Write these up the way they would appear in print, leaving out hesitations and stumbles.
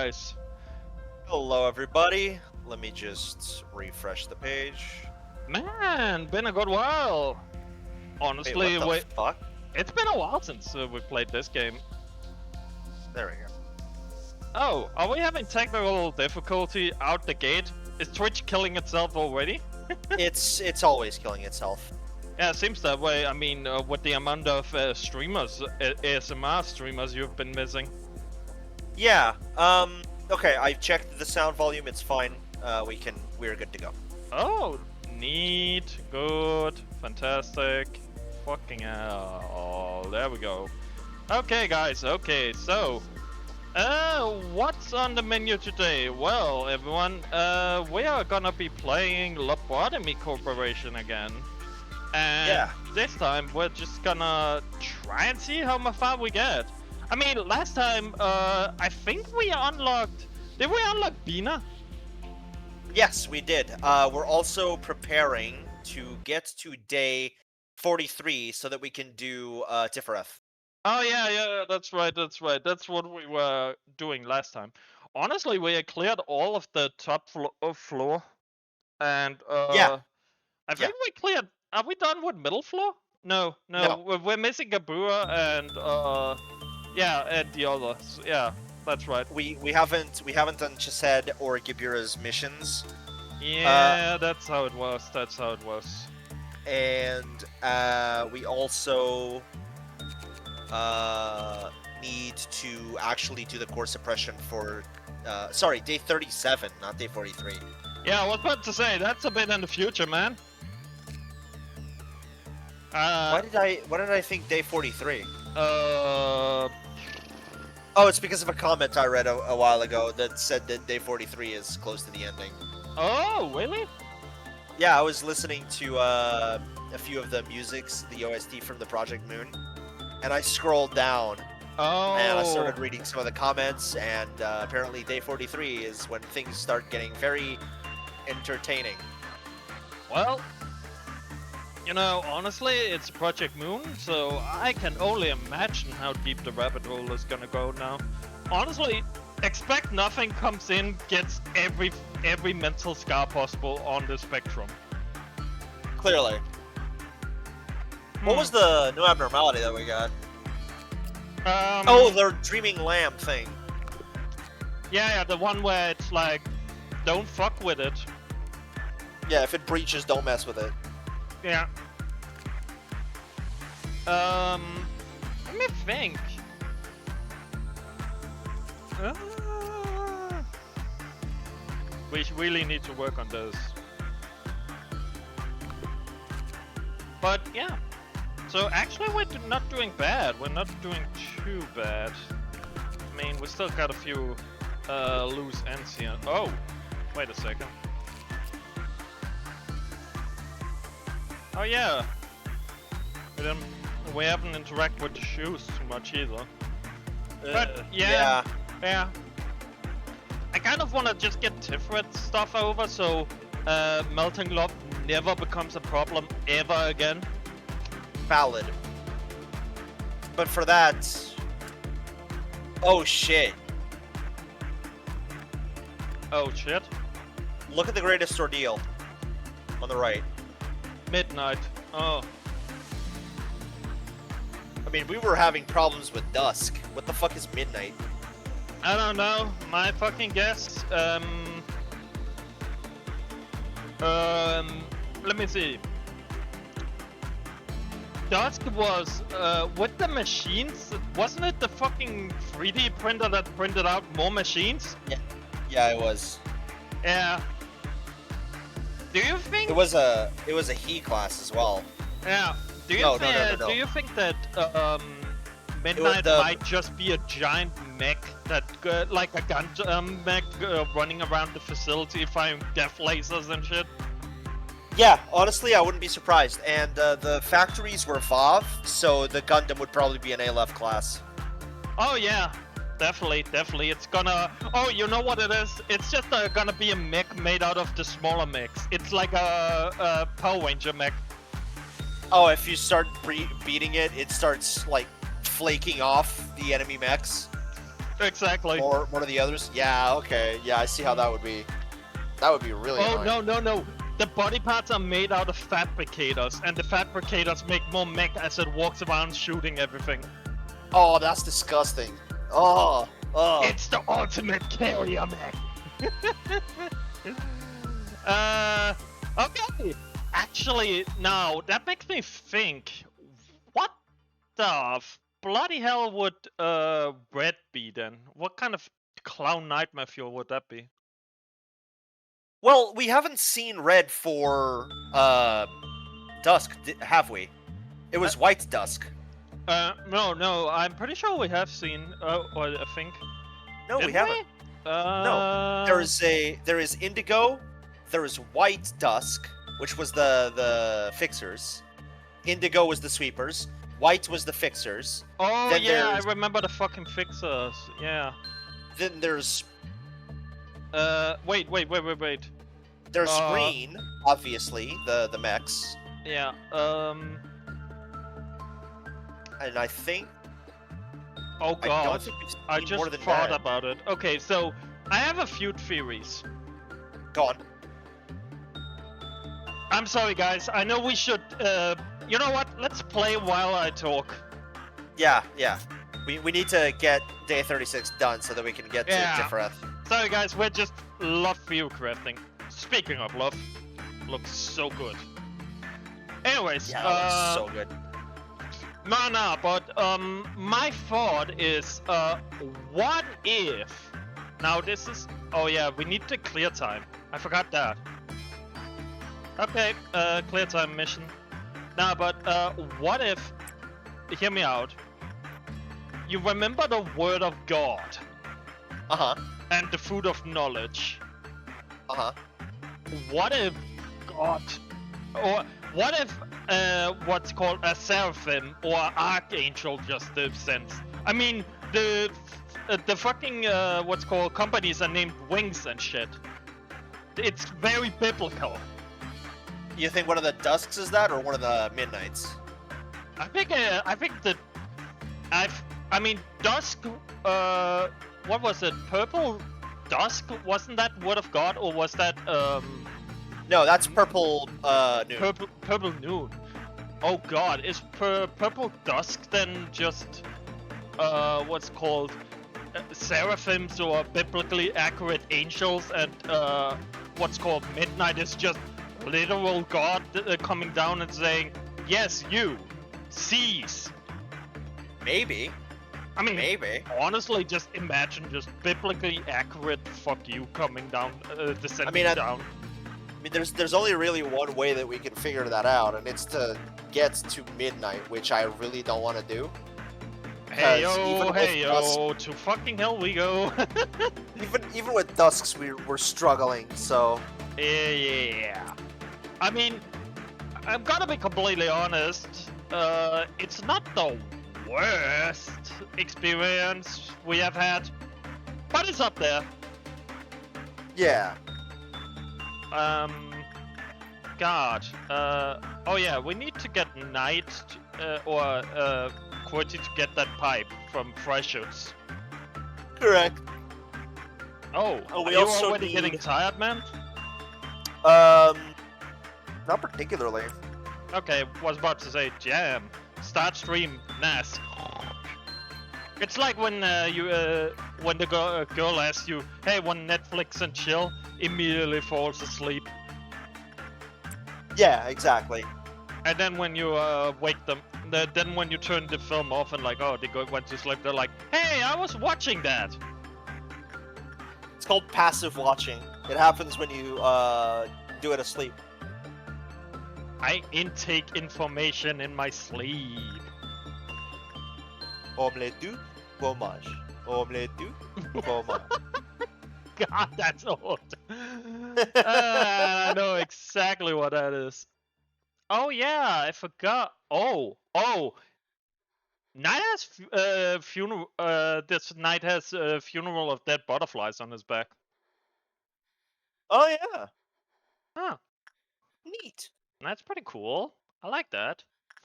guys. Hello, everybody. Let me just refresh the page. Man, been a good while. Honestly, Wait, what the fuck? it's been a while since we played this game. There we go. Oh, are we having technical difficulty out the gate? Is Twitch killing itself already? It's always killing itself. Yeah, it seems that way. I mean, with the amount of streamers, ASMR streamers you've been missing. Yeah. Okay, I've checked the sound volume. It's fine. We're good to go. Oh, neat, good, fantastic. Fucking hell. Oh, there we go. Okay, guys. Okay, so what's on the menu today? Well, everyone, we are gonna be playing Lobotomy Corporation again. And this time we're just gonna try and see how far we get. I mean, last time, I think we unlocked... Did we unlock Bina? Yes, we did. We're also preparing to get to day 43 so that we can do Tiphereth. Oh yeah, that's right. That's what we were doing last time. Honestly, we had cleared all of the top floor, and Yeah. I think we cleared. Are we done with middle floor? No. We're missing a brewer and yeah, and the others. Yeah, that's right. We haven't done Chesed or Gibura's missions. Yeah, that's how it was. And we also need to actually do the core suppression for sorry, day 37, not day 43. Yeah, I was about to say that's a bit in the future, man. Why did I think day 43? Oh, it's because of a comment I read a while ago that said that day 43 is close to the ending. Oh, really? Yeah, I was listening to a few of the musics, the OST from the Project Moon, and I scrolled down. Oh. And I started reading some of the comments, and apparently day 43 is when things start getting very entertaining. Well, you know, honestly, it's Project Moon, so I can only imagine how deep the rabbit hole is gonna go now. Honestly, expect nothing comes in, gets every mental scar possible on the spectrum. Clearly. What was the new abnormality that we got? Oh, the dreaming lamb thing. Yeah, the one where it's like, don't fuck with it. Yeah, if it breaches, don't mess with it. Yeah. Let me think. We really need to work on those. But yeah. So actually we're not doing bad. We're not doing too bad. I mean, we still got a few loose ends here. Oh, wait a second. Oh yeah. We haven't interacted with the shoes too much either. But yeah. I kind of want to just get Tiphereth stuff over so melting love never becomes a problem ever again. Valid. But for that... Oh shit. Oh shit. Look at the greatest ordeal. On the right. Midnight. Oh. I mean, we were having problems with dusk. What the fuck is midnight? I don't know. My fucking guess. Let me see. Dusk was with the machines. Wasn't it the fucking 3D printer that printed out more machines? Yeah, it was. Yeah. Do you think it was a he class as well? Yeah. Do you Do you think that Midnight might just be a giant mech that like a gun mech running around the facility firing death lasers and shit? Yeah, honestly, I wouldn't be surprised. And the factories were VOV, so the Gundam would probably be an ALF class. Oh yeah, definitely. It's gonna... Oh, you know what it is? It's just gonna be a mech made out of the smaller mechs. It's like a Power Ranger mech. Oh, if you start beating it, it starts, like, flaking off the enemy mechs. Exactly. More to the others. Yeah. Okay. Yeah, I see how that would be. That would be really annoying. Oh, no. The body parts are made out of fabricators, and the fabricators make more mech as it walks around shooting everything. Oh, that's disgusting. Oh. It's the ultimate carrier mech. Okay. Actually, now that makes me think. What the bloody hell would Red be then? What kind of clown nightmare fuel would that be? Well, we haven't seen Red for Dusk, have we? It was White Dusk. No. I'm pretty sure we have seen. Or I think. No, we haven't. No, there is Indigo, there is White Dusk, which was the fixers. Indigo was the sweepers. White was the fixers. Oh then yeah, I remember the fucking fixers. Yeah. Then there's. Wait. There's Green, obviously the mechs. Yeah. And I think. Oh god, I just thought that. about it. Okay, so I have a few theories. Go on. I'm sorry guys, I know we should, you know what, let's play while I talk. Yeah. We need to get day 36 done so that we can get to Tiphereth. Sorry guys, we're just love view crafting. Speaking of love, looks so good. Anyways, yeah, looks so good. No, but my thought is, what if? Now this is. Oh yeah, we need the clear time. I forgot that. Okay, clear time mission. Now, but what if? Hear me out. You remember the word of God? And the food of knowledge. What if God, or what if what's called a seraphim or archangel just descends? I mean, the fucking what's called companies are named Wings and shit. It's very biblical. You think one of the Dusks is that, or one of the Midnights? I think that I mean Dusk. What was it? Purple Dusk? Wasn't that word of God, or was that No, that's Purple Noon. Purple Noon. Oh god, is Purple Dusk then just what's called seraphims or biblically accurate angels, and what's called Midnight is just literal God coming down and saying, yes, you, cease. Maybe. I mean, maybe. Honestly, just imagine just biblically accurate fuck you coming down, descending down. I mean, there's only really one way that we can figure that out, and it's to get to midnight, which I really don't want to do. Hey yo, to fucking hell we go. even with Dusks, we're struggling. So. Yeah. I mean, I'm gonna be completely honest. It's not the worst experience we have had, but it's up there. Yeah. God. Oh yeah, we need to get Knight or Qwerty to get that pipe from Freshoots. Correct. Oh, we are also you already need... getting tired, man? Not particularly. Okay, was about to say jam. Start stream, Nas. It's like when when the girl asks you, "Hey, want Netflix and chill?" Immediately falls asleep. Yeah, exactly. And then when you wake them, then when you turn the film off and like, oh, they went to sleep, they're like, "Hey, I was watching that." It's called passive watching. It happens when you do it asleep. I intake information in my sleep. Omelette du fromage. Omelette du fromage. God, that's old. I know exactly what that is. Oh yeah, I forgot. Oh. Knight has funeral. This knight has a funeral of dead butterflies on his back. Oh yeah. Huh. Neat. That's pretty cool. I like that.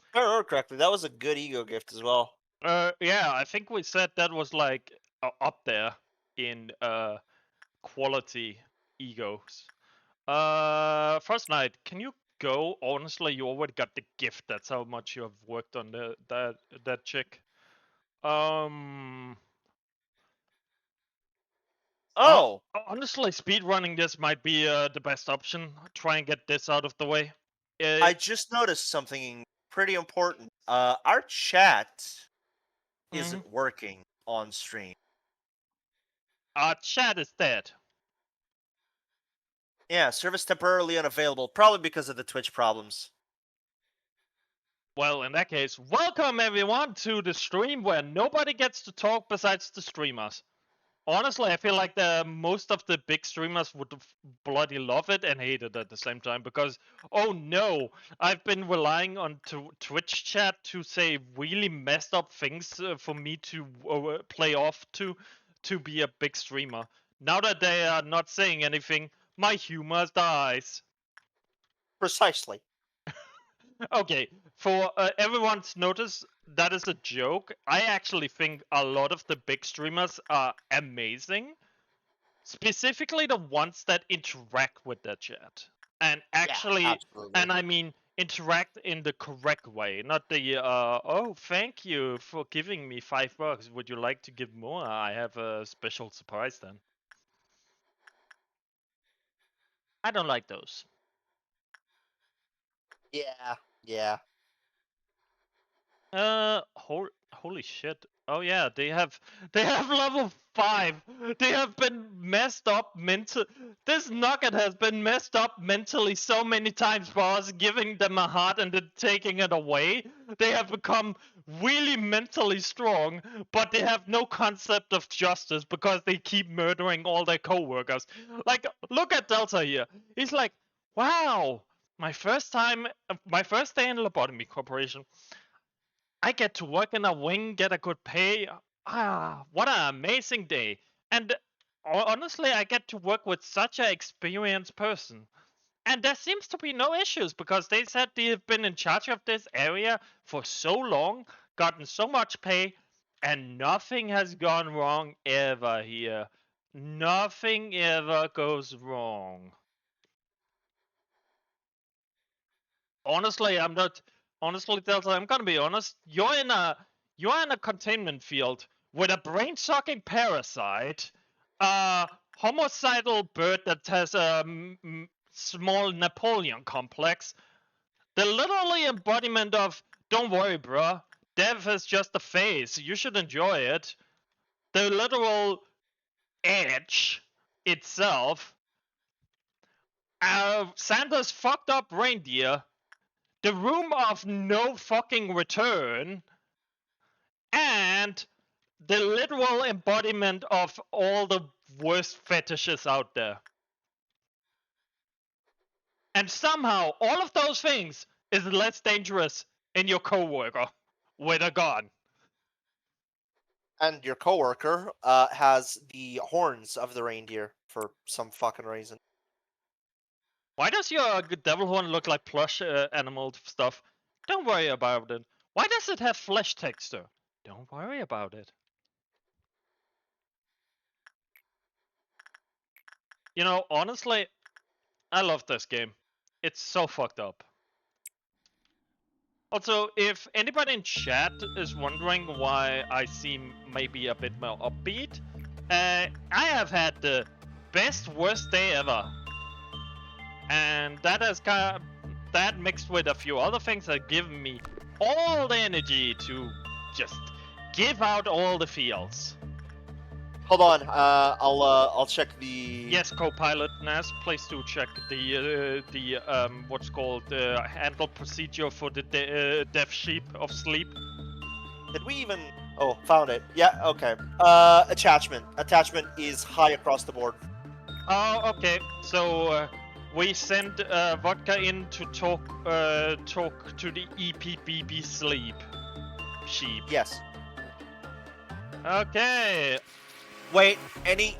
If I remember correctly, that was a good ego gift as well. Yeah, I think we said that was like up there in quality egos. First night, can you go? Honestly, you already got the gift. That's how much you have worked on that chick. Oh, honestly, speedrunning this might be the best option. Try and get this out of the way. I just noticed something pretty important. Our chat isn't working on stream. Our chat is dead. Yeah, service temporarily unavailable, probably because of the Twitch problems. Well, in that case, welcome everyone to the stream where nobody gets to talk besides the streamers. Honestly, I feel like most of the big streamers would bloody love it and hate it at the same time because, oh no, I've been relying on Twitch chat to say really messed up things for me to play off to be a big streamer. Now that they are not saying anything, my humor dies. Precisely. Okay, for everyone's notice, that is a joke. I actually think a lot of the big streamers are amazing. Specifically the ones that interact with the chat. And actually, yeah, and I mean interact in the correct way, not the, oh, thank you for giving me $5. Would you like to give more? I have a special surprise then. I don't like those. Yeah. Holy shit. Oh yeah, they have level 5. They have been messed up This nugget has been messed up mentally so many times for us giving them a heart and then taking it away. They have become really mentally strong, but they have no concept of justice because they keep murdering all their co-workers. Like, look at Delta here. He's like, wow, my first day in Lobotomy Corporation. I get to work in a wing, get a good pay. What an amazing day. And honestly, I get to work with such an experienced person. And there seems to be no issues because they said they have been in charge of this area for so long, gotten so much pay, and nothing has gone wrong ever here. Nothing ever goes wrong. Honestly, Delta, I'm gonna be honest. You're in a containment field with a brain-sucking parasite, a homicidal bird that has a small Napoleon complex, the literally embodiment of "Don't worry, bruh, death is just a phase. You should enjoy it." The literal edge itself, Santa's fucked up reindeer. The room of no fucking return, and the literal embodiment of all the worst fetishes out there. And somehow, all of those things is less dangerous in your coworker with a gun. And your coworker has the horns of the reindeer for some fucking reason. Why does your devil horn look like plush animal stuff? Don't worry about it. Why does it have flesh texture? Don't worry about it. You know, honestly, I love this game. It's so fucked up. Also, if anybody in chat is wondering why I seem maybe a bit more upbeat, I have had the best worst day ever. And that has that mixed with a few other things that give me all the energy to just give out all the feels. Hold on, I'll check the. Yes, co-pilot Nas, please do check the what's called handle procedure for the death sheep of sleep. Did we even? Oh, found it. Yeah, okay. Attachment. Attachment is high across the board. Oh, okay. So we send vodka in to talk to the EPBB sleep sheep. Yes. Okay. Wait, any...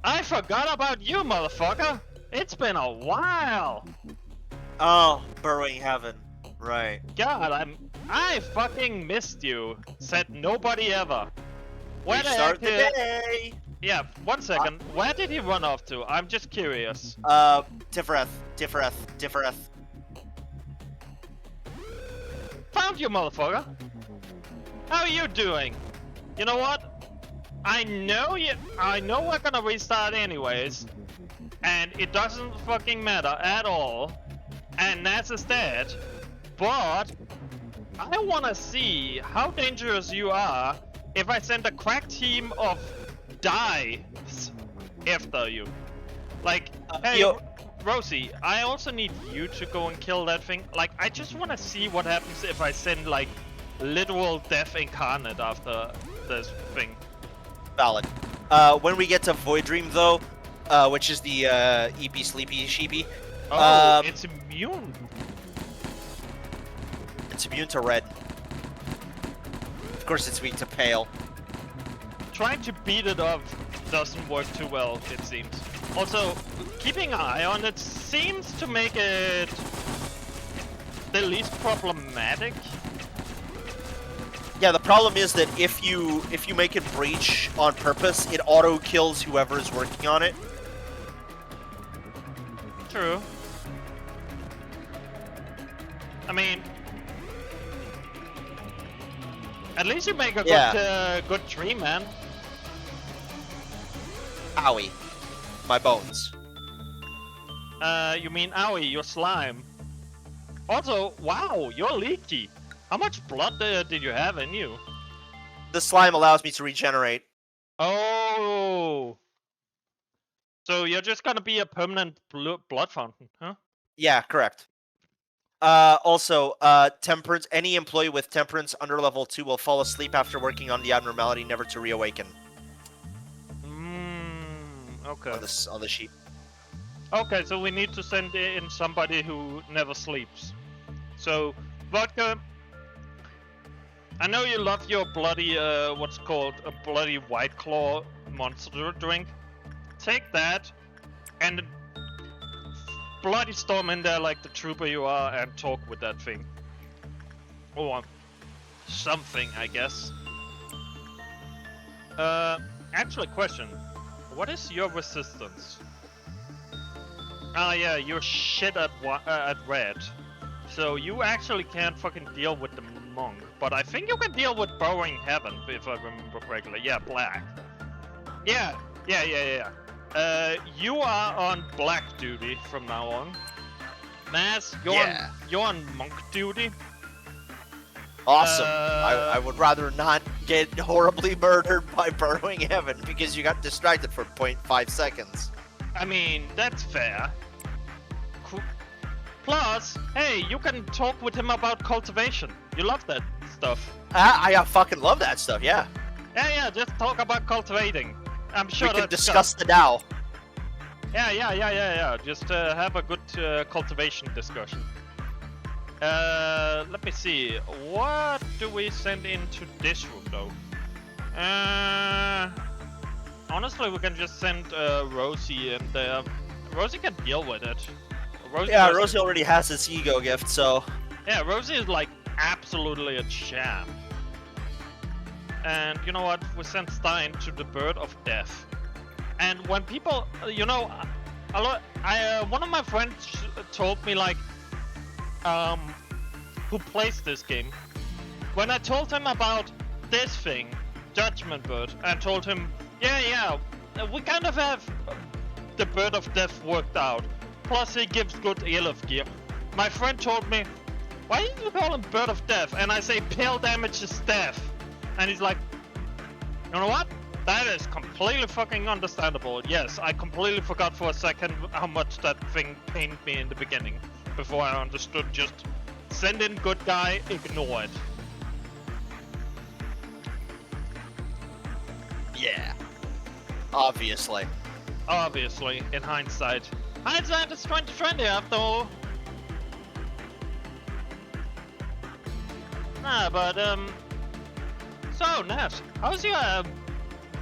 I forgot about you, motherfucker! It's been a while! Oh, Burrowing Heaven. Right. God, I fucking missed you. Said nobody ever. Where We the start heck? the day. Yeah, 1 second. Where did he run off to? I'm just curious. Tiphereth. Found you, motherfucker. How are you doing? You know what? I know we're gonna restart anyways, and it doesn't fucking matter at all. And Naz is dead, but I wanna see how dangerous you are if I send a crack team of dives after you. Like, hey, Rosie, I also need you to go and kill that thing. Like, I just wanna see what happens if I send, like, literal death incarnate after this thing. Valid. When we get to Void Dream, though, which is the EP Sleepy Sheepy. Oh, it's immune. It's immune to red. Of course, it's weak to pale. Trying to beat it up doesn't work too well, it seems. Also, keeping an eye on it seems to make it the least problematic. Yeah, the problem is that if you make it breach on purpose, it auto kills whoever is working on it. True. I mean, at least you make a good tree, man. Owie. My bones. You mean owie, your slime. Also, wow, you're leaky. How much blood did you have in you? The slime allows me to regenerate. Oh. So you're just gonna be a permanent blood fountain, huh? Yeah, correct. Also, temperance. Any employee with temperance under level 2 will fall asleep after working on the abnormality, never to reawaken. Okay. On the sheet. Okay, so we need to send in somebody who never sleeps. So, Vodka, I know you love your bloody, what's called a bloody White Claw monster drink. Take that and bloody storm in there like the trooper you are and talk with that thing. Or something, I guess. Actually, question. What is your resistance? Ah, yeah, you're shit at red. So you actually can't fucking deal with the monk. But I think you can deal with Burrowing Heaven, if I remember correctly. Yeah, black. Yeah. You are on black duty from now on. Naz, you're on monk duty. Awesome. I would rather not get horribly murdered by Burrowing Heaven because you got distracted for 0.5 seconds. I mean, that's fair. Plus, hey, you can talk with him about cultivation. You love that stuff. I fucking love that stuff, yeah. Yeah, just talk about cultivating. I'm sure we can discuss the Tao. Yeah. Just have a good cultivation discussion. Let me see. What do we send into this room, though? Honestly, we can just send Rosie, and Rosie can deal with it. Rosie already has its ego gift, so... Yeah, Rosie is, like, absolutely a champ. And you know what? We sent Stein to the Bird of Death. And when people, you know, one of my friends told me, like, who plays this game, when I told him about this thing, Judgment Bird, and told him, yeah, we kind of have the Bird of Death worked out. Plus he gives good Elif gear. My friend told me, why did you call him Bird of Death? And I say, pale damage is death. And he's like, you know what? That is completely fucking understandable. Yes, I completely forgot for a second how much that thing pained me in the beginning. Before I understood, just send in good guy, ignore it. Yeah. Obviously. Obviously, in hindsight. Hindsight is 2020 after all. Nah, but so Naz, how's your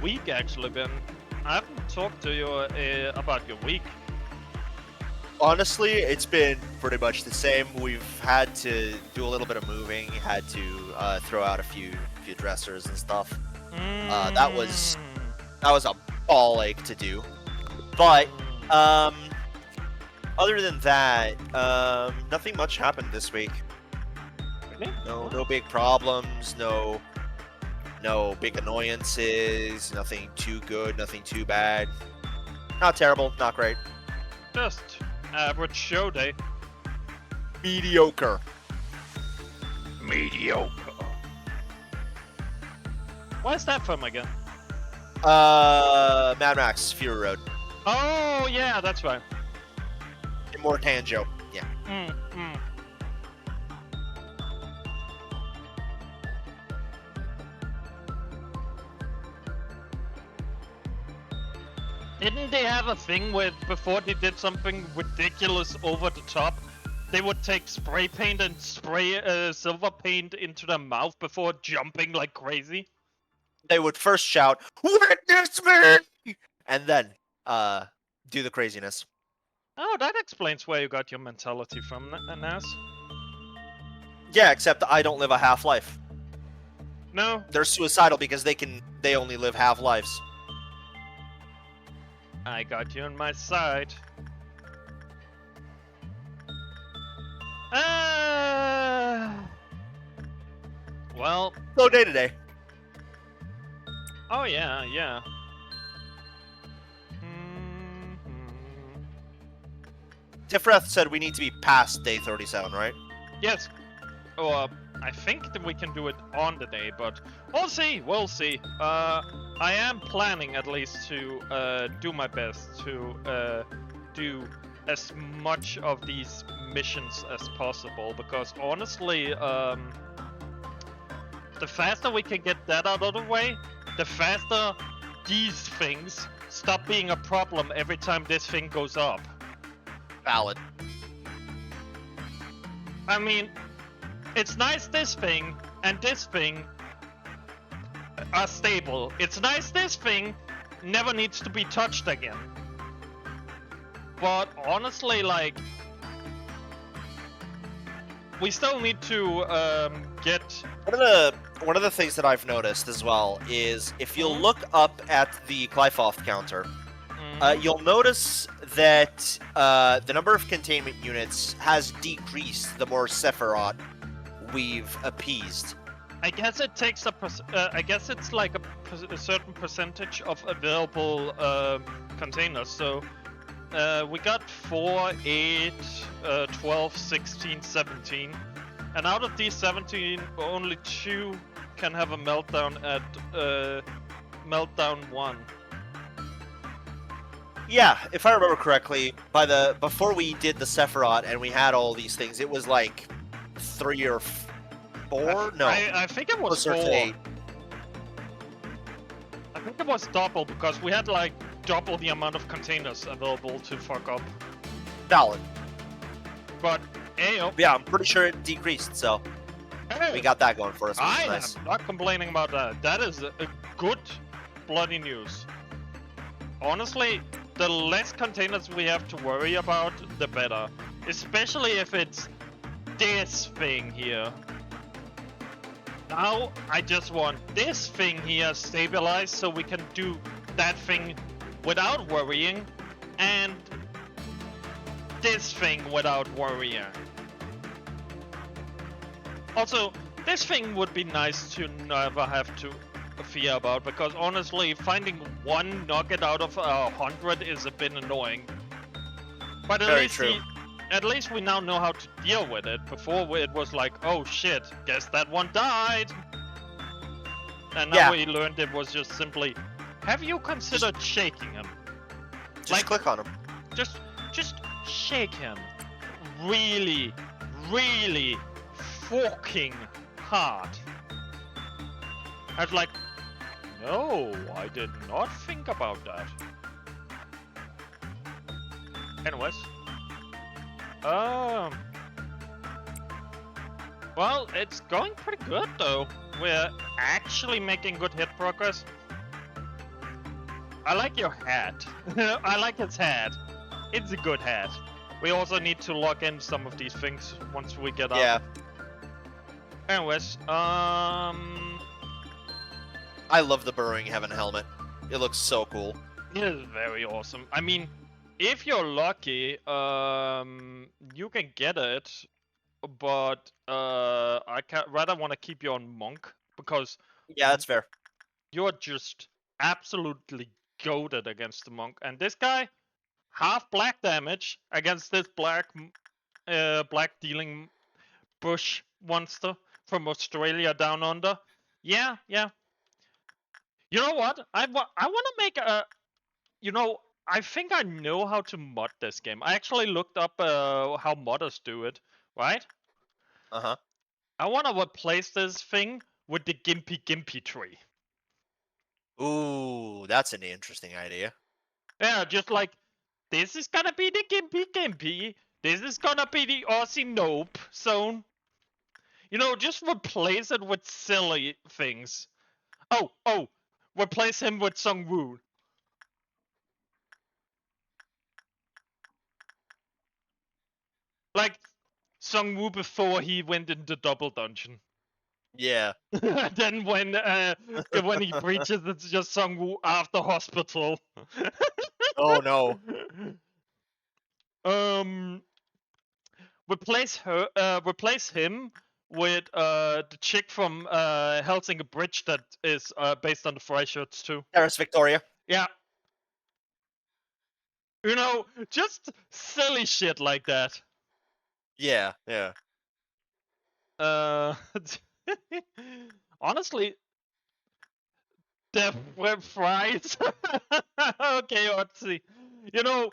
week actually been? I haven't talked to you about your week. Honestly, it's been pretty much the same. We've had to do a little bit of moving, had to throw out a few dressers and stuff. That was a ball ache to do. But other than that, nothing much happened this week. Really? No big problems. No big annoyances. Nothing too good. Nothing too bad. Not terrible. Not great. Just average show day. Mediocre. Where's that from again? Mad Max Fury Road. Oh yeah, that's right. Immortanjo. Yeah. Didn't they have a thing with before they did something ridiculous over the top, they would take spray paint and spray silver paint into their mouth before jumping like crazy? They would first shout, "Witness me!" and then do the craziness. Oh, that explains where you got your mentality from, Nas. Yeah, except I don't live a half life. No. They're suicidal because they only live half lives. I got you on my side. Well. Slow day today. Oh yeah. Tiphereth said we need to be past day 37, right? Yes. Oh, I think that we can do it on the day, but we'll see. I am planning at least to do my best to do as much of these missions as possible, because honestly, the faster we can get that out of the way, the faster these things stop being a problem every time this thing goes up. Valid. I mean, it's nice this thing and this thing are stable. It's nice this thing never needs to be touched again. But honestly, like, we still need to get... One of the things that I've noticed as well is if you look up at the Glyphoth counter, you'll notice that the number of containment units has decreased the more Sephiroth we've appeased. I guess it takes I guess it's like a certain percentage of available containers. So we got 4, 8, 12, 16, 17. And out of these 17, only 2 can have a meltdown at meltdown 1. Yeah, if I remember correctly, before we did the Sephiroth and we had all these things, it was like 3 or 4. No, I think it was 4. 8. I think it was double because we had like double the amount of containers available to fuck up. Valid. But ayo. Yeah, I'm pretty sure it decreased, so we got that going for us. I Nice. am not complaining about that. That is a good bloody news. Honestly, the less containers we have to worry about, the better. Especially if it's this thing here. Now, I just want this thing here stabilized so we can do that thing without worrying, and this thing without worrying. Also, this thing would be nice to never have to fear about, because honestly, finding one nugget out of 100 is a bit annoying. But at least we now know how to deal with it. Before it was like, oh shit, guess that one died. And now we learned it was just simply, have you considered shaking him? Just click on him. Just shake him. Really, really fucking hard. I was like, no, I did not think about that. Anyways. Well, it's going pretty good though. We're actually making good hit progress. I like your hat. I like his hat. It's a good hat. We also need to log in some of these things once we get up. Yeah. Anyways, I love the Burrowing Heaven helmet. It looks so cool. It is very awesome. I mean, if you're lucky, you can get it, but I rather want to keep you on monk because Yeah, that's fair. you're just absolutely goated against the monk, and this guy half black damage against this black dealing bush monster from Australia down under. Yeah. You know what? I want to make a. You know, I think I know how to mod this game. I actually looked up how modders do it, right? Uh-huh. I want to replace this thing with the Gimpy tree. Ooh, that's an interesting idea. Yeah, just like, this is gonna be the Gimpy. This is gonna be the Aussie Nope zone. You know, just replace it with silly things. Oh, replace him with Sung Woo. Like Sung Woo before he went into double dungeon. Yeah. Then when he breaches, it's just Sung Woo after hospital. Oh no. Replace him with the chick from Helsinki Bridge that is based on the Fry Shirts too. There's Victoria. Yeah. You know, just silly shit like that. Yeah. Honestly, Death with fries. Okay, let's see. You know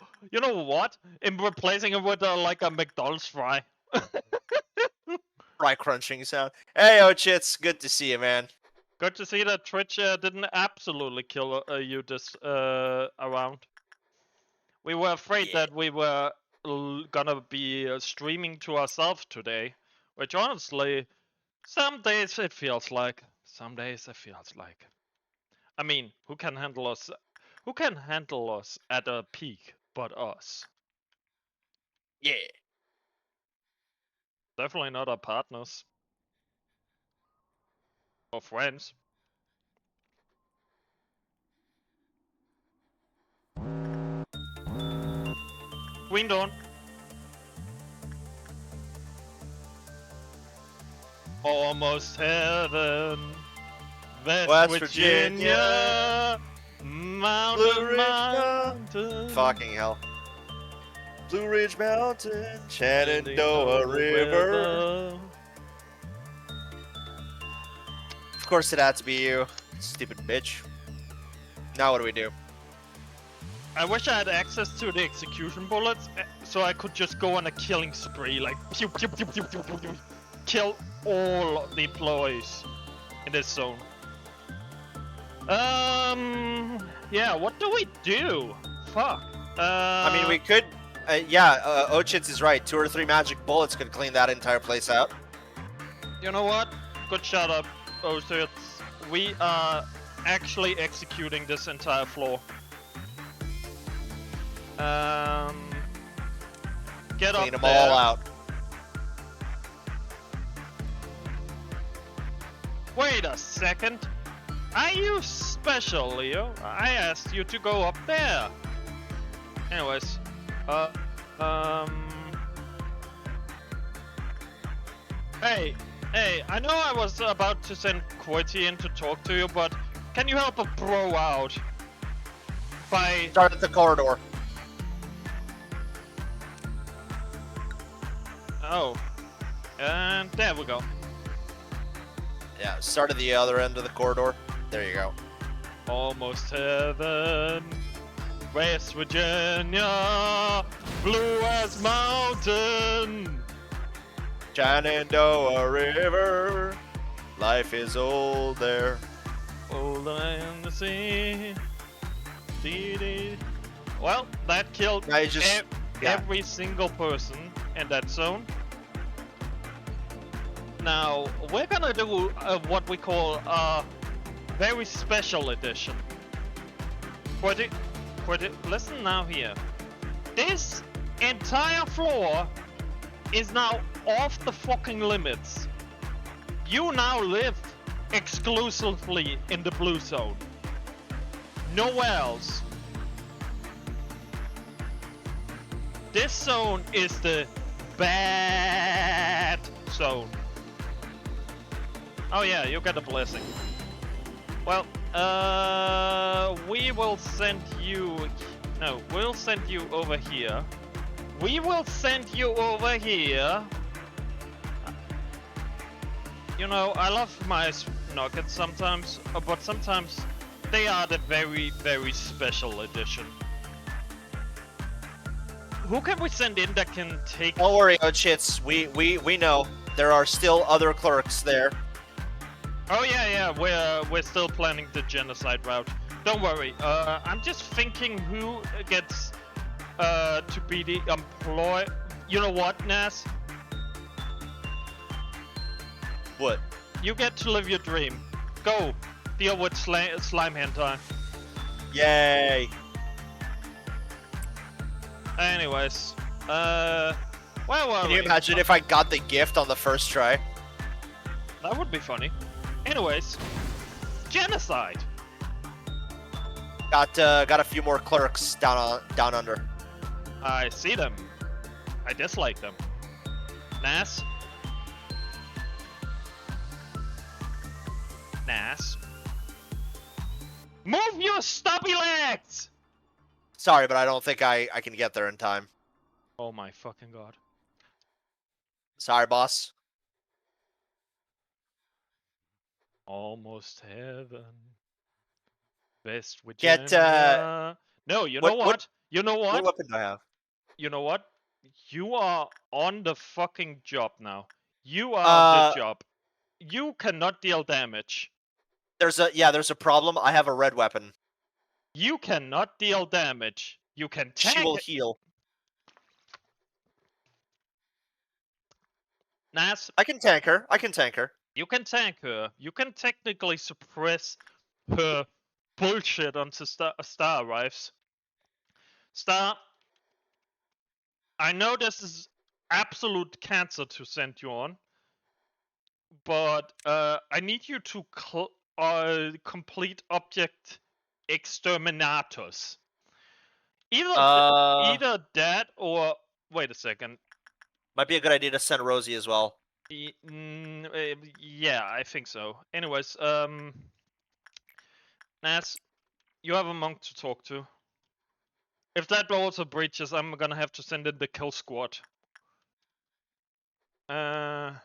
what? In replacing it with like a McDonald's fry. Fry crunching sound. Hey, Ochits, good to see you, man. Good to see that Twitch didn't absolutely kill you this around. We were afraid that we were gonna be streaming to ourselves today, which honestly, some days it feels like. Some days it feels like. I mean, who can handle us? Who can handle us at a peak but us? Yeah. Definitely not our partners. Or friends. Queen Dawn. Almost heaven. West Virginia. Mountain. Fucking hell. Blue Ridge Mountain, Shenandoah River. Of course it had to be you, stupid bitch. Now what do we do? I wish I had access to the execution bullets, so I could just go on a killing spree, like pew pew pew pew pew pew pew, kill all the employees in this zone. Yeah, what do we do? Fuck. I mean, we could. Ochits is right. 2 or 3 magic bullets could clean that entire place out. You know what? Good shut up, Osiris. We are actually executing this entire floor. Get Clean up them there. all out. Wait a second. Are you special, Leo? I asked you to go up there. Anyways, Hey, I know I was about to send Quitty in to talk to you, but can you help a bro out? By... Start at the corridor. Oh. And there we go. Yeah, start at the other end of the corridor. There you go. Almost heaven. West Virginia. Blue as mountain. Shenandoah River. Life is old there. Older than the sea. Dee-dee. Well, that killed every single person in that zone. Now, we're gonna do what we call a very special edition. Quitty, listen now here. This entire floor is now off the fucking limits. You now live exclusively in the blue zone. Nowhere else. This zone is the bad zone. Oh yeah, you got a blessing. Well, we will send you... No, we'll send you over here. We will send you over here. You know, I love my nuggets sometimes, but sometimes they are the very, very special edition. Who can we send in that can take... Don't worry, Ochits. We know. There are still other clerks there. Oh yeah, we're still planning the genocide route. Don't worry. I'm just thinking who gets to be the employee. You know what, Nas? What? You get to live your dream. Go deal with slime hentai. Yay! Anyways, where were Can we? you imagine if I got the gift on the first try? That would be funny. Anyways, genocide. Got a few more clerks down under. I see them. I dislike them. Nas. Nas. Move your stubby legs! Sorry, but I don't think I can get there in time. Oh my fucking god. Sorry, boss. Almost heaven. West Get, Virginia. No, you know what? You know What what? weapon do I have? You know what? You are on the fucking job now. You are the job. You cannot deal damage. There's a problem. I have a red weapon. You cannot deal damage. You can tank. She will heal. Nas, I can tank her. I can tank her. you can tank her. You can technically suppress her bullshit onto Star arrives. Star, I know this is absolute cancer to send you on, but I need you to complete object exterminatus. Either that or wait a second. Might be a good idea to send Rosie as well. Yeah, I think so. Anyways, Nas, you have a monk to talk to. If that also breaches, I'm gonna have to send in the kill squad. I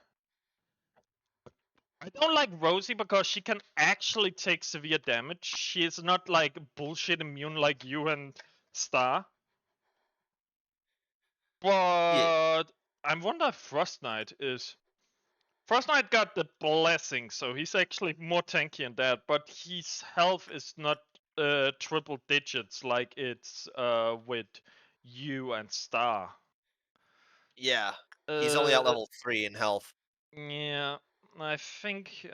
don't like Rosie because she can actually take severe damage. She is not like bullshit immune like you and Star. But yeah. I wonder if Frost Knight is. Frost Knight got the blessing, so he's actually more tanky than that. But his health is not triple digits like it's with you and Star. Yeah, he's only at level 3 in health. Yeah, I think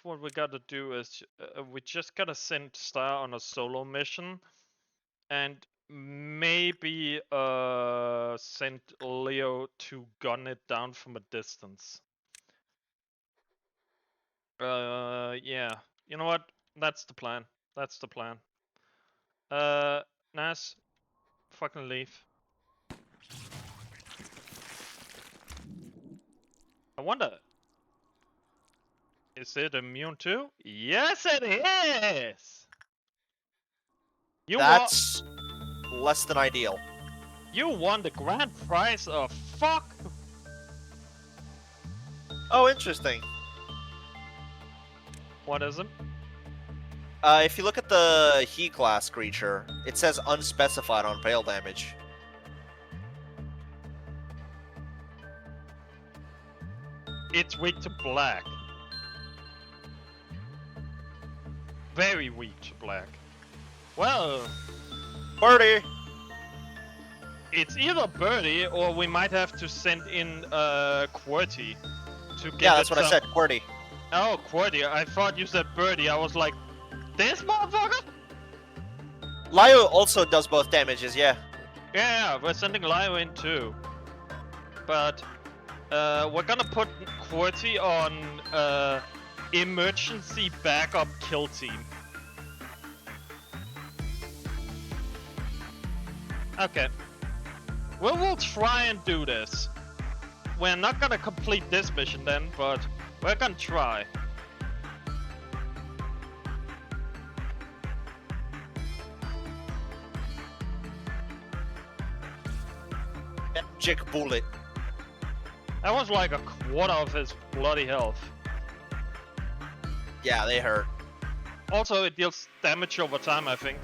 what we gotta do is we just gotta send Star on a solo mission, and maybe send Leo to gun it down from a distance. Yeah. You know what? That's the plan. That's the plan. Nas, fucking leave. I wonder, is it immune too? Yes, it is! That's less than ideal. You won the grand prize of fuck. Oh, interesting. What is it? If you look at the He class creature, it says unspecified on pale damage. It's weak to black. Very weak to black. Well... Birdie! It's either Birdie or we might have to send in QWERTY to get Yeah, that's what I said, QWERTY. Oh, QWERTY. I thought you said Birdie. I was like, this motherfucker? Lyo also does both damages, yeah. Yeah, we're sending Lyo in too. But we're gonna put QWERTY on emergency backup kill team. Okay. Well, we'll try and do this. We're not gonna complete this mission then, but we're gonna try. Magic bullet. That was like a quarter of his bloody health. Yeah, they hurt. Also, it deals damage over time, I think.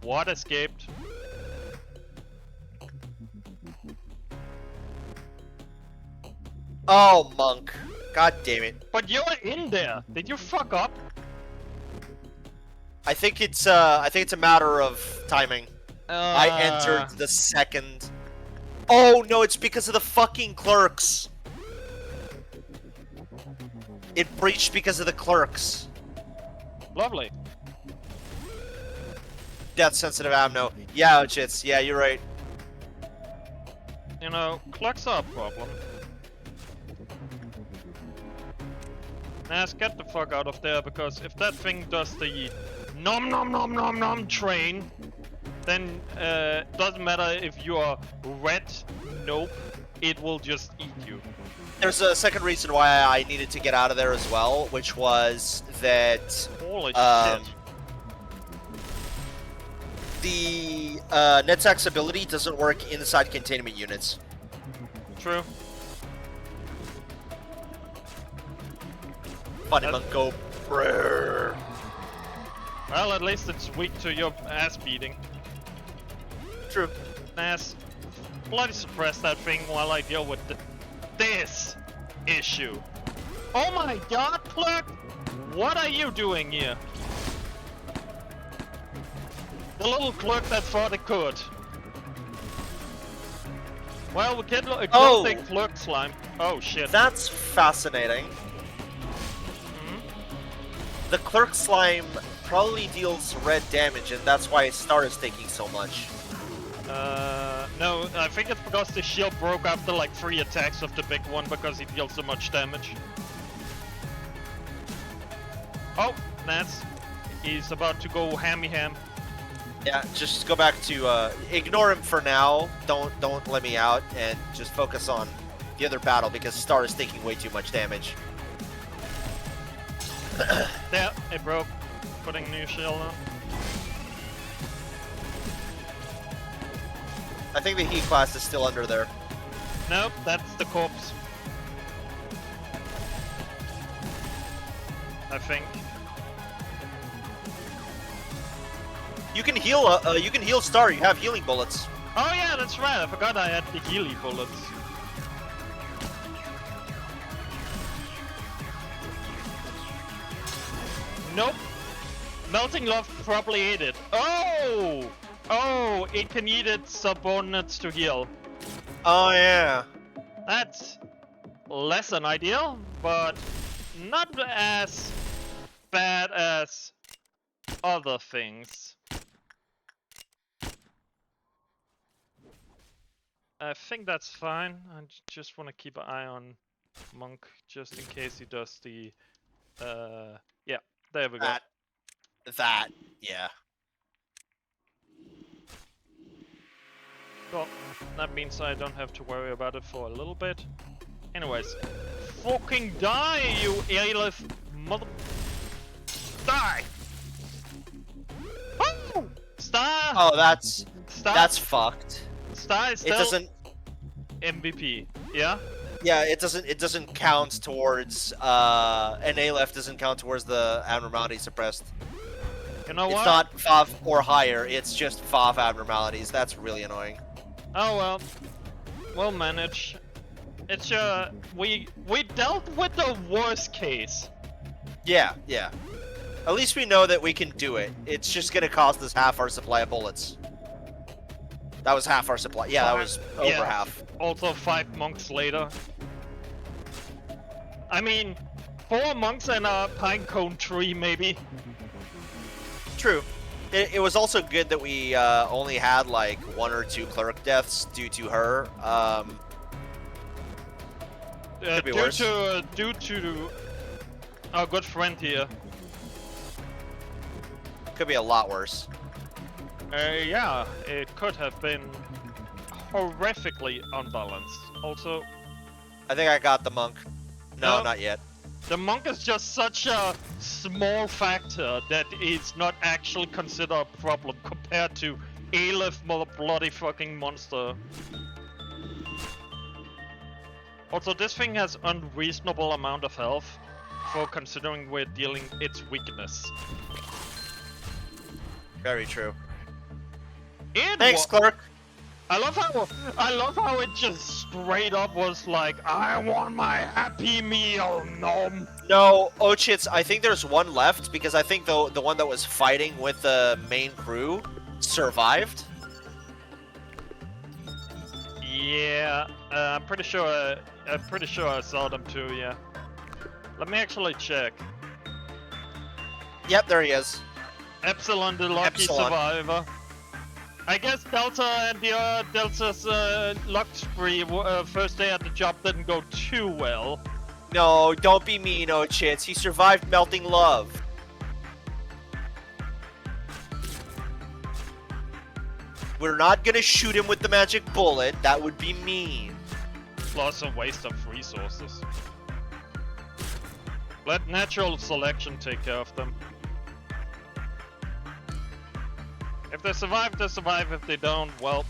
What escaped? Oh, monk. God damn it. But you're in there. Did you fuck up? I think it's a matter of timing. I entered the second. Oh no, it's because of the fucking clerks. It breached because of the clerks. Lovely. Death sensitive ammo. Yeah, Chits. Yeah, you're right. You know, clocks are a problem. Nas, get the fuck out of there, because if that thing does the nom nom nom nom nom train, then doesn't matter if you are red, nope, it will just eat you. There's a second reason why I needed to get out of there as well, which was that Holy shit. The Netzak's ability doesn't work inside containment units. True. Funny monk go. Brrr. Well, at least it's weak to your ass beating. True. Nas, bloody suppress that thing while I deal with this issue. Oh my god, clerk! What are you doing here? The little clerk that thought it could. Well, we can kill the clerk slime. Oh shit. That's fascinating. The clerk slime probably deals red damage, and that's why Star is taking so much. No, I think it's because the shield broke after like 3 attacks of the big one because he deals so much damage. Oh, Nats. He's about to go hammy ham. Yeah, just go back to ignore him for now. Don't let me out, and just focus on the other battle because Star is taking way too much damage. There, it broke. Putting new shield on. I think the heat class is still under there. Nope, that's the corpse. I think. You can heal. You can heal Star. You have healing bullets. Oh yeah, that's right. I forgot I had the healy bullets. Nope. Melting Love probably ate it. Oh! Oh, it can eat its subordinates to heal. Oh yeah. That's less than ideal, but not as bad as other things. I think that's fine. I just want to keep an eye on Monk just in case he does the yeah, there we go. That, yeah. Well, that means I don't have to worry about it for a little bit. Anyways, fucking die, you Aelith mother... Die! Oh! Star! Oh, that's Star, fucked. Star is still It doesn't. MVP, yeah? Yeah, it doesn't count towards an A left doesn't count towards the abnormality suppressed. You know It's what? not 5 or higher, it's just 5 abnormalities. That's really annoying. Oh well. We'll manage. It's we dealt with the worst case. Yeah, yeah. At least we know that we can do it. It's just gonna cost us half our supply of bullets. That was half our supply. Yeah, that was over half. Also 5 monks later. I mean, 4 monks and a pine cone tree, maybe. True. It was also good that we only had like 1 or 2 cleric deaths due to her. Could be worse. Due to our good friend here. Could be a lot worse. Yeah, it could have been horrifically unbalanced. Also, I think I got the monk. No, not yet. The monk is just such a small factor that it's not actually considered a problem compared to Aleph, bloody fucking monster. Also, this thing has unreasonable amount of health for considering we're dealing its weakness. Very true. Thanks, clerk. I love how it just straight up was like, I want my happy meal, nom. No, Ochits, I think there's one left because I think the one that was fighting with the main crew survived. Yeah, I'm pretty sure I saw them too. Yeah. Let me actually check. Yep, there he is. Epsilon, the lucky survivor. I guess Delta and the Delta's luck spree first day at the job didn't go too well. No, don't be mean, Ochits. He survived melting love. We're not gonna shoot him with the magic bullet. That would be mean. Plus a waste of resources. Let natural selection take care of them. If they survive, they survive. If they don't, well...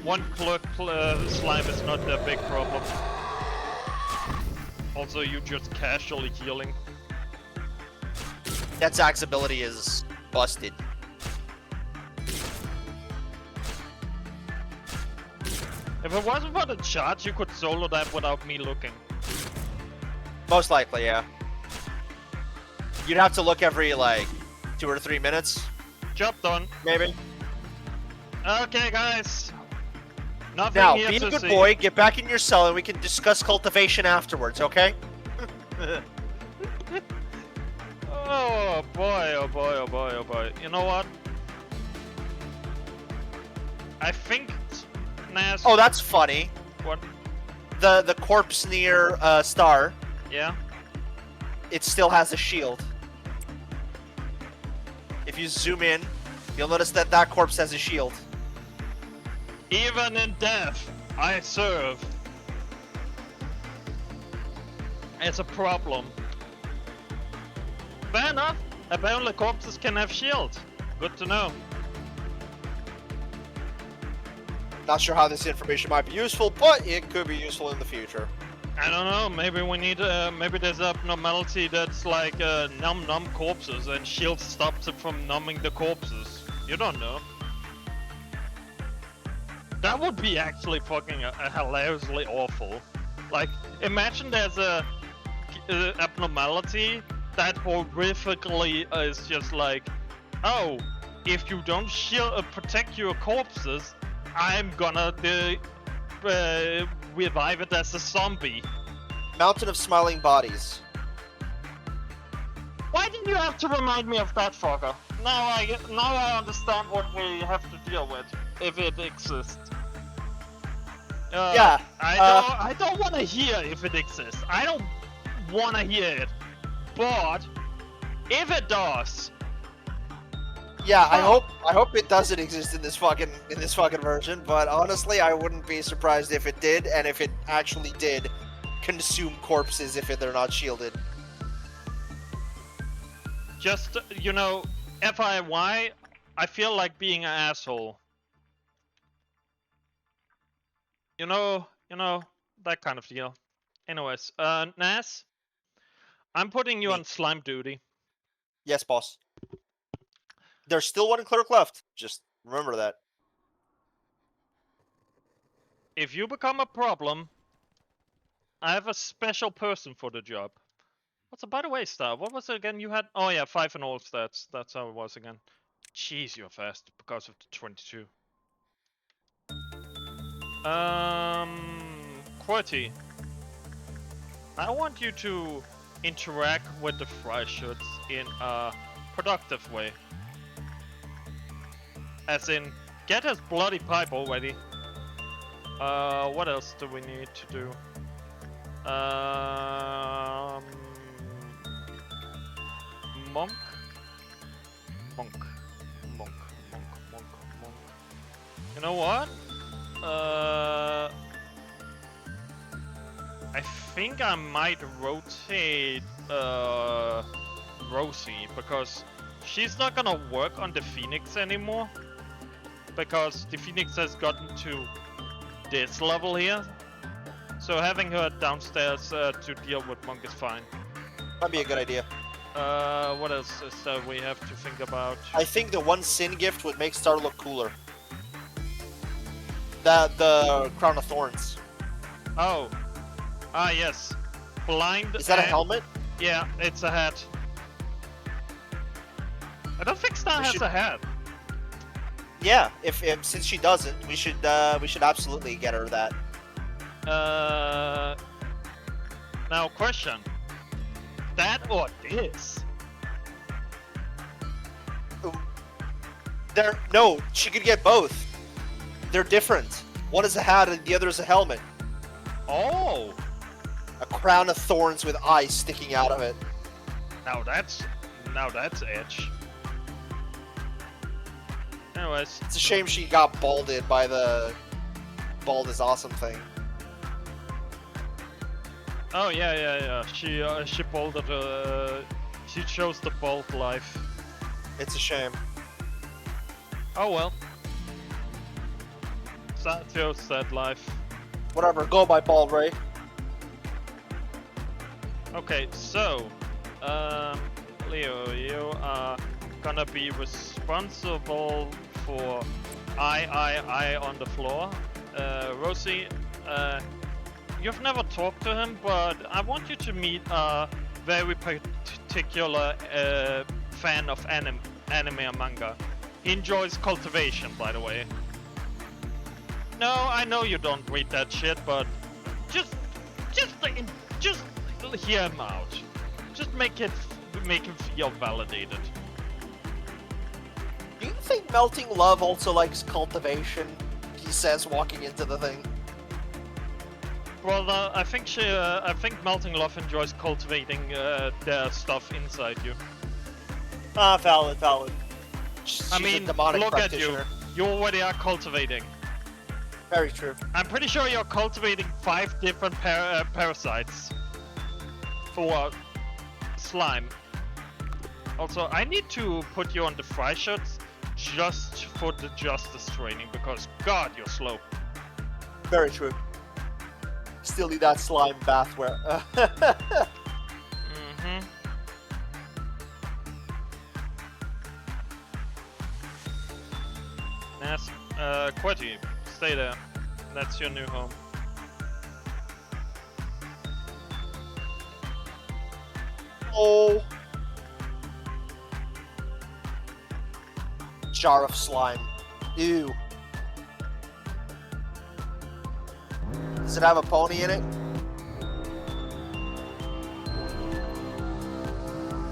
One slime is not a big problem. Also, you just casually healing. That Zack's ability is busted. If it wasn't for the charge, you could solo that without me looking. Most likely, yeah. You'd have to look every, like, 2 or 3 minutes. Job done. Maybe. Okay, guys. Nothing now, here be a to good see. boy, get back in your cell, and we can discuss cultivation afterwards, okay? Oh boy, oh boy, oh boy, oh boy. You know what? I think Nas... Oh, that's funny. What? The corpse near Star, Yeah? it still has a shield. If you zoom in, you'll notice that that corpse has a shield. Even in death, I serve. It's a problem. Fair enough. Apparently corpses can have shields. Good to know. Not sure how this information might be useful, but it could be useful in the future. I don't know, maybe we need, maybe there's a abnormality that's like, numb corpses and shield stops it from numbing the corpses. You don't know. That would be actually fucking hilariously awful. Like, imagine there's a abnormality that horrifically is just like, oh, if you don't shield, protect your corpses, I'm gonna revive it as a zombie. Mountain of Smiling Bodies. Why did you have to remind me of that, fucker? Now I understand what we have to deal with, if it exists. Yeah. I don't want to hear if it exists. I don't want to hear it. But if it does, yeah, I hope it doesn't exist in this fucking version. But honestly, I wouldn't be surprised if it did, and if it actually did consume corpses if they're not shielded. Just, you know, FIY, I feel like being an asshole. You know, that kind of deal. Anyways, Nas, I'm putting you on slime duty. Yes, boss. There's still one clerk left. Just remember that. If you become a problem, I have a special person for the job. What's by the way, Star? What was it again you had? Oh yeah, 5 in all stats. That's how it was again. Jeez, you're fast because of the 22. QWERTY. I want you to interact with the Freischütz in a productive way. As in, get his bloody pipe already. What else do we need to do? Monk? Monk. Monk. Monk. Monk. Monk. You know what? I think I might rotate Rosie, because she's not gonna work on the Phoenix anymore, because the Phoenix has gotten to this level here. So having her downstairs to deal with Monk is fine. That'd be a good idea. What else is we have to think about? I think the one sin gift would make Star look cooler. The Crown of Thorns. Oh. Ah, yes. Blind. Is that a helmet? Yeah, it's a hat. I don't think Star has a hat. Yeah, if since she doesn't, we should absolutely get her that. Now question. That or this? No, she could get both. They're different. One is a hat and the other is a helmet. Oh. A crown of thorns with eyes sticking out of it. Now that's edge. Anyways, it's a shame she got balded by the bald is awesome thing. Oh yeah. She balded. She chose the bald life. It's a shame. Oh well. Sad chose that life. Whatever. Go by bald, Ray. Okay, so, Leo, you are gonna be responsible for I on the floor. Rosie, you've never talked to him, but I want you to meet a very particular fan of anime and manga. He enjoys cultivation, by the way. No, I know you don't read that shit, but just hear him out. Just make him feel validated. Do you think Melting Love also likes cultivation? He says, walking into the thing. Well, I think Melting Love enjoys cultivating their stuff inside you. Ah, valid. She's I mean, look at you. You already are cultivating. Very true. I'm pretty sure you're cultivating 5 different parasites for slime. Also, I need to put you on the fry shots just for the justice training, because God, you're slow. Very true. Still need that slime bathware. Mm-hmm. Yes, Quetty, stay there. That's your new home. Oh. Jar of slime. Ew. Does it have a pony in it?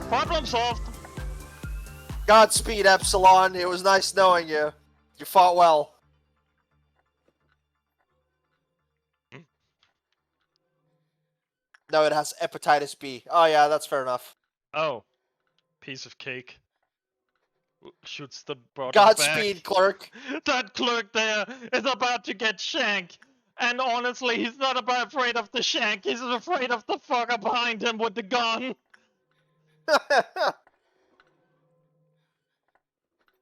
Problem solved. Godspeed, Epsilon. It was nice knowing you. You fought well. No, it has hepatitis B. Oh yeah, that's fair enough. Oh. Piece of cake. Shoots the bottom Godspeed, back. clerk. That clerk there is about to get shanked. And honestly, he's not afraid of the shank. He's afraid of the fucker behind him with the gun.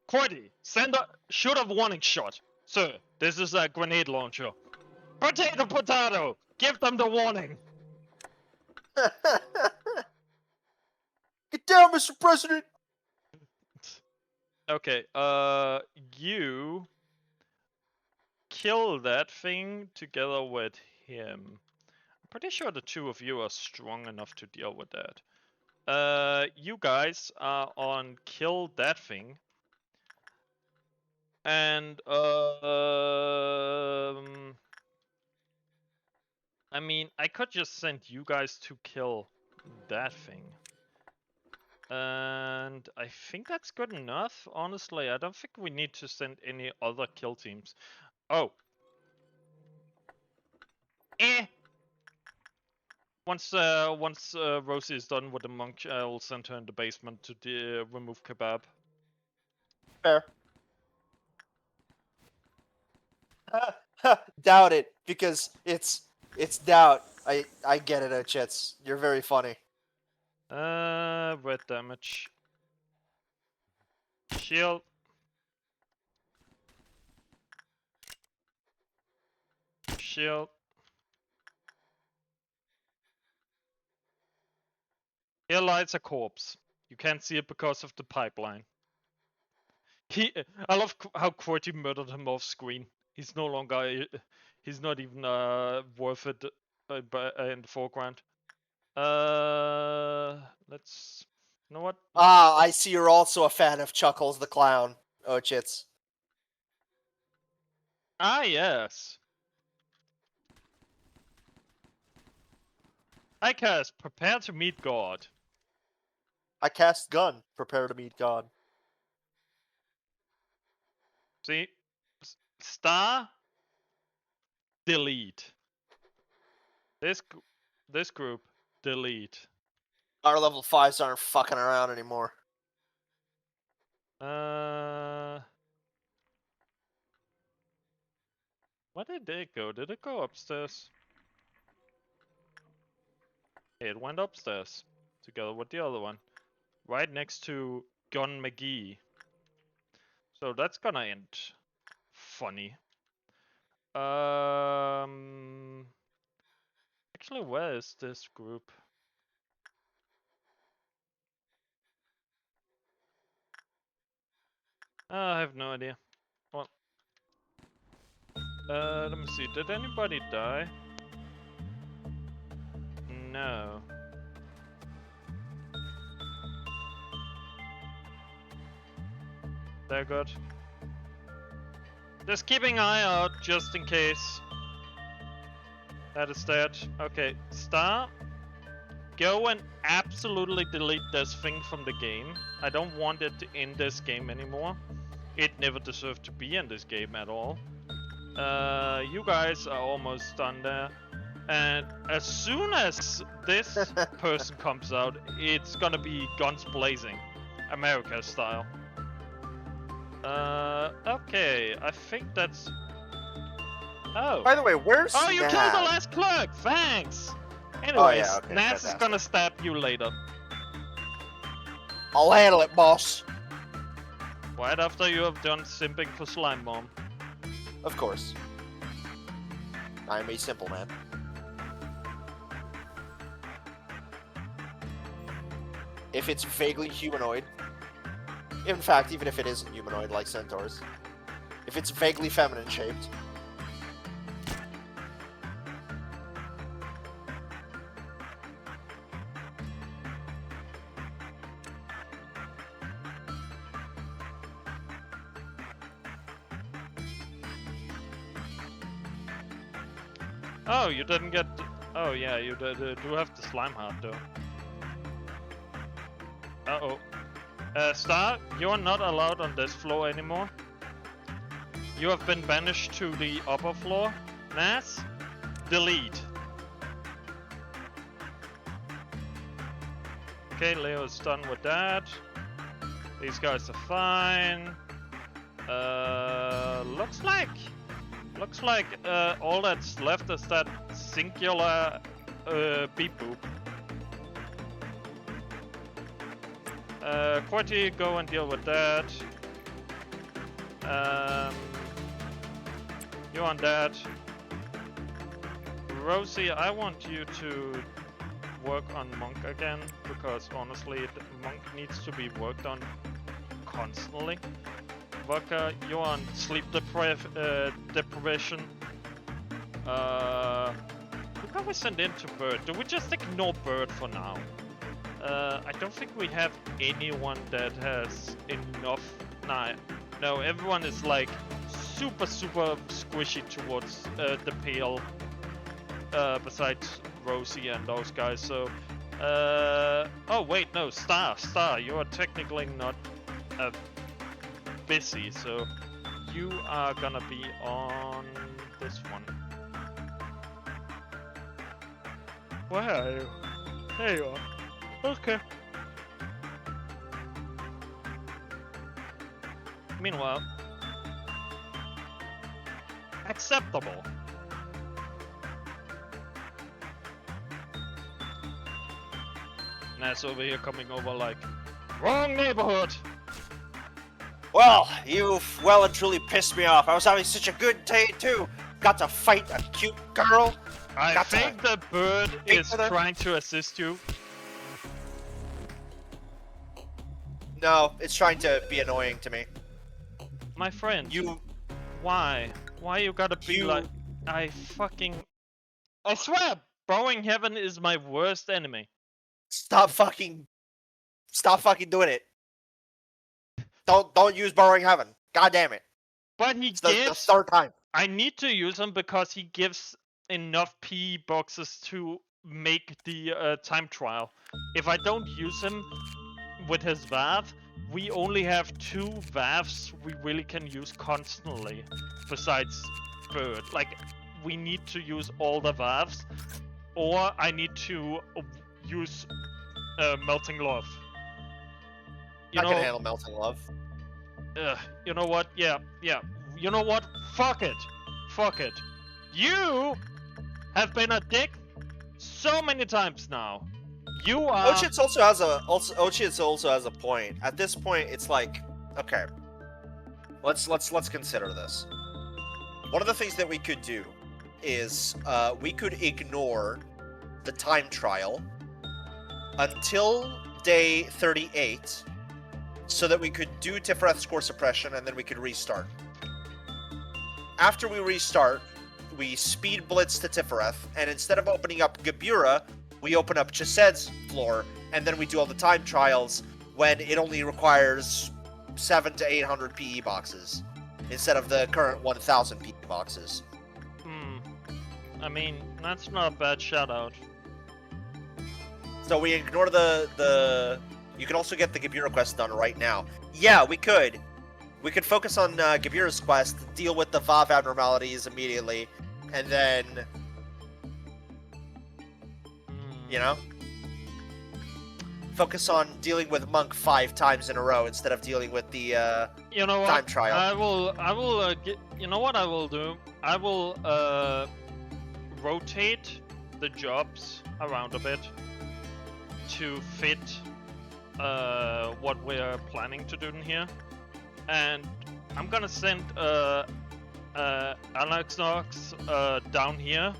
Quitty, shoot a warning shot. Sir, this is a grenade launcher. Potato! Give them the warning. Get down, Mr. President! Okay, you kill that thing together with him. I'm pretty sure the two of you are strong enough to deal with that. You guys are on kill that thing. And, I mean, I could just send you guys to kill that thing. And I think that's good enough, honestly. I don't think we need to send any other kill teams. Oh. Once Rosie is done with the monk, I'll send her in the basement to remove kebab. Fair. Doubt it, because it's doubt. I get it, Chits. You're very funny. Red damage. Shield. Shield. Here lies a corpse. You can't see it because of the pipeline. I love how QWERTY murdered him off screen. He's no longer. He's not even worth it in the foreground. Let's. You know what? Ah, I see you're also a fan of Chuckles the Clown, Chits. Ah, yes. I cast Prepare to Meet God. I cast Gun. Prepare to meet God. See? Star. Delete. This group. Delete. Our level 5s aren't fucking around anymore. Where did it go? Did it go upstairs? It went upstairs. Together with the other one. Right next to Gun McGee. So that's gonna end funny. Actually, where is this group? I have no idea. Well, let me see. Did anybody die? No. They're good. Just keeping an eye out, just in case. That is that. Okay, Star. Go and absolutely delete this thing from the game. I don't want it in this game anymore. It never deserved to be in this game at all. You guys are almost done there. And as soon as this person comes out, it's gonna be guns blazing. America style. Okay, I think that's... Oh. By the way, where's Oh, you Naz? killed the last clerk! Thanks! Anyways, Oh, yeah, okay, Naz is fantastic. gonna stab you later. I'll handle it, boss. Right after you have done simping for Slime Bomb. Of course. I'm a simple man. If it's vaguely humanoid, in fact, even if it isn't humanoid like centaurs, if it's vaguely feminine shaped, Oh, you didn't get... Oh yeah, you do have the slime heart though. Uh-oh. Star, you are not allowed on this floor anymore. You have been banished to the upper floor. Naz, delete. Okay, Leo is done with that. These guys are fine. Looks like all that's left is that singular beep boop. QWERTY, go and deal with that. You on that. Rosie, I want you to work on Monk again, because honestly, Monk needs to be worked on constantly. Vodka, you're on sleep deprivation. Who can we send in to Bird? Do we just ignore Bird for now? I don't think we have anyone that has enough. Nah, no, everyone is like super squishy towards the pale. Besides Rosie and those guys, so... oh wait, no, Star, you are technically not busy, so you are gonna be on this one. Where are you? There you are. Okay. Meanwhile, acceptable. Naz over here coming over like, wrong neighborhood. Well, you've well and truly pissed me off. I was having such a good day too. Got to fight a cute girl. I think the bird is trying to assist you. No, it's trying to be annoying to me. My friend. You. Why? Why you gotta be like... I swear! Burrowing Heaven is my worst enemy. Stop fucking doing it. Don't use Burrowing Heaven. God damn it. But he it's gives... the third time. I need to use him because he gives enough PE boxes to make the time trial. If I don't use him with his valve, we only have 2 valves we really can use constantly, besides bird. Like, we need to use all the valves, or I need to use melting love. I can handle melting love. You know what? Yeah. You know what? Fuck it. You have been a dick so many times now. You are. Ochitz also has a point. At this point, it's like, okay, let's consider this. One of the things that we could do is we could ignore the time trial until day 38, so that we could do Tiphereth score suppression and then we could restart. After we restart, we speed blitz to Tiphereth, and instead of opening up Gebura, we open up Chesed's floor, and then we do all the time trials when it only requires 700 to 800 PE boxes instead of the current 1000 PE boxes. I mean, that's not a bad shout out. So we ignore the you can also get the Gebura quest done right now. Yeah, we could. We could focus on Gebura's quest, deal with the VAV abnormalities immediately, and then... You know? Focus on dealing with Monk 5 times in a row instead of dealing with the you know what? time trial. I will you know what I will do? I will rotate the jobs around a bit to fit what we're planning to do in here. And I'm gonna send Alex Knox down here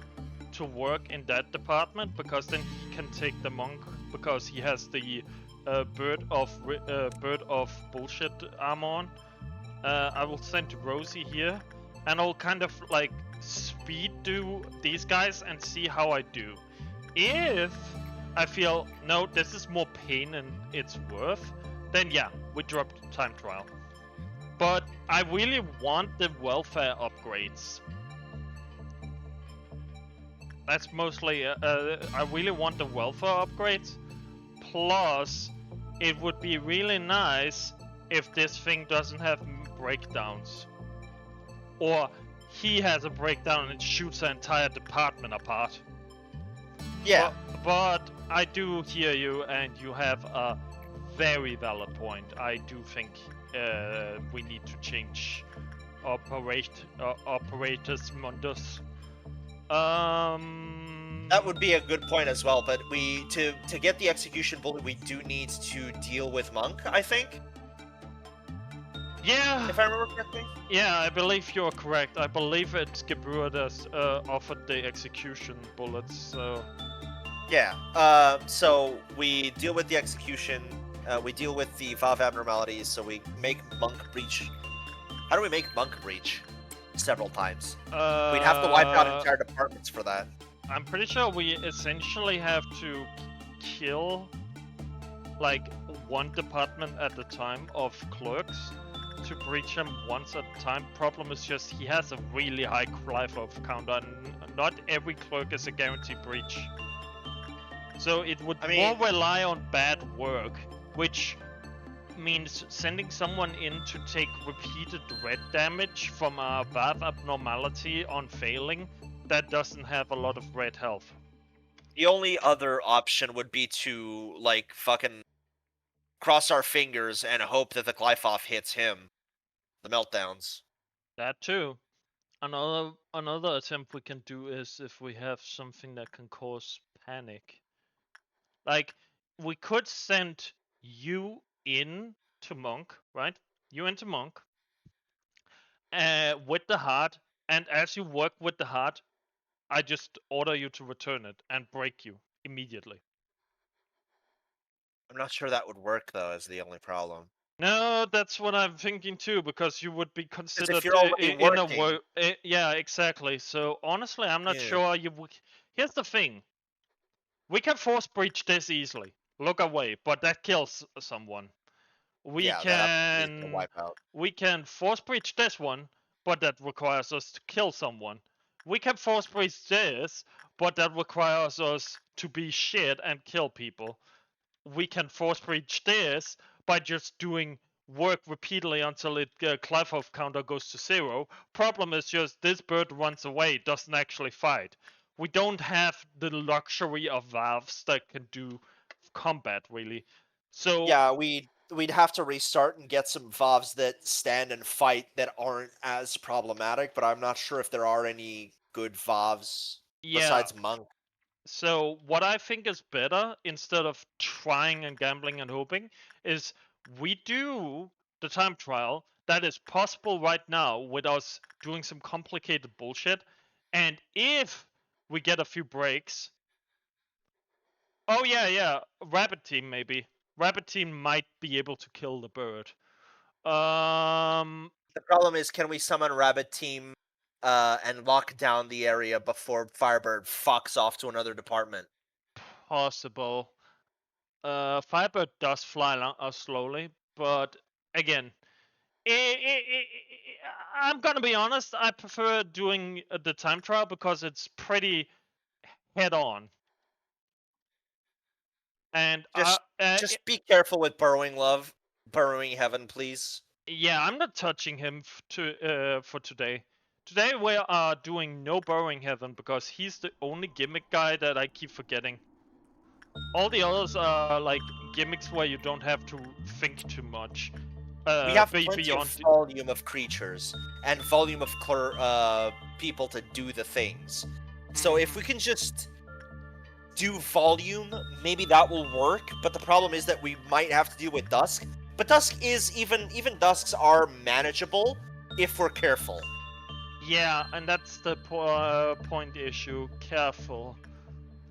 to work in that department, because then he can take the monk, because he has the bird of bullshit armor on. I will send Rosie here, and I'll kind of like speed do these guys and see how I do. If I feel no, this is more pain than it's worth, then yeah, we drop time trial. But I really want the welfare upgrades. That's mostly, I really want the welfare upgrades. Plus, it would be really nice if this thing doesn't have breakdowns. Or he has a breakdown and it shoots the entire department apart. Yeah. But I do hear you, and you have a very valid point. I do think we need to change operators mundus. That would be a good point as well, but to get the execution bullet, we do need to deal with Monk, I think. Yeah. If I remember correctly. Yeah, I believe you're correct. I believe it's Gebura that's offered the execution bullets, so... Yeah, so we deal with the execution, we deal with the VAV abnormalities, so we make Monk breach. How do we make Monk breach? Several times. We'd have to wipe out entire departments for that. I'm pretty sure we essentially have to kill like one department at a time of clerks to breach him once at a time. Problem is just he has a really high life of counter, and not every clerk is a guaranteed breach. So it would more rely on bad work, which means sending someone in to take repeated red damage from a valve abnormality on failing that doesn't have a lot of red health. The only other option would be to, like, fucking cross our fingers and hope that the Glyphoth hits him. The meltdowns. That too. Another attempt we can do is if we have something that can cause panic. Like, we could send you in to Monk, right? You into Monk, with the heart, and as you work with the heart, I just order you to return it and break you immediately. I'm not sure that would work, though, is the only problem. No, that's what I'm thinking too, because you would be Because if considered you're already in a working, yeah, exactly. So honestly, I'm not yeah, sure you would. Here's the thing: we can force breach this easily. Look away, but that kills someone. We yeah, that absolutely is gonna can wipe out. we can force breach this one, but that requires us to kill someone. We can force breach this, but that requires us to be shit and kill people. We can force breach this by just doing work repeatedly until it Clive counter goes to 0. Problem is just this bird runs away, doesn't actually fight. We don't have the luxury of valves that can do combat really. So Yeah, we'd have to restart and get some Vovs that stand and fight that aren't as problematic, but I'm not sure if there are any good Vovs yeah, besides Monk. so what I think is better instead of trying and gambling and hoping is we do the time trial that is possible right now with us doing some complicated bullshit. And if we get a few breaks, oh yeah, Rabbit Team maybe. Rabbit Team might be able to kill the bird. Um, The problem is, can we summon Rabbit Team and lock down the area before Firebird fucks off to another department? possible. Firebird does fly slowly, but again, I'm gonna be honest. I prefer doing the time trial because it's pretty head on. And Just be careful with Burrowing Heaven, please. yeah, I'm not touching him for today. Today we are doing no Burrowing Heaven because he's the only gimmick guy that I keep forgetting. All the others are like gimmicks where you don't have to think too much. We have plenty of Beyond. volume of creatures and volume of people to do the things. So if we can just do volume, maybe that will work. But the problem is that we might have to deal with Dusk. But Dusk is even Dusks are manageable if we're careful. Yeah, and that's the point issue. Careful.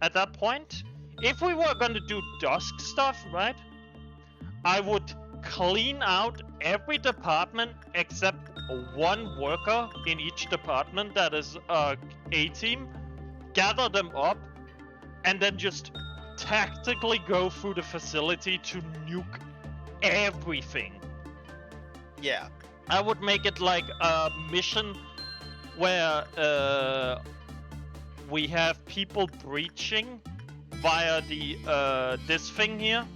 At that point, if we were gonna do Dusk stuff, right? I would clean out every department except one worker in each department that is a team, gather them up, and then just tactically go through the facility to nuke everything. Yeah. I would make it like a mission where we have people breaching via the this thing here,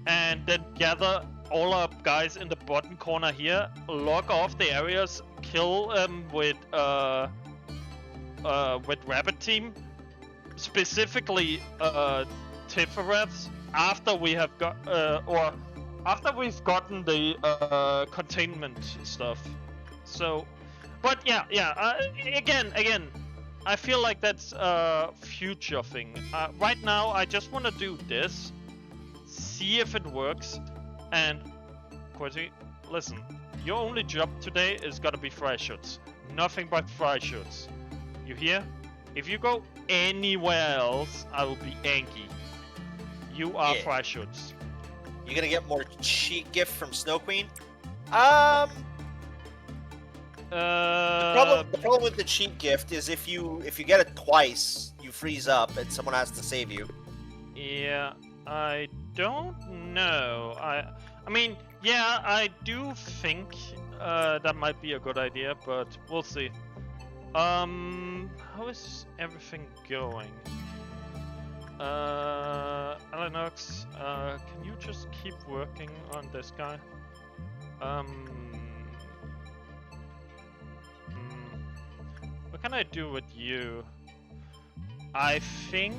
and then gather all our guys in the bottom corner here, lock off the areas, kill them with Rabbit Team, specifically Tiphereth, after we have got or after we've gotten the containment stuff. So, but yeah, again, I feel like that's a future thing. Right now, I just want to do this, see if it works, and Quizzy, listen, your only job today is gonna be fry shoots. Nothing but fry shoots. You hear? If you go anywhere else, I will be angry. You are fry shoots. You gonna get more cheat gift from Snow Queen? The problem with the cheat gift is if you get it twice, you freeze up and someone has to save you. Yeah, I don't know. I mean, yeah, I do think that might be a good idea, but we'll see. How is everything going? Lennox, can you just keep working on this guy? What can I do with you? I think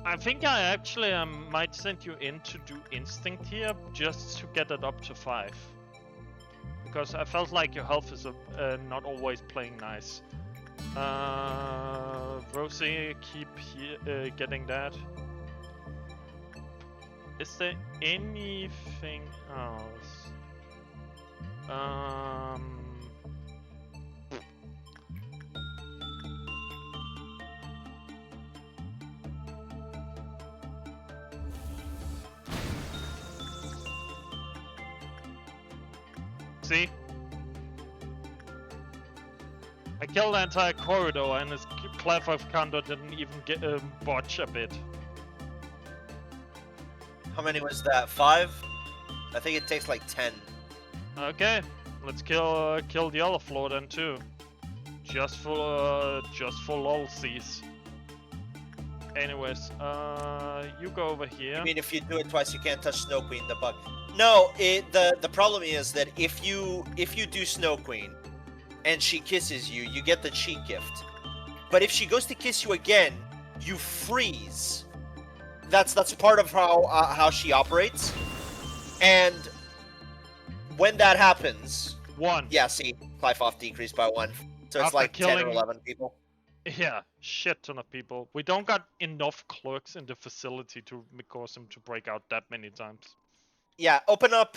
I think I actually might send you in to do instinct here, just to get it up to 5. Because I felt like your health is not always playing nice. Rosie, keep getting that. Is there anything else? See? I killed the entire corridor and his clever counter didn't even get botch a bit. How many was that? 5? I think it takes like 10. Okay, let's kill the other floor then too. Just for lolsies. Anyways, you go over here. I mean, if you do it twice, you can't touch Snow Queen. The bug. No, the problem is that if you do Snow Queen, and she kisses you, you get the cheat gift. But if she goes to kiss you again, you freeze. That's part of how she operates. And when that happens, 1. Yeah, see, life off decreased by 1. So it's After like 10 or killing- 11 people. Yeah, shit ton of people. We don't got enough clerks in the facility to cause him to break out that many times. Yeah, open up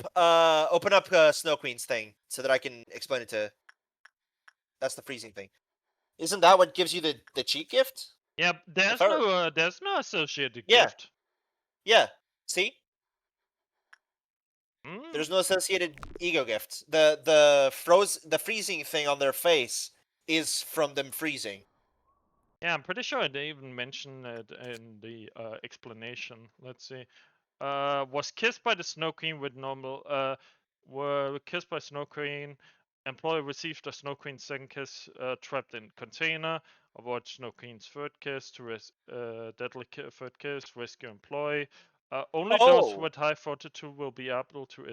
Snow Queen's thing so that I can explain it to. That's the freezing thing. Isn't that what gives you the cheat gift? Yeah, there's no associated Yeah. gift. Yeah. See, Mm. there's no associated ego gift. The freezing thing on their face is from them freezing. Yeah, I'm pretty sure they even mentioned it in the explanation. Let's see. Was kissed by the Snow Queen with normal. Were kissed by Snow Queen. Employee received a Snow Queen second kiss trapped in container. Avoid Snow Queen's third kiss to deadly third kiss. Rescue employee. Only those with high fortitude will be able to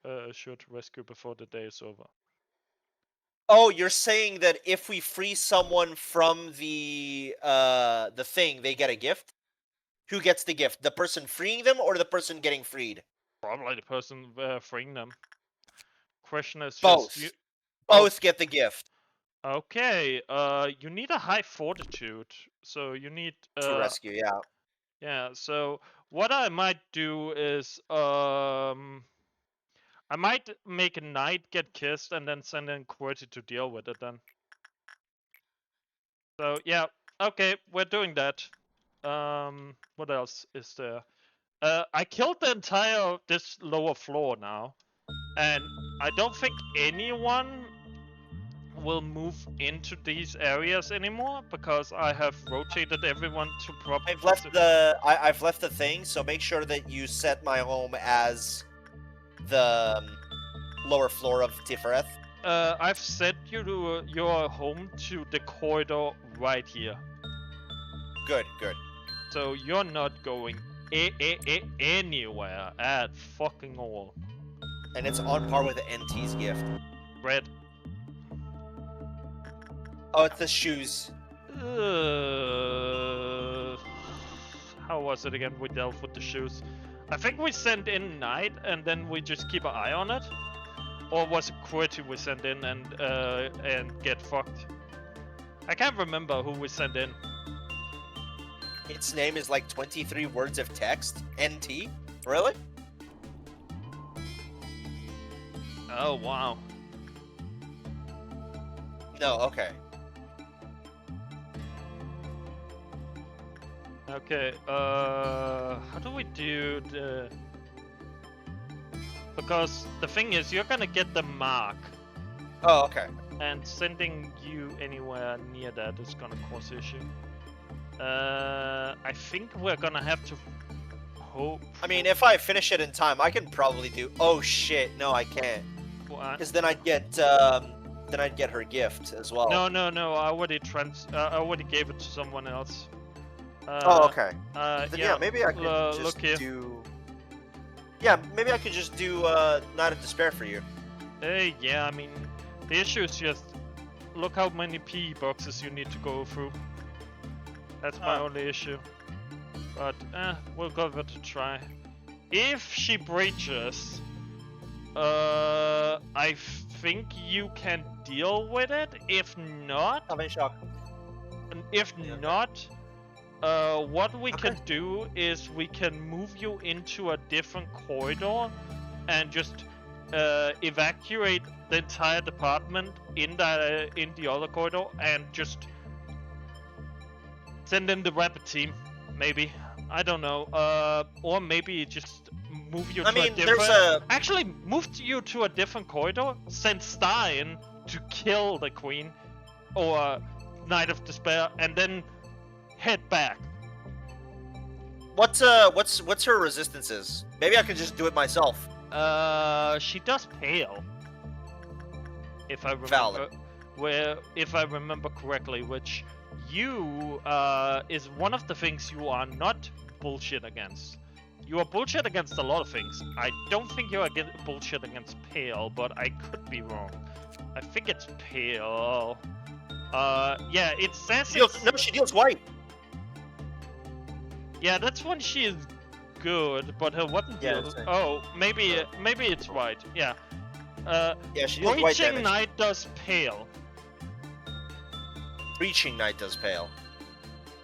assure to rescue before the day is over. Oh, you're saying that if we free someone from the thing, they get a gift? Who gets the gift? The person freeing them or the person getting freed? Probably the person freeing them. Question is Both. just Both get the gift. Okay, you need a high fortitude, so you need To rescue, yeah. Yeah, so what I might do is I might make a knight get kissed and then send in QWERTY to deal with it then. So yeah, okay, we're doing that. What else is there? I killed the entire this lower floor now, and I don't think anyone will move into these areas anymore because I have rotated everyone to proper. I've left the thing, so make sure that you set my home as the lower floor of Tiphereth. I've set your home to the corridor right here. Good, good. So you're not going anywhere at fucking all. And it's on par with NT's gift. Red. Oh, it's the shoes. How was it again? We dealt with the shoes. I think we sent in Knight and then we just keep an eye on it. Or was it QWERTY we sent in and get fucked? I can't remember who we sent in. Its name is like 23 words of text. NT? Really? Oh wow. No, okay. Okay, how do we do the... Because the thing is, you're gonna get the mark. Oh, okay. And sending you anywhere near that is gonna cause issue. I think we're gonna have to hope... I mean, if I finish it in time, I can probably do... Oh shit, no I can't. What? Because then I'd get her gift as well. No, I already I already gave it to someone else. Oh, okay. Then yeah, maybe I could just do... Yeah, maybe I could just do Night of Despair for you. Yeah, I mean, the issue is just look how many PE boxes you need to go through. That's my only issue. But we'll give it a try. If she breaches, I think you can deal with it. If not, I'm in shock. if Yeah. not, what we can do is we can move you into a different corridor and just evacuate the entire department in the other corridor and just send in the rapid team, maybe. I don't know. Or maybe just move you to a different... Actually, move you to a different corridor, send Star in to kill the Queen or Knight of Despair, and then head back. What's her resistances? Maybe I can just do it myself. She does pale. If I remember, Valid. If I remember correctly, which you is one of the things you are not bullshit against. You are bullshit against a lot of things. I don't think you are bullshit against pale, but I could be wrong. I think it's pale. Yeah, it says she deals white. Yeah, that's when she is good, but her weapon deals... Oh, maybe it's right. Yeah. Yeah, she deals white damage. Breaching Knight does pale. Breaching Knight does pale.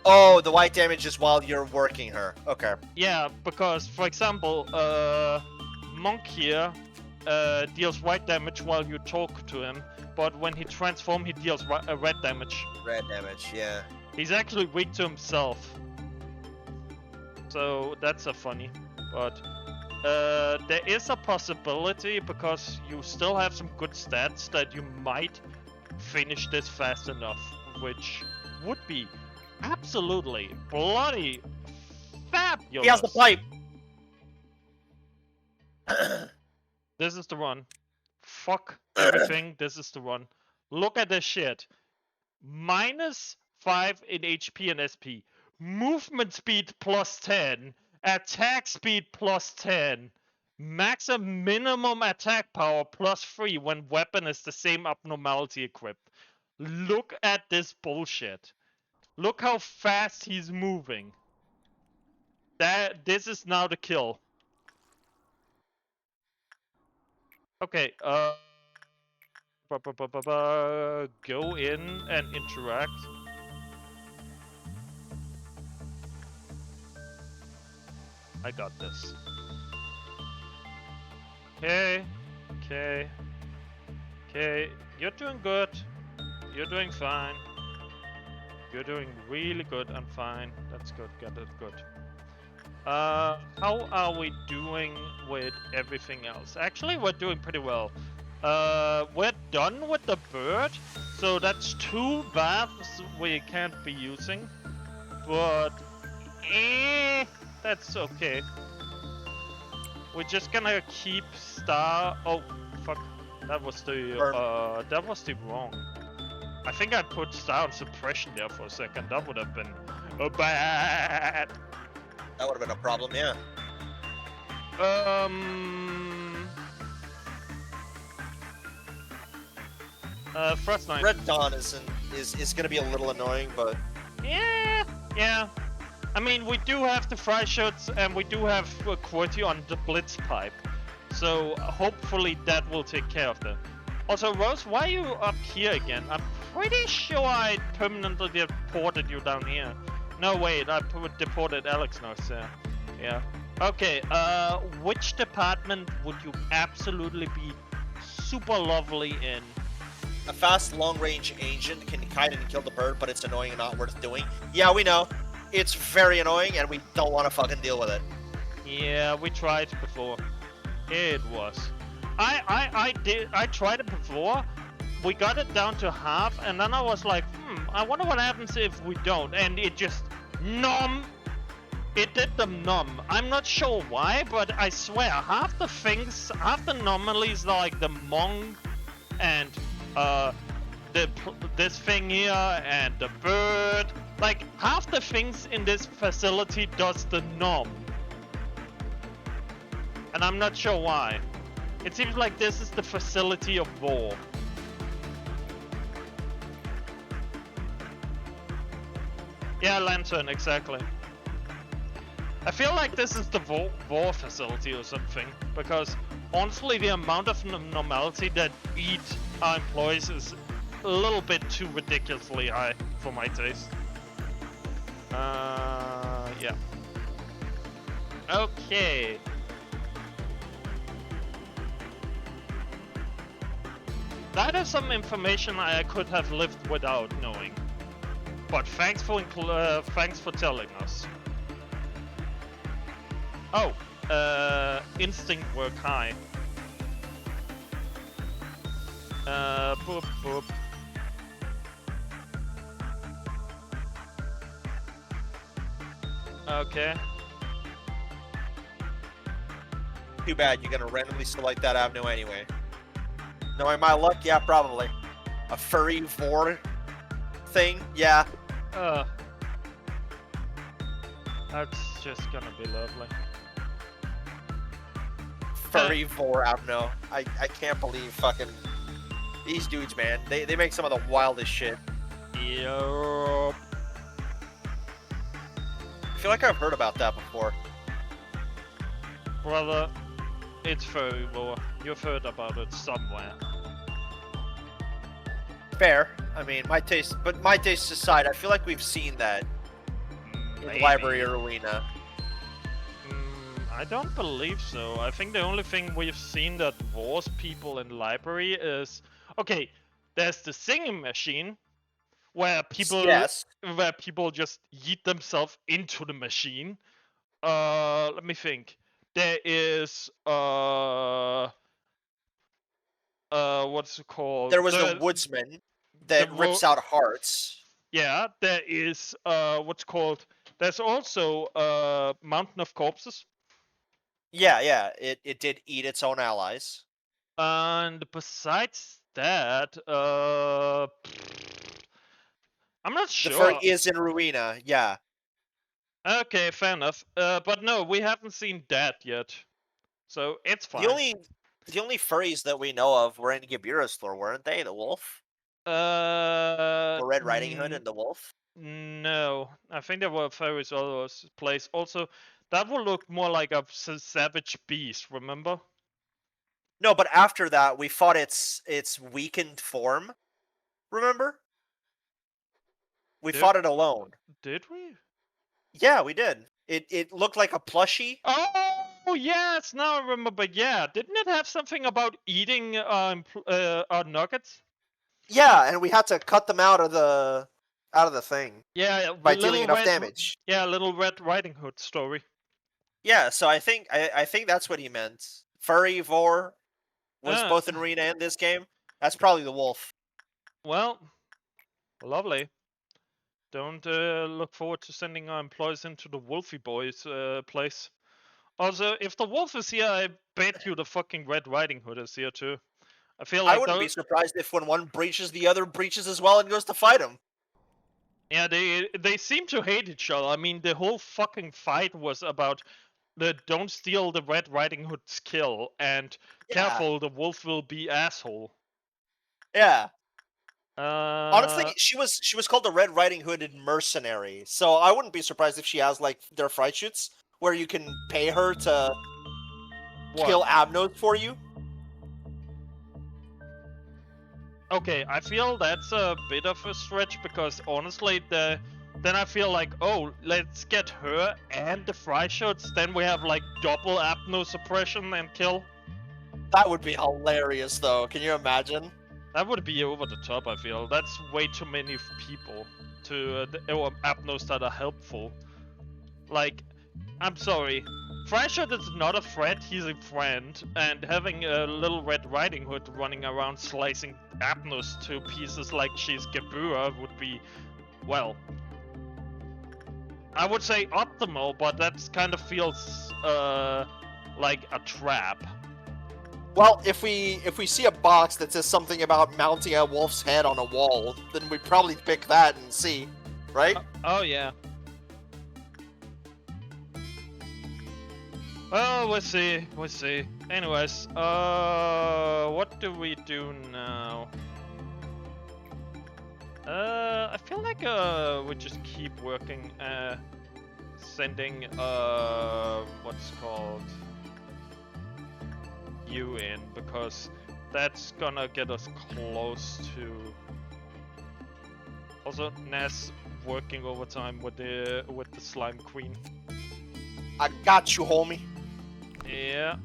Oh, the white damage is while you're working her. Okay. Yeah, because, for example, Monk here deals white damage while you talk to him, but when he transforms, he deals red damage. Red damage, yeah. He's actually weak to himself. So that's a funny, but there is a possibility, because you still have some good stats, that you might finish this fast enough, which would be absolutely bloody fabulous. He has the pipe. This is the run. Fuck everything. This is the run. Look at this shit. -5 in HP and SP. Movement speed +10. Attack speed +10. Max and minimum attack power +3 when weapon is the same abnormality equipped. Look at this bullshit. Look how fast he's moving. This is now the kill. Okay, go in and interact. I got this. Okay. You're doing good. You're doing fine. You're doing really good and fine. That's good. Get it good. How are we doing with everything else? Actually, we're doing pretty well. We're done with the bird, so that's 2 baths we can't be using. But that's okay. We're just gonna keep Star. Oh fuck! That was the wrong. I think I put Star on suppression there for a second. That would have been bad. That would have been a problem, yeah. First night. Red Dawn is gonna be a little annoying, but yeah. I mean, we do have the fry shots and we do have quality on the blitz pipe, so hopefully that will take care of them. Also, Rose, why are you up here again? I'm pretty sure I permanently deported you down here. No, wait, I deported Alex now, so yeah. Okay, which department would you absolutely be super lovely in? A fast, long-range agent can kite and kill the bird, but it's annoying and not worth doing. Yeah, we know. It's very annoying, and we don't want to fucking deal with it. Yeah, we tried before. It was. I tried it before. We got it down to half, and then I was like, I wonder what happens if we don't. And it just it did them numb. I'm not sure why, but I swear, half the anomalies like the monk and this thing here and the bird, like half the things in this facility does the numb. And I'm not sure why. It seems like this is the facility of war. Yeah, Lantern, exactly. I feel like this is the war facility or something, because honestly the amount of normality that eat our employees is a little bit too ridiculously high for my taste. Yeah. Okay. That is some information I could have lived without knowing. But thanks for telling us. Oh, instinct work high. Boop boop. Okay. Too bad you're gonna randomly select that avenue anyway. Knowing my luck, yeah, probably. A furry vor thing, yeah. That's just gonna be lovely. Furry vor avenue. I can't believe fucking these dudes, man. They make some of the wildest shit. Yup. I feel like I've heard about that before. Brother, it's furry war. You've heard about it somewhere. Fair. I mean, my taste aside, I feel like we've seen that in Library Arena. I don't believe so. I think the only thing we've seen that wars people in library is... Okay, there's the singing machine, where people just yeet themselves into the machine. Let me think. There is what's it called? There was the woodsman that rips out hearts. Yeah, there is what's called. There's also Mountain of Corpses. Yeah, it did eat its own allies. And besides that, I'm not sure. The fur is in Ruina, yeah. Okay, fair enough. But no, we haven't seen that yet, so it's fine. The only furries that we know of were in Gibira's floor, weren't they? The wolf. The Red Riding Hood and the wolf. No, I think there were furries all over the place. Also, that would look more like a savage beast. Remember? No, but after that, we fought its weakened form. Remember? We fought it alone. Did we? Yeah, we did. It looked like a plushie. Oh yes, now I remember. But yeah, didn't it have something about eating our nuggets? Yeah, and we had to cut them out of the thing. Yeah, by dealing enough damage. Yeah, Little Red Riding Hood story. Yeah, so I think that's what he meant. Furry vor was both in Arena and this game. That's probably the wolf. Well, lovely. Don't look forward to sending our employees into the Wolfie Boys place. Also, if the wolf is here, I bet you the fucking Red Riding Hood is here too. I feel like I wouldn't be surprised if when one breaches, the other breaches as well and goes to fight him. Yeah, they seem to hate each other. I mean, the whole fucking fight was about the don't steal the Red Riding Hood's kill and careful, the wolf will be asshole. Yeah. Honestly, she was called the Red Riding Hooded Mercenary, so I wouldn't be surprised if she has like their fright shoots where you can pay her to kill Abnos for you. Okay, I feel that's a bit of a stretch because honestly, then I feel like, oh, let's get her and the fry shots, then we have like double Abno suppression and kill. That would be hilarious, though. Can you imagine? That would be over the top, I feel. That's way too many people to Abnos that are helpful. Like, I'm sorry. Freshot is not a threat, he's a friend, and having a little Red Riding Hood running around slicing Abnos to pieces like she's Gebura would be, well, I would say optimal, but that kind of feels like a trap. Well, if we see a box that says something about mounting a wolf's head on a wall, then we'd probably pick that and see, right? Oh yeah. Well, we'll see. Anyways, what do we do now? I feel like we just keep working. sending what's called you in, because that's gonna get us close to. Also, Ness working overtime with the slime queen. I got you, homie. Yeah,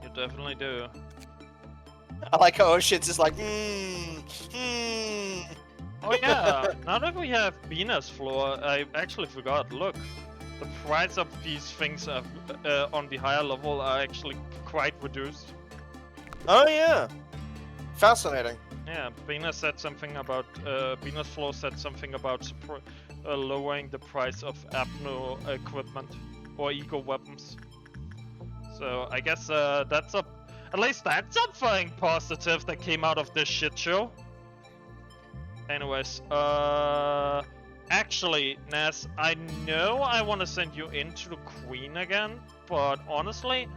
you definitely do. I like how shit's just like, Oh yeah, now that we have Venus floor, I actually forgot. Look, the price of these things are, on the higher level are actually quite reduced. Oh yeah, fascinating. Yeah, Venus said something about Venus floor said something about lowering the price of Apno equipment or eco weapons. So I guess that's at least that's something positive that came out of this shit show. Anyways, actually, Ness, I know I want to send you into the Queen again, but honestly,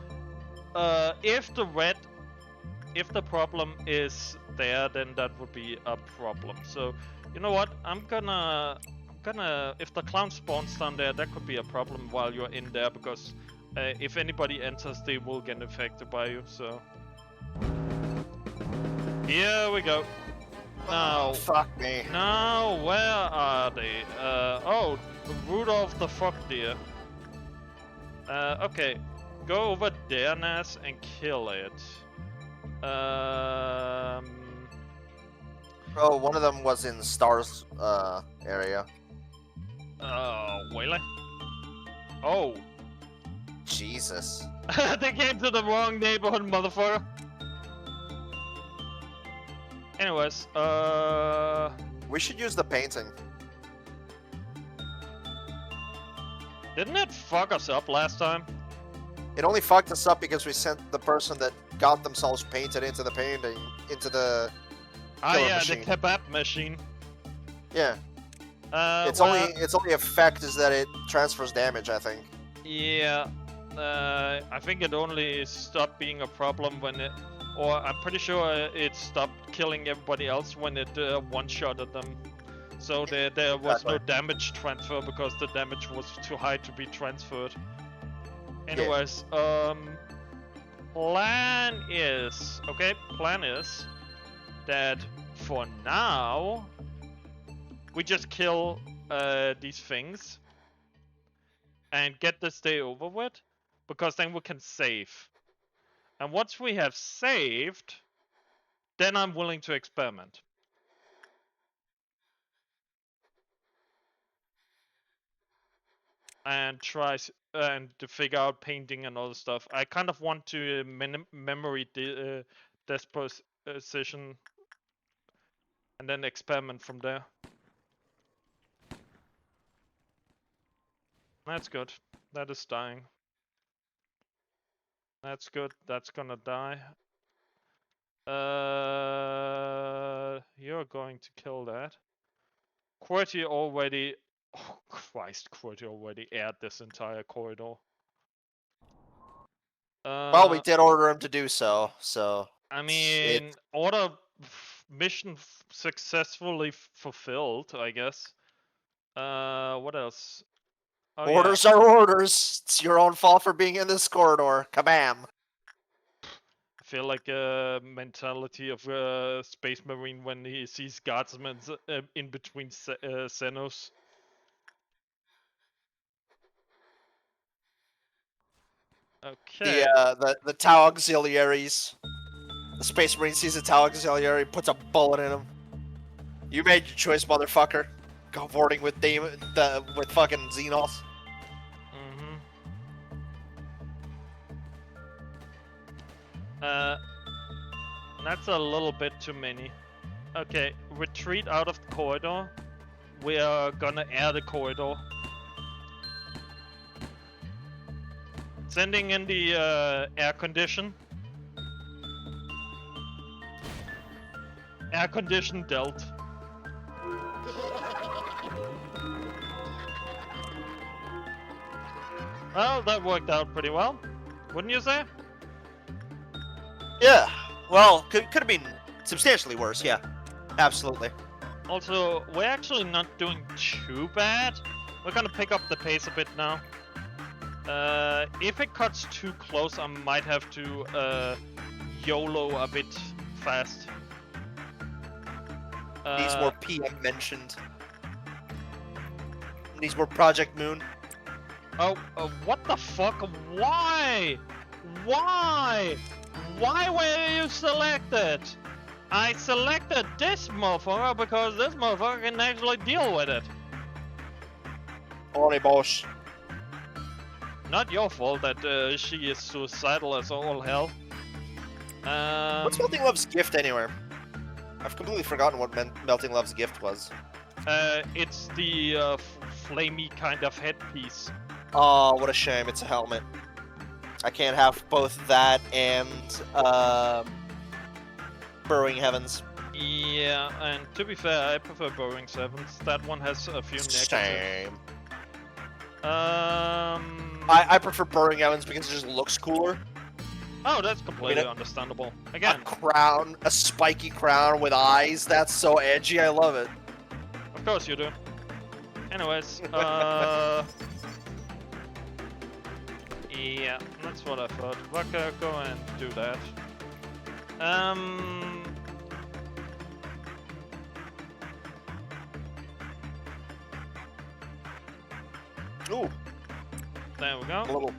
if the problem is there, then that would be a problem. So, you know what? I'm gonna, if the clown spawns down there, that could be a problem while you're in there, because if anybody enters, they will get infected by you. So, here we go. Now, fuck me. Now, where are they? Oh, Rudolph the fuck deer. Okay, go over there, Nas, and kill it. Oh, one of them was in Star's area. Really? Oh. Jesus. They came to the wrong neighborhood, motherfucker. Anyways, we should use the painting. Didn't it fuck us up last time? It only fucked us up because we sent the person that got themselves painted into the painting, into the machine. The kebab machine. Yeah. Its only effect is that it transfers damage, I think. Yeah. I think it only stopped being a problem when it, or I'm pretty sure it stopped killing everybody else when it one-shotted them. So there was no damage transfer because the damage was too high to be transferred. Anyways, plan is that for now we just kill these things and get this day over with, because then we can save. And once we have saved, then I'm willing to experiment. And try and to figure out painting and all the stuff. I kind of want to memory disposition and then experiment from there. That's good. That is dying. That's good. That's gonna die. You're going to kill that. QWERTY already... Oh Christ, QWERTY already aired this entire corridor. Well, we did order him to do so, so... I mean, order mission successfully fulfilled, I guess. What else? Oh, orders are orders. It's your own fault for being in this corridor. Kabam. I feel like a mentality of a space marine when he sees guardsmen in between Xenos. Okay. The Tau Auxiliaries. The Space Marine sees a Tau Auxiliary, puts a bullet in him. You made your choice, motherfucker. Cavorting with with fucking Xenos. That's a little bit too many. Okay, retreat out of the corridor. We are gonna air the corridor. Sending in the air condition. Air condition dealt. Well, that worked out pretty well, wouldn't you say? Yeah. Well, could have been substantially worse. Yeah, absolutely. Also, we're actually not doing too bad. we're gonna pick up the pace a bit now. If it cuts too close, I might have to YOLO a bit fast. These were PM mentioned. These were Project Moon. Oh, what the fuck? Why? Why? Why were you selected? I selected this motherfucker because this motherfucker can actually deal with it. Only boss. Not your fault that she is suicidal as all hell. What's Melting Love's gift anywhere? I've completely forgotten what Melting Love's gift was. It's the flamey kind of headpiece. Oh, what a shame! It's a helmet. I can't have both that and Burrowing Heavens. Yeah, and to be fair, I prefer Burrowing Heavens. That one has a few negatives. Same. I prefer Burrowing Heavens because it just looks cooler. Oh, that's completely understandable. Again, a crown, a spiky crown with eyes. That's so edgy. I love it. Of course you do. Anyways, yeah, that's what I thought. Waka, go and do that. Ooh. There we go. A little.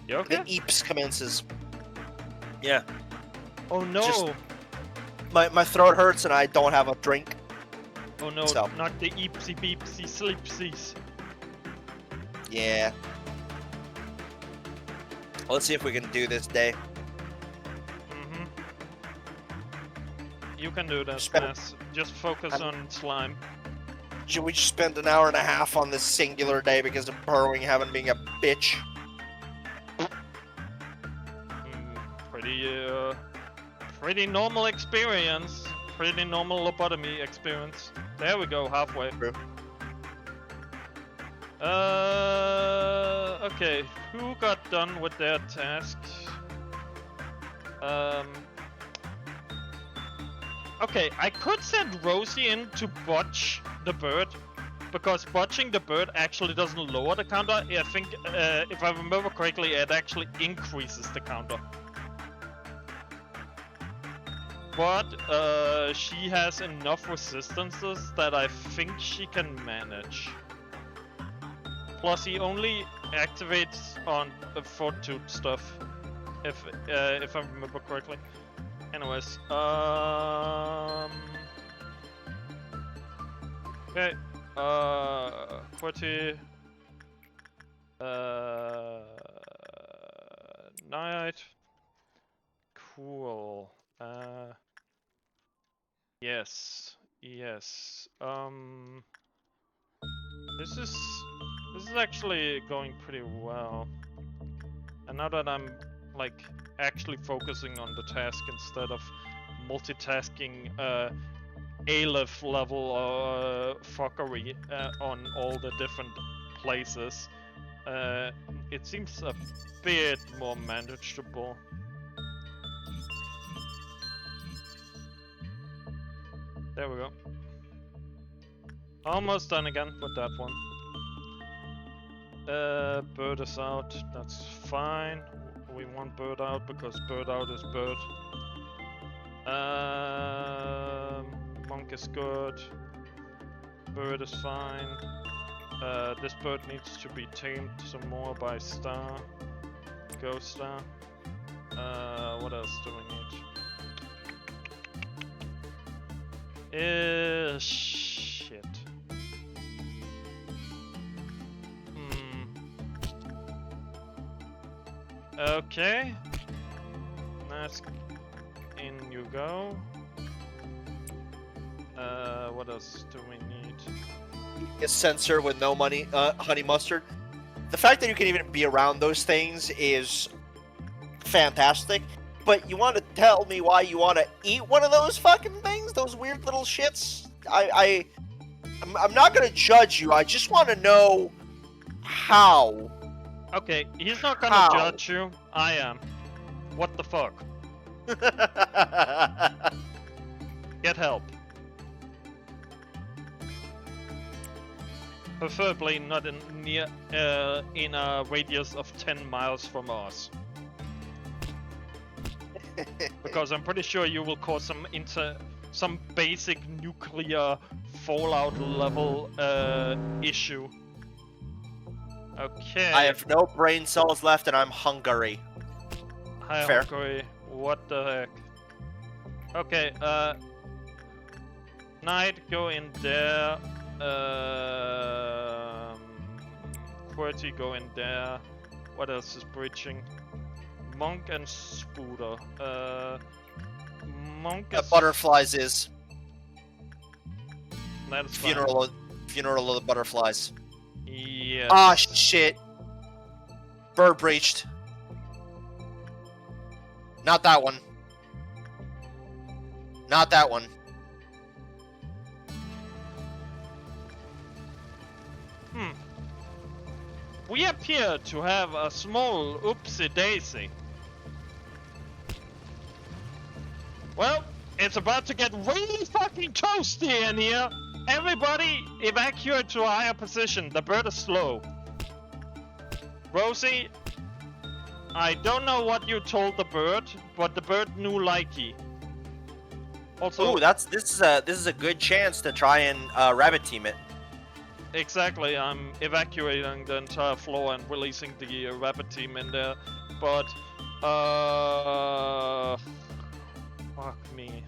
You okay? The eeps commences. Yeah. Oh no! Just, my throat hurts and I don't have a drink. Oh no, So. not the eepsy beepsy sleepsies. Yeah. Let's see if we can do this day. You can do that, Spend- Ness. Just focus on slime. Should we just spend an hour and a half on this singular day because of Burrowing Heaven being a bitch? Pretty normal experience. Pretty normal lobotomy experience. There we go, halfway. True. Okay, who got done with their task? Okay, I could send Rosie in to botch the bird, because botching the bird actually doesn't lower the counter. I think, if I remember correctly, it actually increases the counter. But she has enough resistances that I think she can manage. Plus, he only activates on the fortitude stuff, if I remember correctly. Anyways, okay, QWERTY, night, cool, yes, this is actually going pretty well, and now that I'm, like, actually focusing on the task instead of multitasking A-level level fuckery on all the different places. It seems a bit more manageable. There we go. Almost done again with that one. Bird is out, that's fine. We want bird out because bird out is bird. Monk is good. Bird is fine. This bird needs to be tamed some more by Star. Go Star. What else do we need? Shit. Okay. Nice. In you go. What else do we need? A sensor with no money, honey mustard. The fact that you can even be around those things is fantastic. But you want to tell me why you want to eat one of those fucking things? Those weird little shits? I'm not gonna judge you. I just want to know how. Okay, he's not gonna judge you. I am. What the fuck? Get help. Preferably not in in a radius of 10 miles from us. Because I'm pretty sure you will cause some basic nuclear fallout level issue. Okay. I have no brain cells left and I'm hungry. Hi, Fair. Hungary. What the heck? Okay, Knight, go in there. QWERTY, go in there. What else is breaching? Monk and Scooter. Monk is... Butterflies is. That is Funeral of the butterflies. Yes. Ah, shit. Bird breached. Not that one. Not that one. We appear to have a small oopsie-daisy. Well, it's about to get really fucking toasty in here. Everybody evacuate to a higher position. The bird is slow. Rosie, I don't know what you told the bird, but the bird knew likey. Also, ooh, this is a good chance to try and rabbit team it. Exactly, I'm evacuating the entire floor and releasing the rabbit team in there, but fuck me.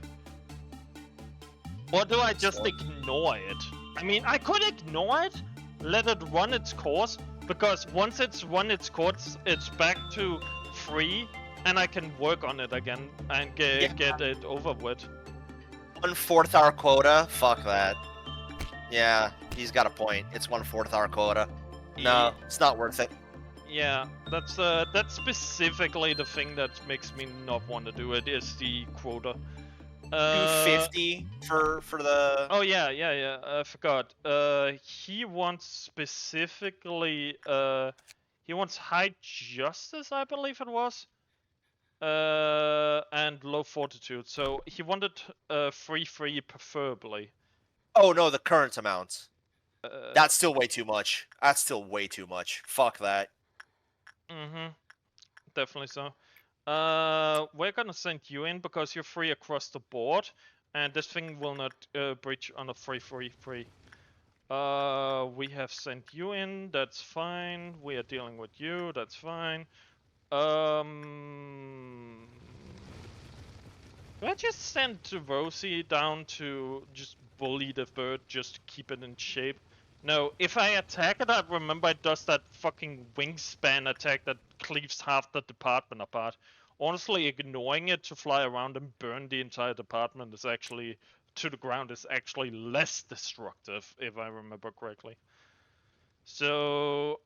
Or do I just ignore it? I mean, I could ignore it, let it run its course, because once it's run its course, it's back to 3, and I can work on it again and get it over with. 1/4 our quota? Fuck that. Yeah, he's got a point. It's 1/4 our quota. No, it's not worth it. Yeah, that's specifically the thing that makes me not want to do it, is the quota. 250 for the... Oh yeah, I forgot. He wants specifically, he wants high justice, I believe it was. And low fortitude, so he wanted 3/3 preferably. Oh no, the current amount. That's still way too much. That's still way too much. Fuck that. Definitely so. We're gonna send you in because you're free across the board, and this thing will not breach on a 3/3/3. We have sent you in, that's fine. We are dealing with you, that's fine. Do I just send Rosie down to just bully the bird, just to keep it in shape? No, if I attack it, I remember it does that fucking wingspan attack that cleaves half the department apart. Honestly, ignoring it to fly around and burn the entire department is actually, to the ground, is actually less destructive, if I remember correctly. So,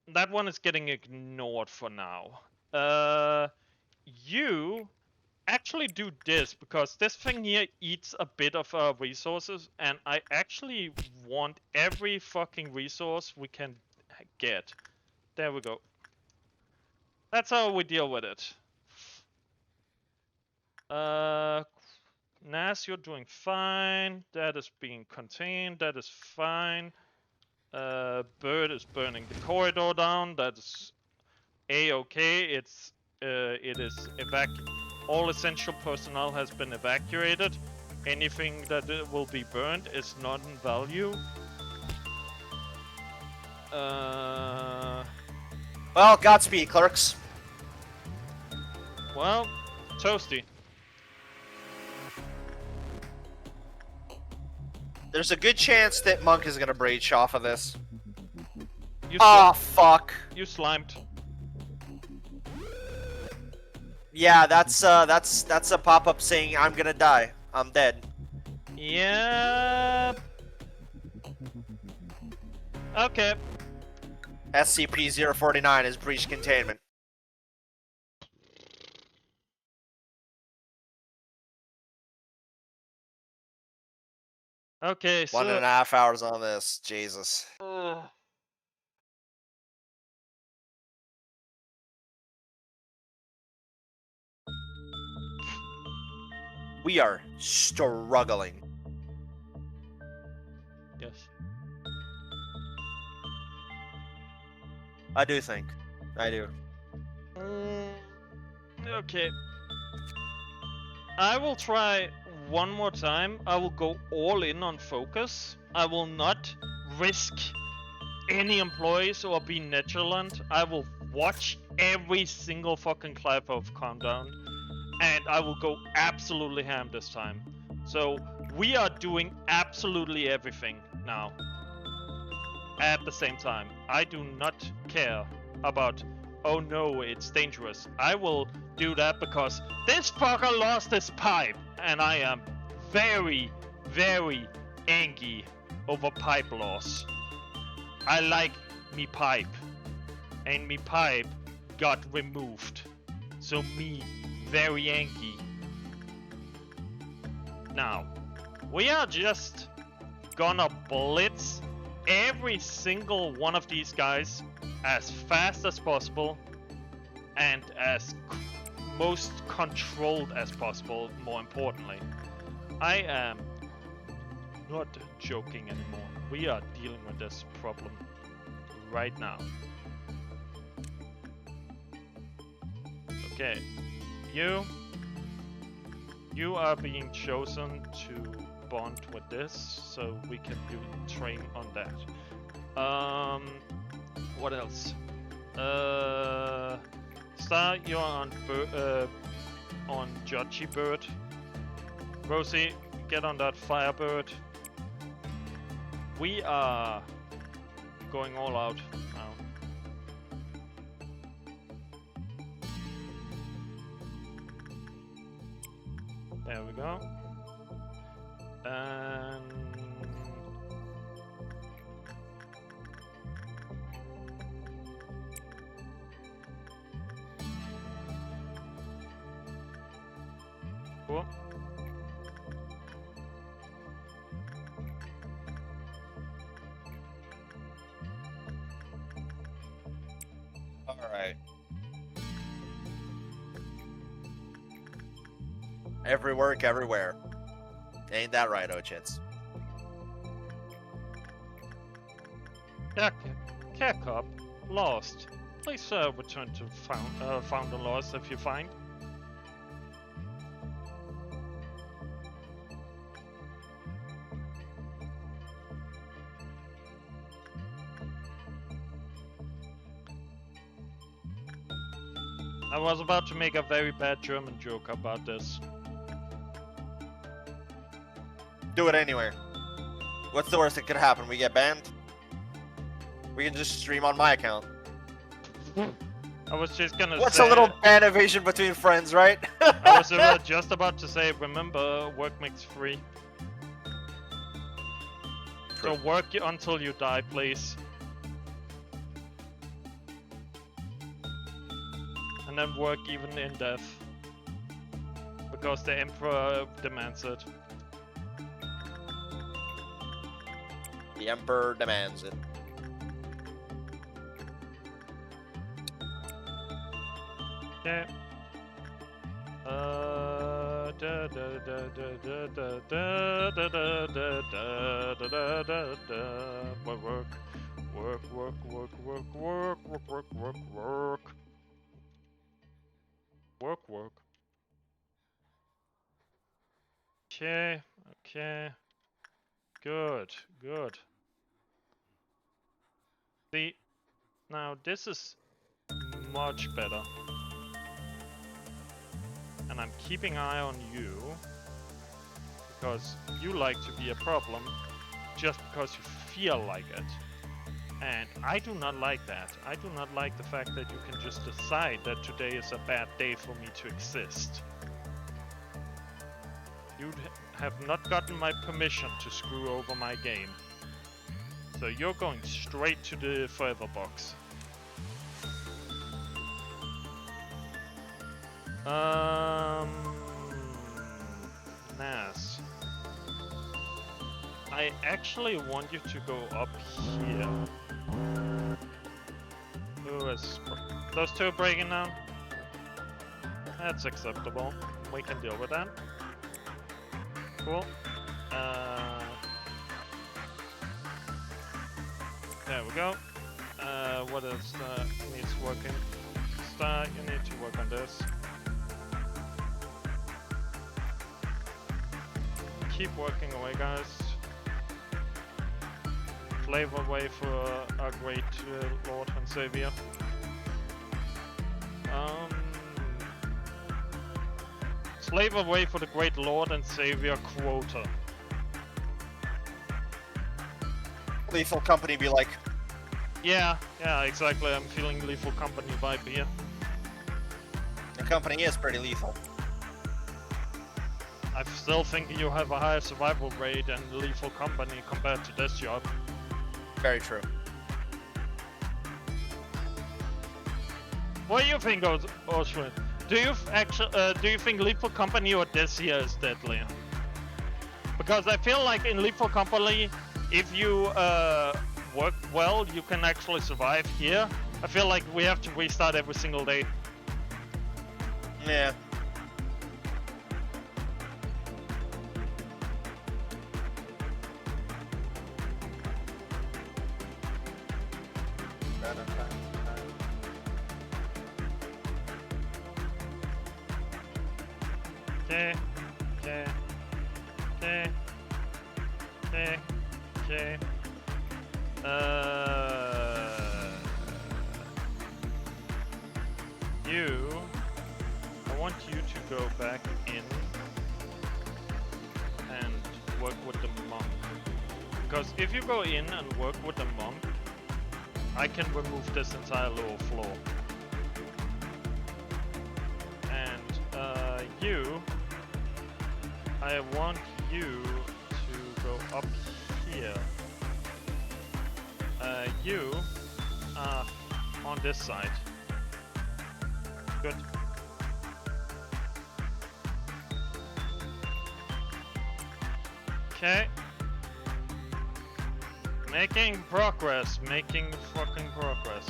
that one is getting ignored for now. You actually do this, because this thing here eats a bit of our resources, and I actually want every fucking resource we can get. There we go. That's how we deal with it. Nas, you're doing fine. That is being contained. That is fine. Bird is burning the corridor down. That is a-okay. It is all essential personnel has been evacuated. Anything that will be burned is not in value. Well, Godspeed, clerks. Well, toasty. There's a good chance that Monk is gonna breach off of this. Oh, fuck. You slimed. Yeah, that's a pop-up saying I'm gonna die. I'm dead. Yeah. Okay. SCP-049 is breach containment. Okay, so 1.5 hours on this. Jesus. We are struggling. Yes. I do think. I do. Okay. I will try one more time. I will go all in on focus. I will not risk any employees or be nonchalant. I will watch every single fucking clap of countdown, and I will go absolutely ham this time. So we are doing absolutely everything now at the same time. I do not care about, oh no, it's dangerous. I will do that because this fucker lost his pipe, and I am very, very angry over pipe loss. I like me pipe, and me pipe got removed, so me very angry. Now, we are just gonna blitz every single one of these guys as fast as possible and as most controlled as possible, more importantly. I am not joking anymore. We are dealing with this problem right now. Okay, you are being chosen to bond with this, so we can train on that. What else? Star, you're on Judgy Bird. Rosie, get on that Firebird. We are going all out now. There we go. And cool. All right. Every work, everywhere. Ain't that right, Ochits? Care Cup, lost. Please return to found and lost if you find. I was about to make a very bad German joke about this. Do it anyway. What's the worst that could happen? We get banned? We can just stream on my account. I was just gonna What's say... a little ban evasion between friends, right? I was just about to say, remember, work makes free. True. So work until you die, please. And then work even in death. Because the Emperor demands it. The Emperor demands it. Yeah. Work. Okay. Good. See, now this is much better. And I'm keeping an eye on you because you like to be a problem just because you feel like it. And I do not like that. I do not like the fact that you can just decide that today is a bad day for me to exist. You have not gotten my permission to screw over my game. So you're going straight to the forever box. Nas. I actually want you to go up here. Who is... Those two are breaking down? That's acceptable. We can deal with that. Cool. There we go. What else needs working? Star, you need to work on this. Keep working away, guys. Slave away for our great Lord and Savior. Slave away for the great Lord and Savior quota. Lethal Company be like... Yeah, exactly. I'm feeling Lethal Company vibe here. The company is pretty lethal. I still think you have a higher survival rate than Lethal Company compared to this job. Very true. What do you think, Oshrin? Do you think Lethal Company or this here is deadlier? Because I feel like in Lethal Company, if you work well, you can actually survive. Here, I feel like we have to restart every single day. Yeah. Okay. I want you to go back in and work with the monk. Because if you go in and work with the monk, I can remove this entire lower floor. And I want you to go up here. You are on this side. Good. Okay. Making progress. Making fucking progress.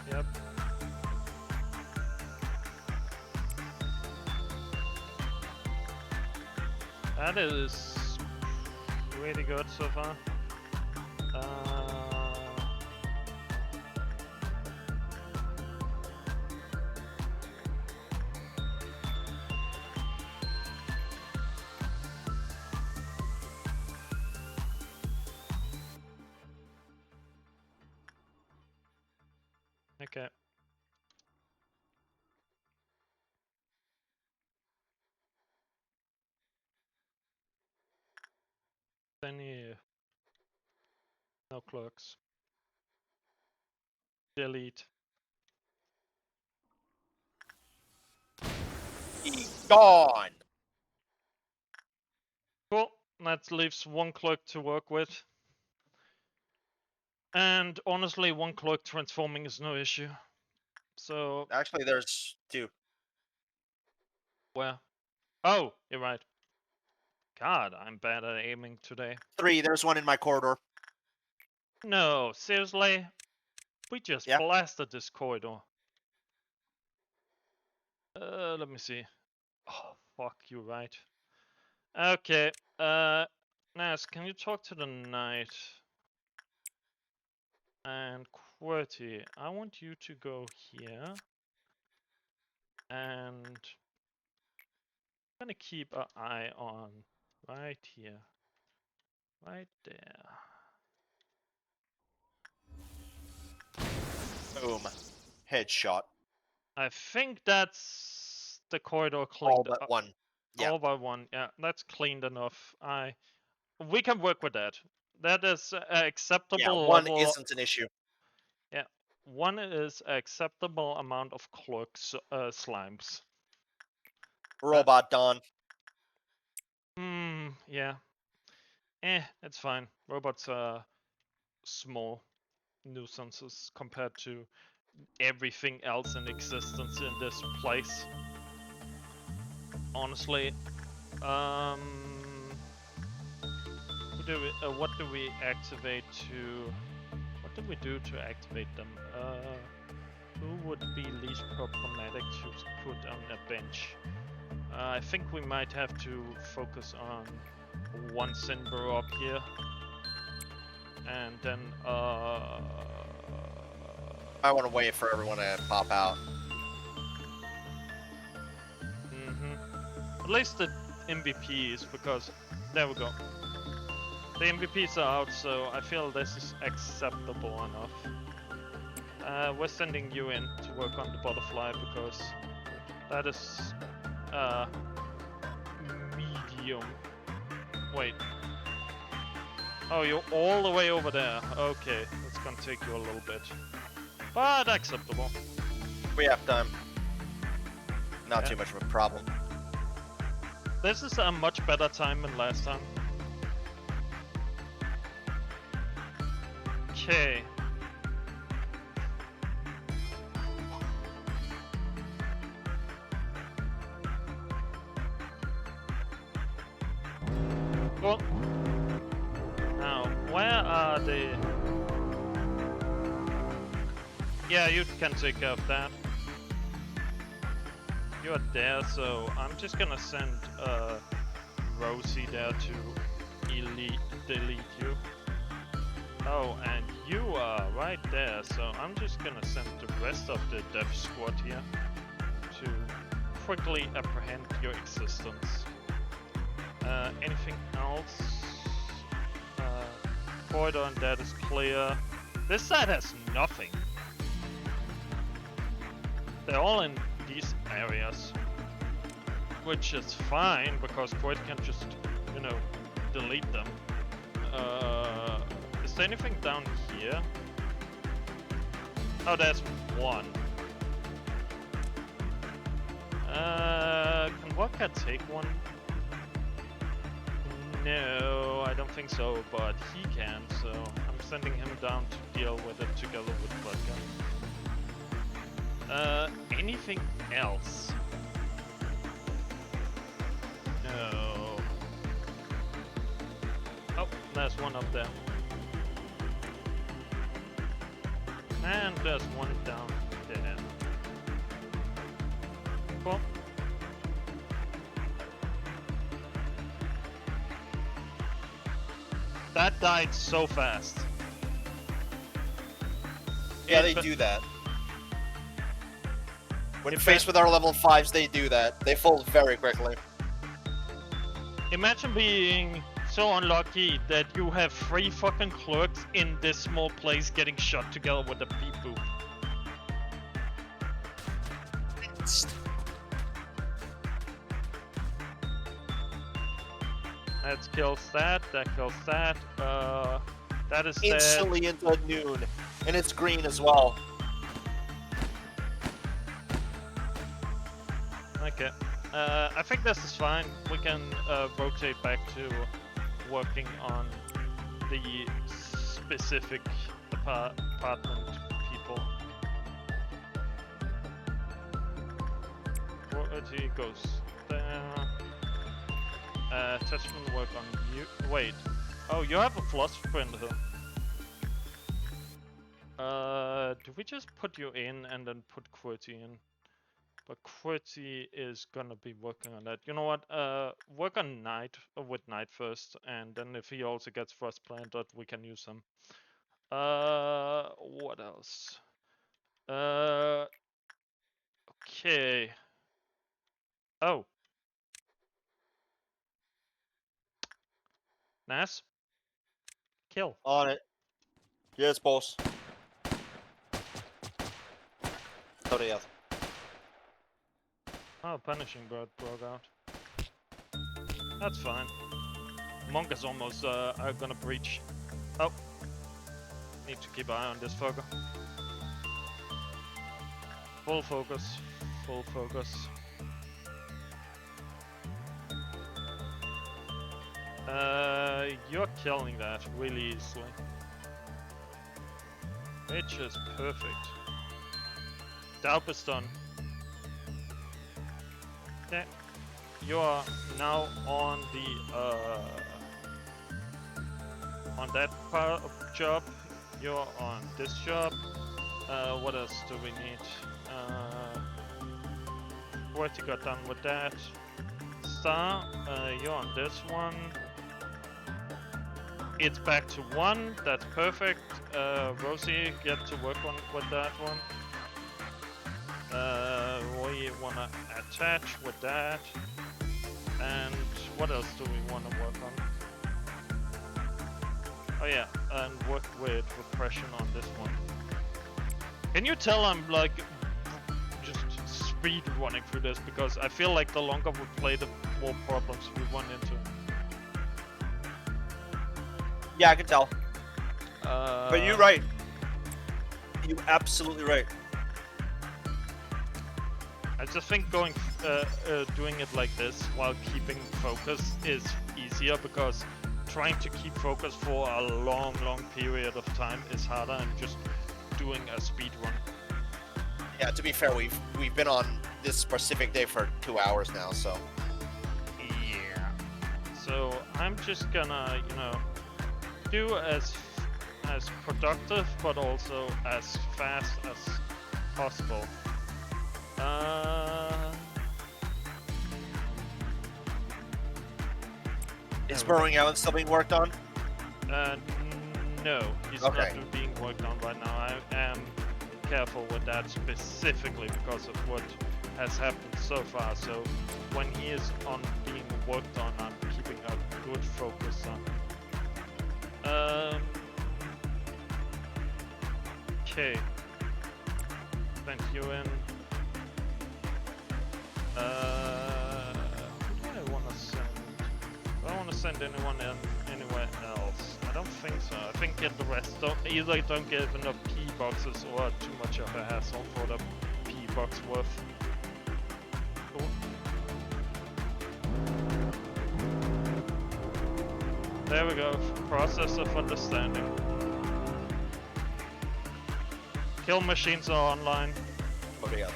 Yep. That is really good so far. Okay. No clerks. Delete. Be gone! Cool. That leaves one clerk to work with. And honestly, one clerk transforming is no issue. So... Actually, there's two. Where? Oh, you're right. God, I'm bad at aiming today. Three, there's one in my corridor. No, seriously? We just blasted this corridor. Let me see. Oh, fuck, you're right. Okay, Nas, can you talk to the knight? And QWERTY, I want you to go here. And I'm gonna keep an eye on right here. Right there. Boom. Headshot. I think that's the corridor cleaned. All but one. Yeah. All but one. Yeah, that's cleaned enough. We can work with that. That is acceptable. Yeah, one level. isn't an issue. Yeah, one is acceptable amount of clerks slimes. Robot Dawn. Yeah. It's fine. Robots are small nuisances compared to everything else in existence in this place. Honestly, what do we activate to? What do we do to activate them? Who would be least problematic to put on a bench? I think we might have to focus on one Sinbur up here. And then, I want to wait for everyone to pop out. At least the MVPs, because there we go. The MVPs are out, so I feel this is acceptable enough. We're sending you in to work on the butterfly because that is medium. Wait. Oh, you're all the way over there. Okay, that's gonna take you a little bit, but acceptable. We have time. Not too much of a problem. This is a much better time than last time. Okay. Cool. Now, where are the... Yeah, you can take care of that. You're there, so I'm just gonna send Rosie there to delete you. Oh, and you are right there, so I'm just gonna send the rest of the death squad here to quickly apprehend your existence. Anything else? Corridor and that is clear. This side has nothing. They're all in these areas, which is fine because Quid can just, you know, delete them. Is there anything down here? Oh, there's one. Can Waka take one? No, I don't think so, but he can, so I'm sending him down to deal with it together with Vodka. Anything else? No. Oh, there's one up there. And there's one down there. Cool. That died so fast. Yeah, they do that. When faced with our level 5s, they do that. They fold very quickly. Imagine being so unlucky that you have 3 fucking clerks in this small place getting shot together with a beep boop. That kills that kills that. That is instantly dead. Into noon. And it's green as well. Okay. I think this is fine. We can rotate back to working on the specific apartment people. Rotate goes there. Attachment work on you. Wait. Oh, you have a philosophy printer. Do we just put you in and then put QWERTY in? But QWERTY is gonna be working on that. You know what? Work on Knight with Knight first, and then if he also gets first planted, we can use him. What else? Okay. Oh. Nas? Kill. On it. Yes, boss. Oh, Punishing Bird broke out. That's fine. Monk is almost gonna breach. Oh. Need to keep an eye on this fucker. Full focus. Full focus. You're killing that really easily. Which is perfect. Dalp is done. Okay. You are now on the on that part of job. you're on this job. What else do we need? What you got done with that? Star, you're on this one. It's back to 1, that's perfect. Rosie, get to work on with that one. We wanna attach with that. And what else do we wanna work on? Oh yeah, and work with repression on this one. Can you tell I'm like just speed running through this, because I feel like the longer we play, the more problems we run into. Yeah, I can tell. But you're right. You're absolutely right. I just think doing it like this while keeping focus is easier, because trying to keep focus for a long period of time is harder than just doing a speed run. Yeah, to be fair, we've been on this specific day for 2 hours now, so. Yeah. So I'm just gonna, you know, do as productive but also as fast as possible. Is Burrowing Heaven still being worked on? No, he's Okay. not being worked on right now. I am careful with that specifically because of what has happened so far. So when he is on being worked on, I'm keeping a good focus on. Okay. Send you in. Who do I want to send? Do I want to send anyone in anywhere else? I don't think so. I think get the rest. Either don't give enough P boxes or too much of a hassle for the P box worth. Cool. There we go. Process of understanding. Kill machines are online. Okay, yeah.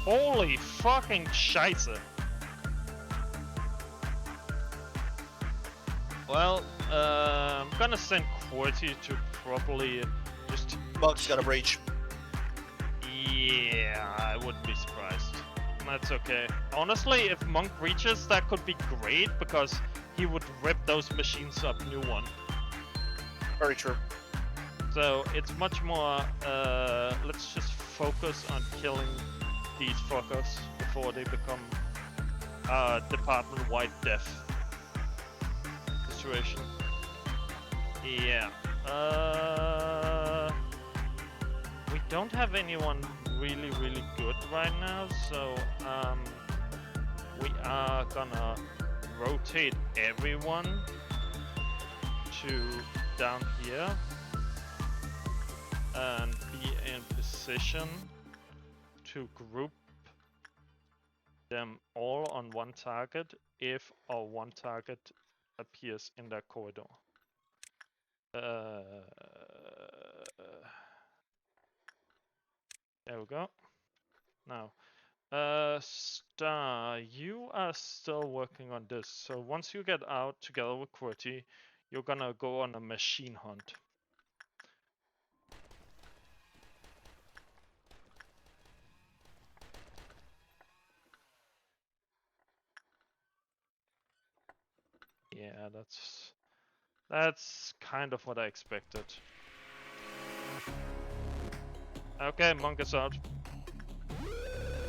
Holy fucking scheiße. Well, I'm gonna send QWERTY to probably just... Monk's got a breach. Yeah, I wouldn't be surprised. That's okay. Honestly, if Monk breaches, that could be great, because he would rip those machines up new one. Very true. So it's much more, let's just focus on killing these fuckers before they become department-wide death situation. Yeah. We don't have anyone really good right now, so we are gonna rotate everyone to down here and be in position to group them all on one target if our one target appears in that corridor. There we go. Now, Star, you are still working on this. So once you get out together with QWERTY, you're gonna go on a machine hunt. Yeah, that's kind of what I expected. Okay, Monk is out.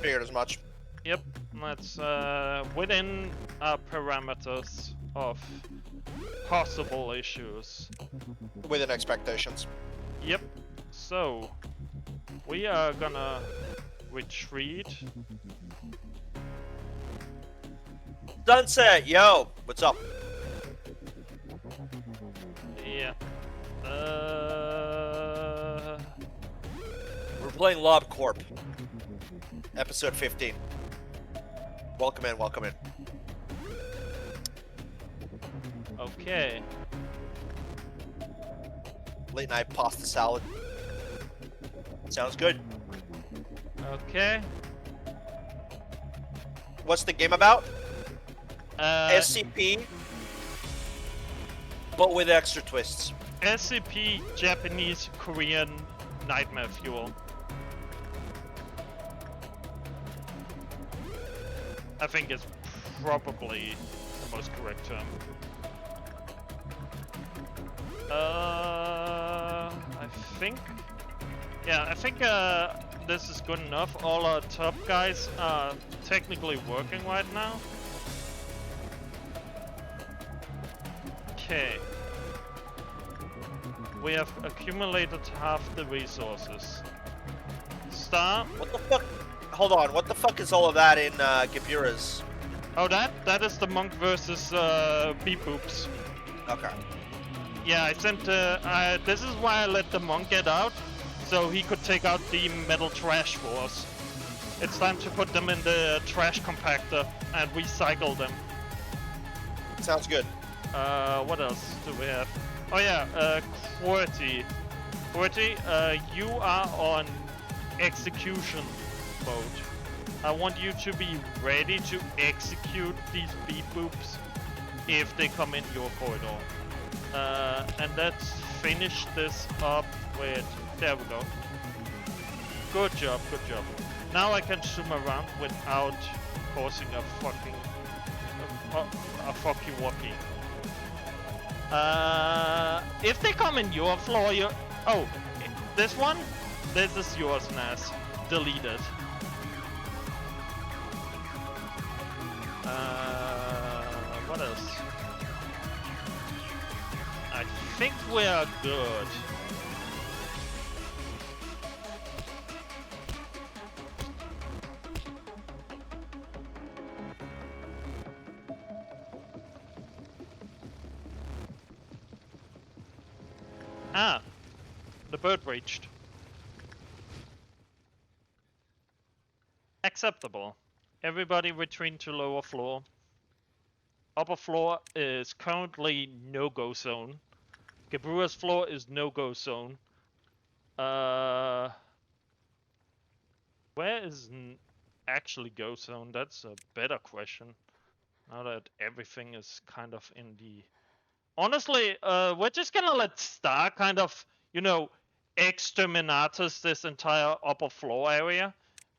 Figured as much. Yep, that's within our parameters of possible issues. Within expectations. Yep, so we are gonna retreat. Sunset, yo! What's up? Yeah. We're playing Lob Corp. Episode 15. Welcome in, welcome in. Okay. Late night pasta salad. Sounds good. Okay. What's the game about? Uh, SCP. But with extra twists. SCP Japanese Korean nightmare fuel. I think it's probably the most correct term. I think... Yeah, I think this is good enough. All our top guys are technically working right now. Okay. We have accumulated half the resources. Star? What the fuck? Hold on, what the fuck is all of that in Gibura's? Oh, that is the monk versus beep boops. Okay. Yeah, I sent. This is why I let the monk get out, so he could take out the metal trash for us. It's time to put them in the trash compactor and recycle them. Sounds good. What else do we have? Oh yeah, QWERTY. QWERTY, you are on execution mode. I want you to be ready to execute these beep boops if they come in your corridor. And let's finish this up with... There we go. Good job, good job. Now I can zoom around without causing a fucking... a fucky wucky. If they come in your floor, you... Oh, this one? This is yours, Nas. Delete it. What else? I think we are good. Ah, the bird breached. Acceptable. Everybody retreat to lower floor. Upper floor is currently no-go zone. Gibura's floor is no-go zone. Where is actually go zone? That's a better question. Now that everything is kind of in the... Honestly, we're just gonna let Star kind of, you know, exterminatus this entire upper floor area.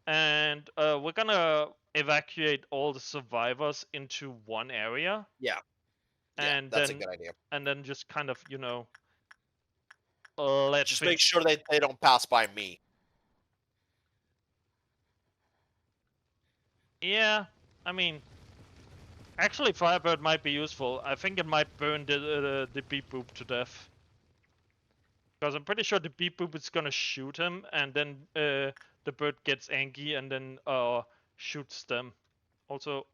And we're gonna evacuate all the survivors into one area. Yeah. And that's then, a good idea. And then just kind of, you know, just make sure they don't pass by me. Yeah, I mean, actually Firebird might be useful. I think it might burn the beep boop to death. Because I'm pretty sure the beep boop is gonna shoot him, and then the bird gets angry and then shoots them. Also,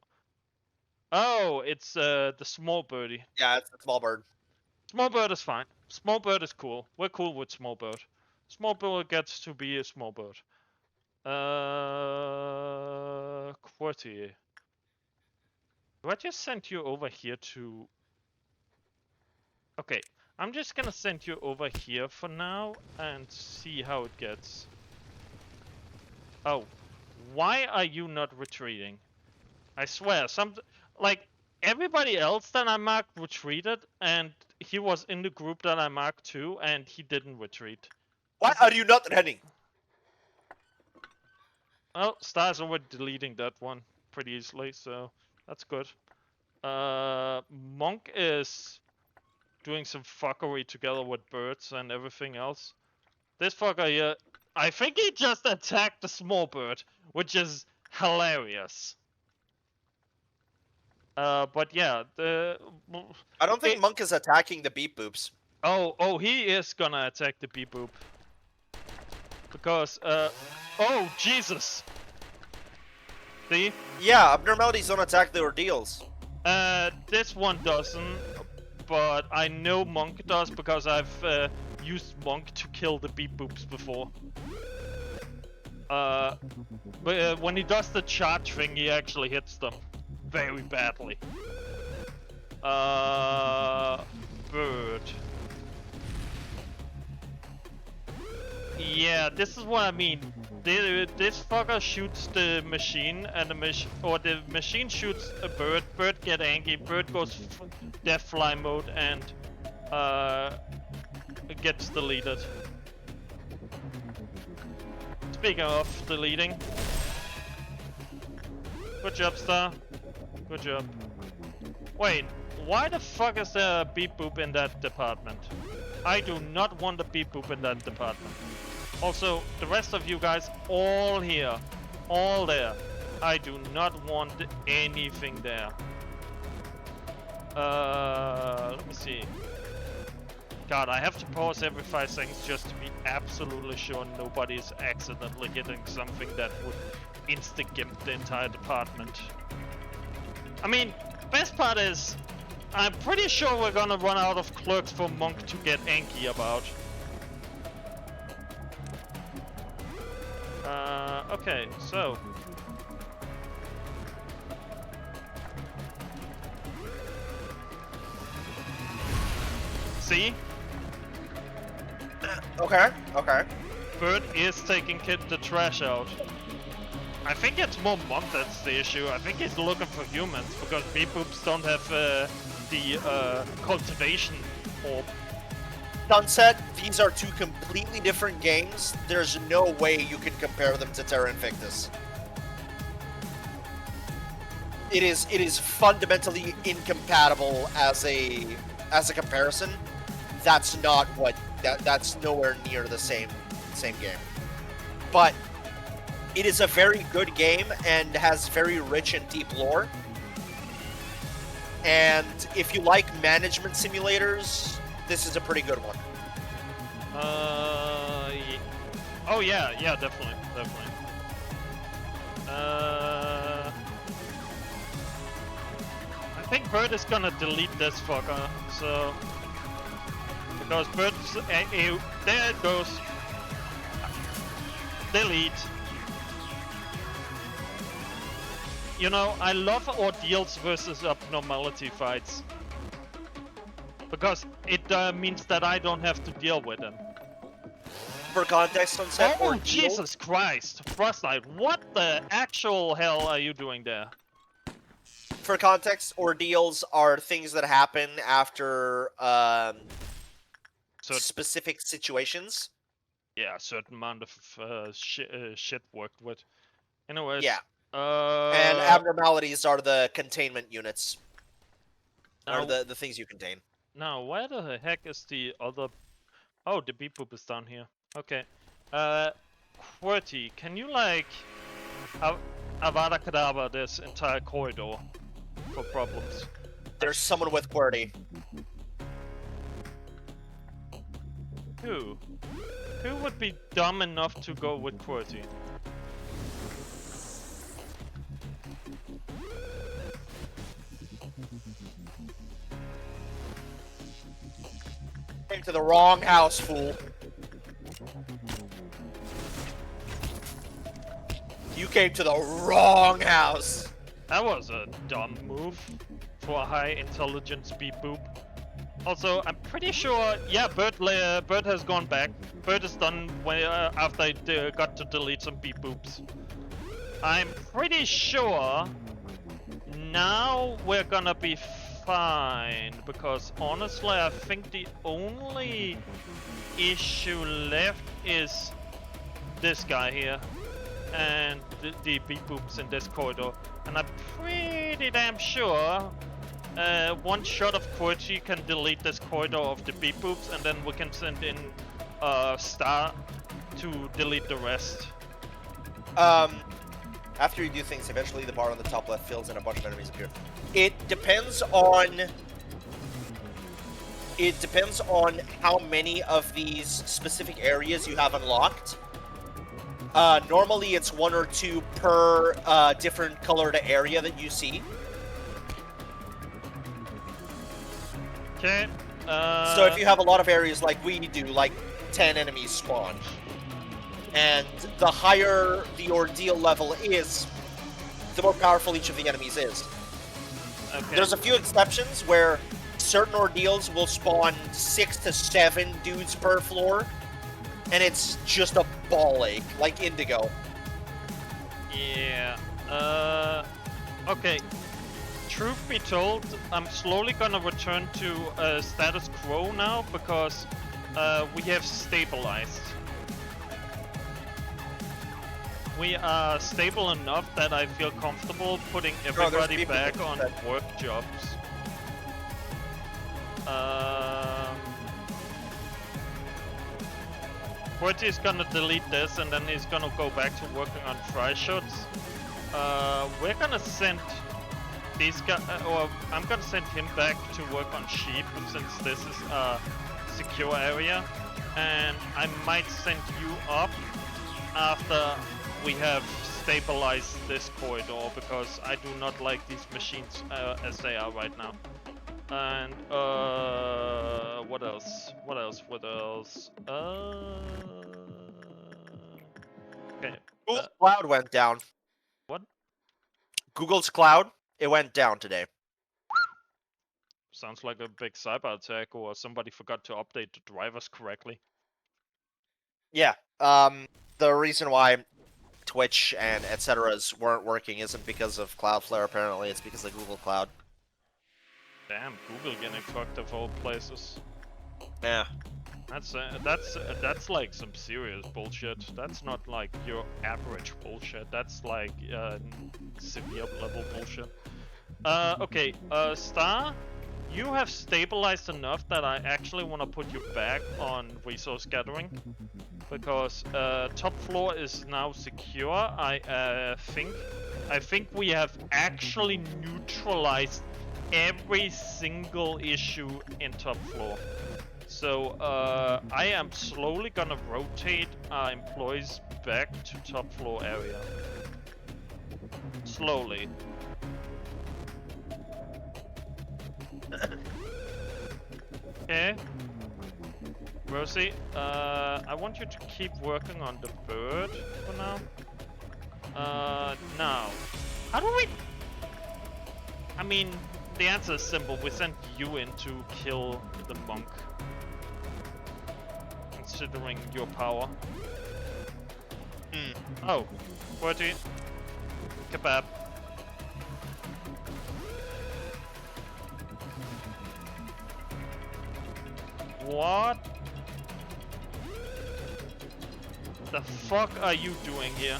oh, it's the small birdie. Yeah, it's a small bird. Small bird is fine. Small bird is cool. We're cool with small bird. Small bird gets to be a small bird. QWERTY. Do I just send you over here to... Okay, I'm just gonna send you over here for now and see how it gets. Oh, why are you not retreating? I swear, like, everybody else that I marked retreated, and he was in the group that I marked too, and he didn't retreat. Why are you not running? Well, Star's already deleting that one pretty easily, so that's good. Monk is doing some fuckery together with birds and everything else. This fucker here, I think he just attacked the small bird, which is hilarious. But yeah, I don't think Monk is attacking the beep boops. Oh, he is gonna attack the beep boop. Because, oh, Jesus! See? Yeah, abnormalities don't attack the ordeals. This one doesn't, but I know Monk does because I've used Monk to kill the beep boops before. But when he does the charge thing, he actually hits them very badly. Bird. Yeah, this is what I mean. This fucker shoots the machine, and the machine shoots a bird. Bird get angry. Bird goes death fly mode, and gets deleted. Speaking of deleting, good job, Star. Good job. Wait, why the fuck is there a beep boop in that department? I do not want a beep boop in that department. Also, the rest of you guys, all here, all there. I do not want anything there. Let me see. God, I have to pause every 5 seconds just to be absolutely sure nobody's accidentally hitting something that would insta-gimp the entire department. I mean, best part is, I'm pretty sure we're gonna run out of clerks for Monk to get angry about. Okay, so... See? Okay, okay. Bird is taking the trash out. I think it's more Monk that's the issue. I think he's looking for humans, because beep-boops don't have the cultivation orb. Sunset, these are two completely different games. There's no way you can compare them to Terra Invictus. It is fundamentally incompatible as a comparison. That's not what that's nowhere near the same game. But it is a very good game and has very rich and deep lore. And if you like management simulators, this is a pretty good one. Yeah. Oh yeah, definitely. I think Bird is gonna delete this fucker, so... Because Bird's... there it goes. Delete. You know, I love ordeals versus abnormality fights. Because it means that I don't have to deal with them. For context on set, oh, ordeal, Jesus Christ! Frostlight, what the actual hell are you doing there? For context, ordeals are things that happen after specific situations. Yeah, a certain amount of shit worked with. Anyways. Yeah. And abnormalities are the containment units. Or the things you contain. Now, where the heck is the other... Oh, the beep boop is down here. Okay. QWERTY, can you, like... Avada Kedavra this entire corridor for problems? There's someone with QWERTY. Who? Who would be dumb enough to go with QWERTY? Came to the wrong house, fool. You came to the wrong house. That was a dumb move for a high intelligence beep boop. Also, I'm pretty sure, yeah, Bird has gone back. Bird is done after I got to delete some beep boops. I'm pretty sure now we're gonna be fine, because honestly I think the only issue left is this guy here and the beep boops in this corridor, and I'm pretty damn sure one shot of QWERTY can delete this corridor of the beep boops, and then we can send in Star to delete the rest. After you do things, eventually the bar on the top left fills and a bunch of enemies appear. It depends on how many of these specific areas you have unlocked. Normally it's 1 or 2 per different colored area that you see. Okay. So if you have a lot of areas like we do, like 10 enemies spawn, and the higher the ordeal level is, the more powerful each of the enemies is. Okay. There's a few exceptions where certain ordeals will spawn 6 to 7 dudes per floor, and it's just a ball ache, like Indigo. Yeah. Okay. truth be told, I'm slowly gonna return to status quo now because we have stabilized. We are stable enough that I feel comfortable putting everybody back on work jobs. Qwerty's gonna delete this and then he's gonna go back to working on fry shots. We're gonna send these guys, or I'm gonna send him back to work on sheep since this is a secure area, and I might send you up after we have stabilized this corridor because I do not like these machines as they are right now. And what else? What else? What else? Okay. Google's cloud went down. What? Google's cloud, it went down today. Sounds like a big cyber attack, or somebody forgot to update the drivers correctly. Yeah. The reason why Twitch and etc's weren't working isn't because of Cloudflare. Apparently, it's because of Google Cloud. Damn, Google getting fucked of all places. Yeah. That's like some serious bullshit. That's not like your average bullshit. That's like severe level bullshit. Okay, Star, you have stabilized enough that I actually want to put you back on resource gathering. Because top floor is now secure. I think we have actually neutralized every single issue in top floor. So I am slowly gonna rotate our employees back to top floor area. Slowly. Okay. Rosie, I want you to keep working on the bird for now. Now, how do we... I mean, the answer is simple. We sent you in to kill the monk. Considering your power. Oh, Qwerty. Kebab. What the fuck are you doing here?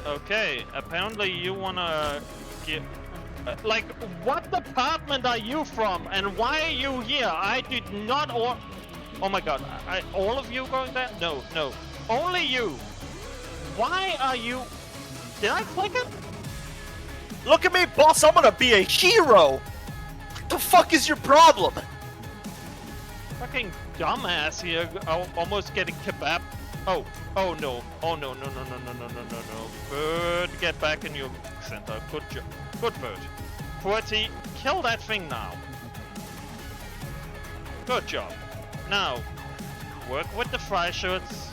Okay, apparently you wanna get... like, what department are you from? And why are you here? I did not oh my god, all of you going there? No, no. Only you! Why are you... Did I click it? Look at me, boss! I'm gonna be a hero! What the fuck is your problem? Fucking dumbass here, almost getting kebab. Oh, oh no. Oh no, no, no, no, no, no, no, no, no. Bird, get back in your center. Good job. Good bird. Qwerty, kill that thing now. Good job. Now, work with the fry shoots.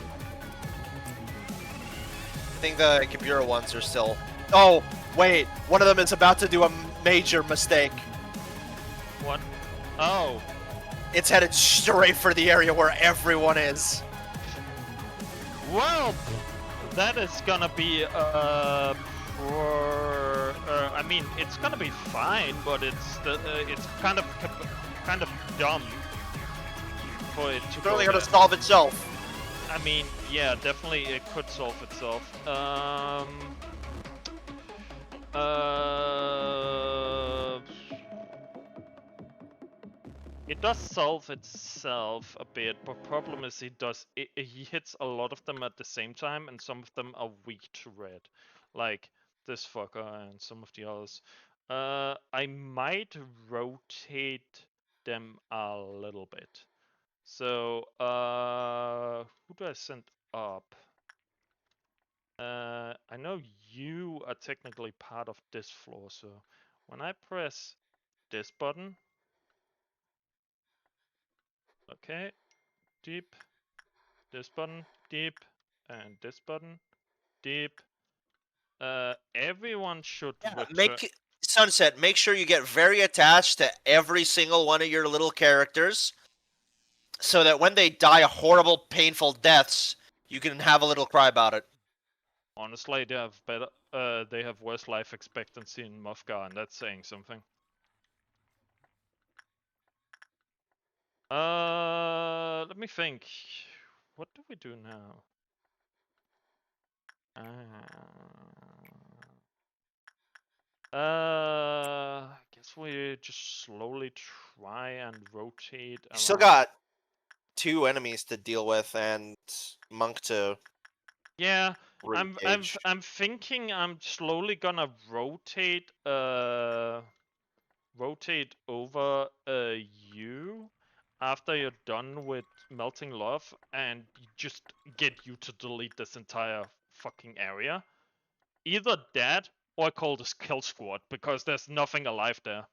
I think the computer ones are still... Oh, wait. One of them is about to do a major mistake. What? Oh. It's headed straight for the area where everyone is. Well, that is gonna be, I mean, it's gonna be fine, but it's kind of dumb for it to. It's only gonna solve itself. I mean, yeah, definitely it could solve itself. It does solve itself a bit, but problem is he hits a lot of them at the same time, and some of them are weak to red, like this fucker and some of the others. I might rotate them a little bit. So, who do I send up? I know you are technically part of this floor, so when I press this button, okay, deep, this button, deep, and this button, deep. Everyone should Sunset, make sure you get very attached to every single one of your little characters so that when they die horrible, painful deaths, you can have a little cry about it. Honestly, they have better. They have worse life expectancy in Mufgar, and that's saying something. Let me think. What do we do now? I guess we just slowly try and rotate around. You still got 2 enemies to deal with and Monk to. Yeah, I'm thinking I'm slowly gonna rotate over you after you're done with melting love and just get you to delete this entire fucking area. Either that or call this kill squad because there's nothing alive there.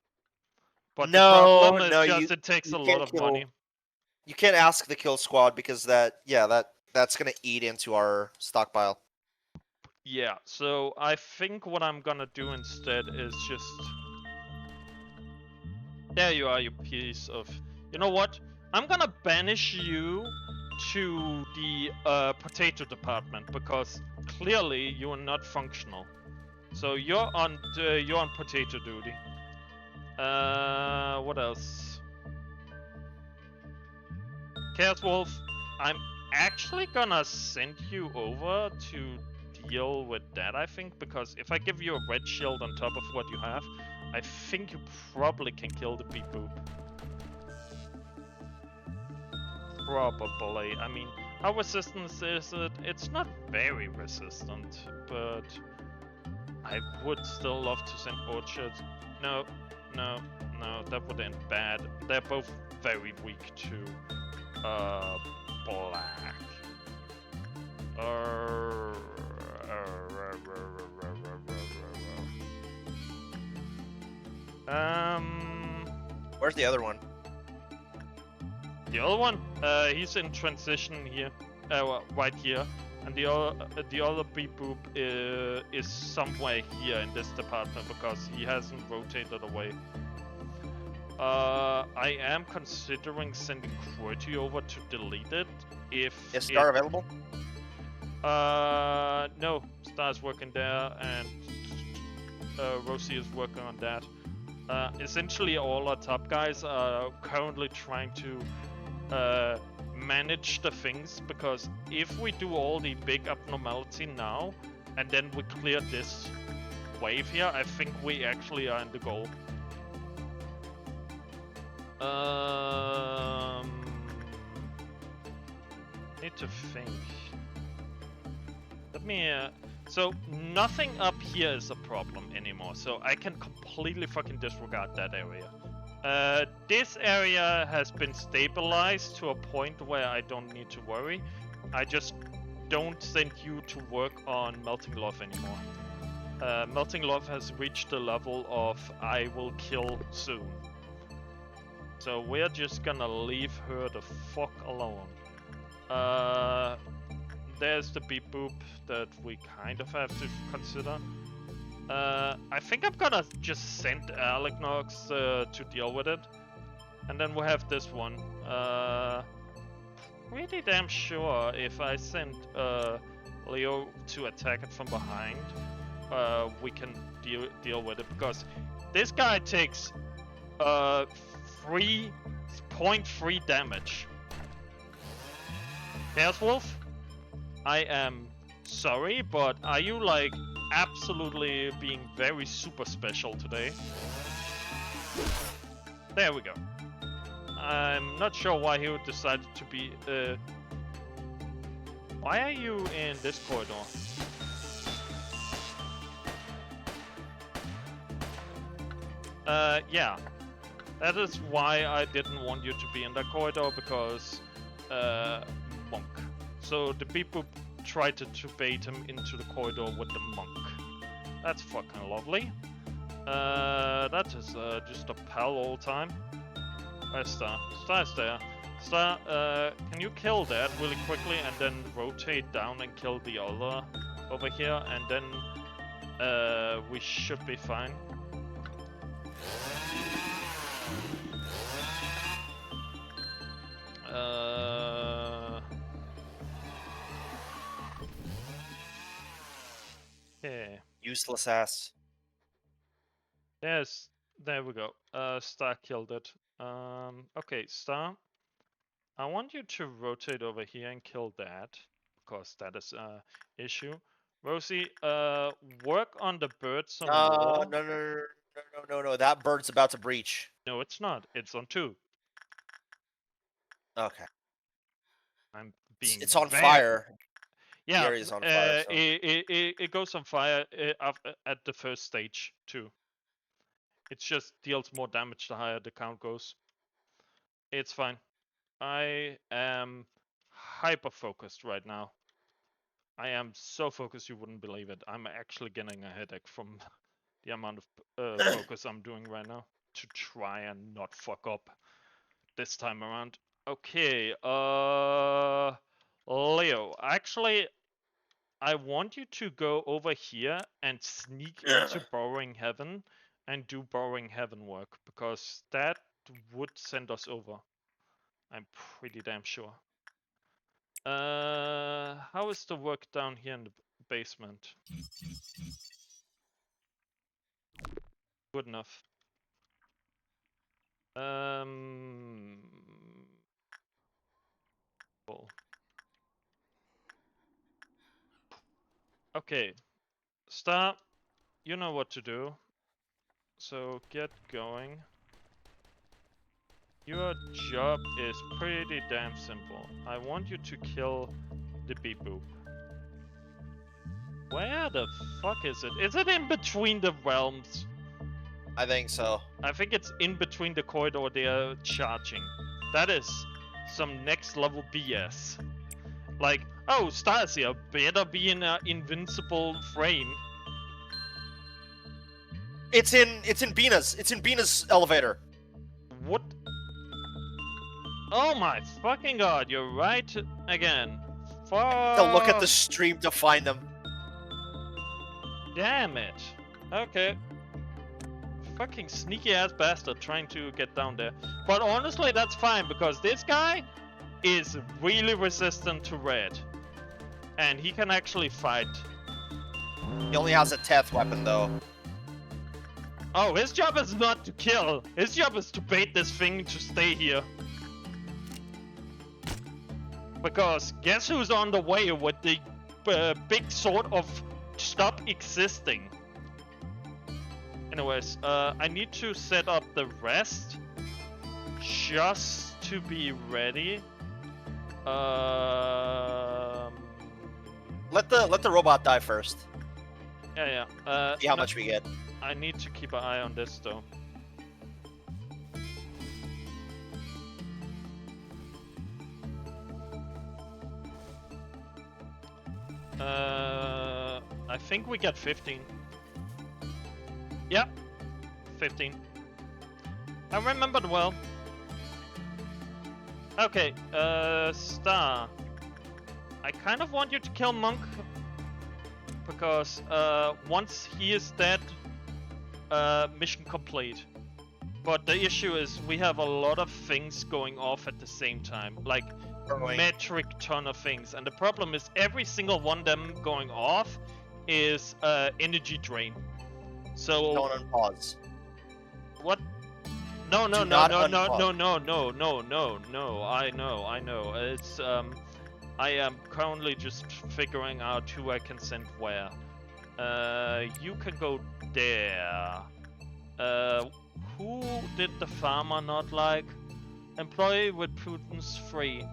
But the problem is just it takes a lot of money. You can't ask the kill squad because that's gonna eat into our stockpile. Yeah, so I think what I'm gonna do instead is just... There you are, you piece of... You know what? I'm gonna banish you to the potato department because clearly you are not functional. So you're on potato duty. What else? Chaos Wolf, I'm actually gonna send you over to deal with that, I think, because if I give you a red shield on top of what you have, I think you probably can kill the beep boop. Probably. I mean, how resistant is it? It's not very resistant, but I would still love to send Orchard. No, that would end bad. They're both very weak to black. Where's the other one? The other one? He's in transition here, right here, and the other beep boop is somewhere here in this department because he hasn't rotated away. I am considering sending QWERTY over to delete it if... Is Star available? No. Star's working there and Rosie is working on that. Essentially all our top guys are currently trying to manage the things because if we do all the big abnormality now and then we clear this wave here, I think we actually are in the goal. Need to think. Let me. So nothing up here is a problem anymore. So I can completely fucking disregard that area. This area has been stabilized to a point where I don't need to worry. I just don't send you to work on Melting Love anymore. Melting Love has reached the level of I will kill soon. So we're just gonna leave her the fuck alone. There's the beep boop that we kind of have to consider. I think I'm gonna just send Alecnox to deal with it. And then we have this one. Pretty damn sure if I send Leo to attack it from behind, we can deal with it. Because this guy takes 3.3 damage. Chaos Wolf, I am sorry, but are you like absolutely being very super special today? There we go. I'm not sure why he would decide to be... Why are you in this corridor? Yeah. That is why I didn't want you to be in that corridor, because... monk. So the beep boop tried to bait him into the corridor with the monk. That's fucking lovely. That is just a pal all time. Where's Star? Star is there. Star, can you kill that really quickly and then rotate down and kill the other over here, and then we should be fine. Useless ass. Yes, there we go. Star killed it. Okay, Star. I want you to rotate over here and kill that, because that is a issue. Rosie, work on the bird some more. No. That bird's about to breach. No, it's not. It's on 2. Okay. I'm being. It's on fire. Yeah, the area's on fire. So. It goes on fire at the first stage too. It just deals more damage the higher the count goes. It's fine. I am hyper focused right now. I am so focused you wouldn't believe it. I'm actually getting a headache from the amount of focus I'm doing right now to try and not fuck up this time around. Okay, Leo, actually, I want you to go over here and sneak into Burrowing Heaven and do Burrowing Heaven work, because that would send us over. I'm pretty damn sure. How is the work down here in the basement? Good enough. Cool. Okay, Star, you know what to do. So get going. Your job is pretty damn simple. I want you to kill the beep boop. Where the fuck is it? Is it in between the realms? I think so. I think it's in between the corridor they are charging. That is some next level BS. Like, oh, Stars here, better be in an invincible frame. It's in Bina's. It's in Bina's elevator. What? Oh my fucking god, you're right again. Fuck. They'll look at the stream to find them. Damn it. Okay. Fucking sneaky ass bastard trying to get down there. But honestly, that's fine, because this guy is really resistant to red. And he can actually fight. He only has a Teth weapon, though. Oh, his job is not to kill. His job is to bait this thing to stay here. Because guess who's on the way with the big sword of stop existing? Anyways, I need to set up the rest just to be ready. Let the robot die first. Yeah. See how much we get. I need to keep an eye on this though. I think we get 15. Yep, 15. I remembered well. Okay, Star. I kind of want you to kill Monk, because once he is dead, mission complete. But the issue is we have a lot of things going off at the same time, like metric ton of things, and the problem is every single one of them going off is energy drain. So don't unpause. What? No. I know. It's I am currently just figuring out who I can send where. You can go there. Who did the farmer not like? Employee with prudence 3.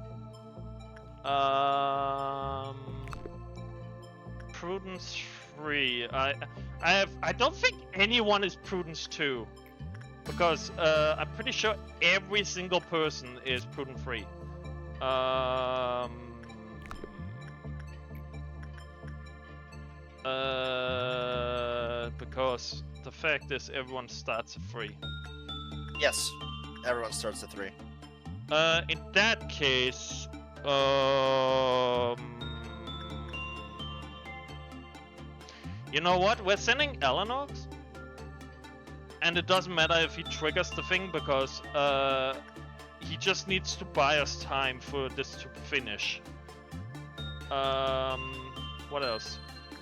Prudence 3. I don't think anyone is prudence 2, because I'm pretty sure every single person is prudent 3. Because the fact is everyone starts at 3. Yes, everyone starts at 3. In that case, you know what? We're sending Elenox, and it doesn't matter if he triggers the thing, because he just needs to buy us time for this to finish. What else?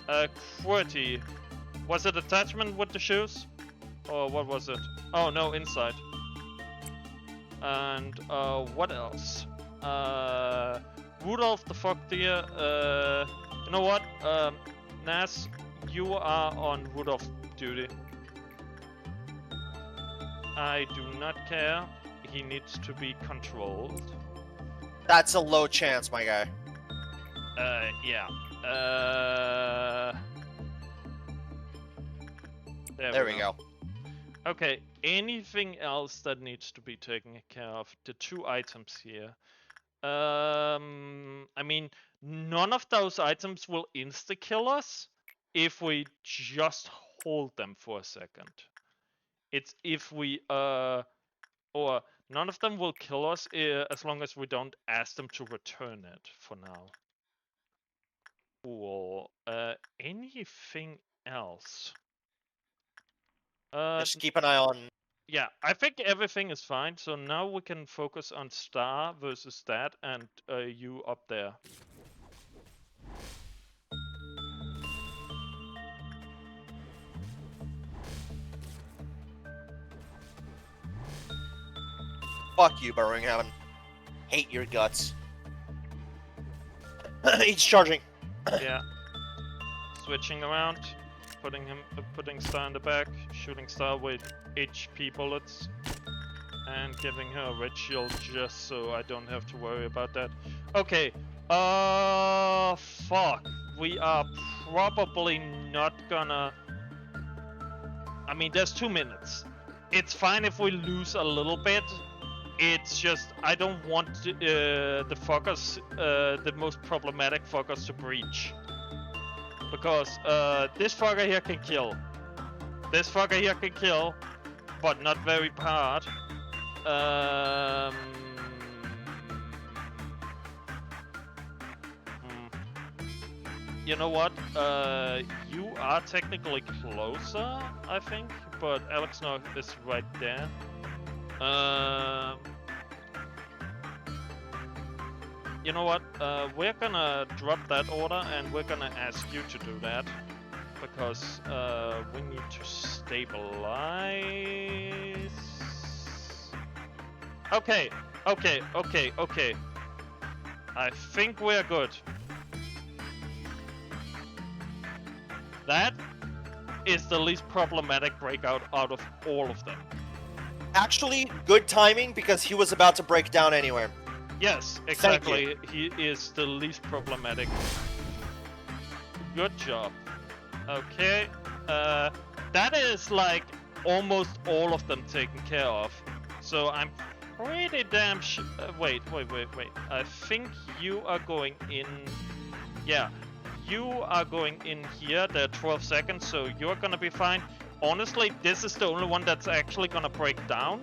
QWERTY. Was it attachment with the shoes? Or what was it? Oh no, inside. And what else? Rudolph the Fog Deer. You know what? Nas, you are on Rudolph duty. I do not care. He needs to be controlled. That's a low chance, my guy. Yeah. There we go. Okay, anything else that needs to be taken care of? The 2 items here. I mean, none of those items will insta-kill us if we just hold them for a second. It's if we, or none of them will kill us as long as we don't ask them to return it for now. Cool. Anything else? Just keep an eye on. Yeah, I think everything is fine. So now we can focus on Star versus that, and you up there. Fuck you, Burrowing Heaven. Hate your guts. He's charging. Yeah. Switching around, putting Star in the back, shooting Star with HP bullets, and giving her a red shield just so I don't have to worry about that. Okay. Fuck. We are probably not gonna. I mean, there's 2 minutes. It's fine if we lose a little bit. It's just I don't want the fuckers, the most problematic fuckers, to breach. Because this fucker here can kill. This fucker here can kill, but not very hard. You know what? You are technically closer, I think, but Alex Nog is right there. You know what? We're gonna drop that order and we're gonna ask you to do that. Because we need to stabilize. Okay. I think we're good. That is the least problematic breakout out of all of them. Actually, good timing because he was about to break down anyway. Yes, exactly. He is the least problematic. Good job. Okay. That is like almost all of them taken care of. So I'm pretty damn wait. I think you are going in. Yeah. You are going in here. There are 12 seconds, so you're gonna be fine. Honestly, this is the only one that's actually gonna break down.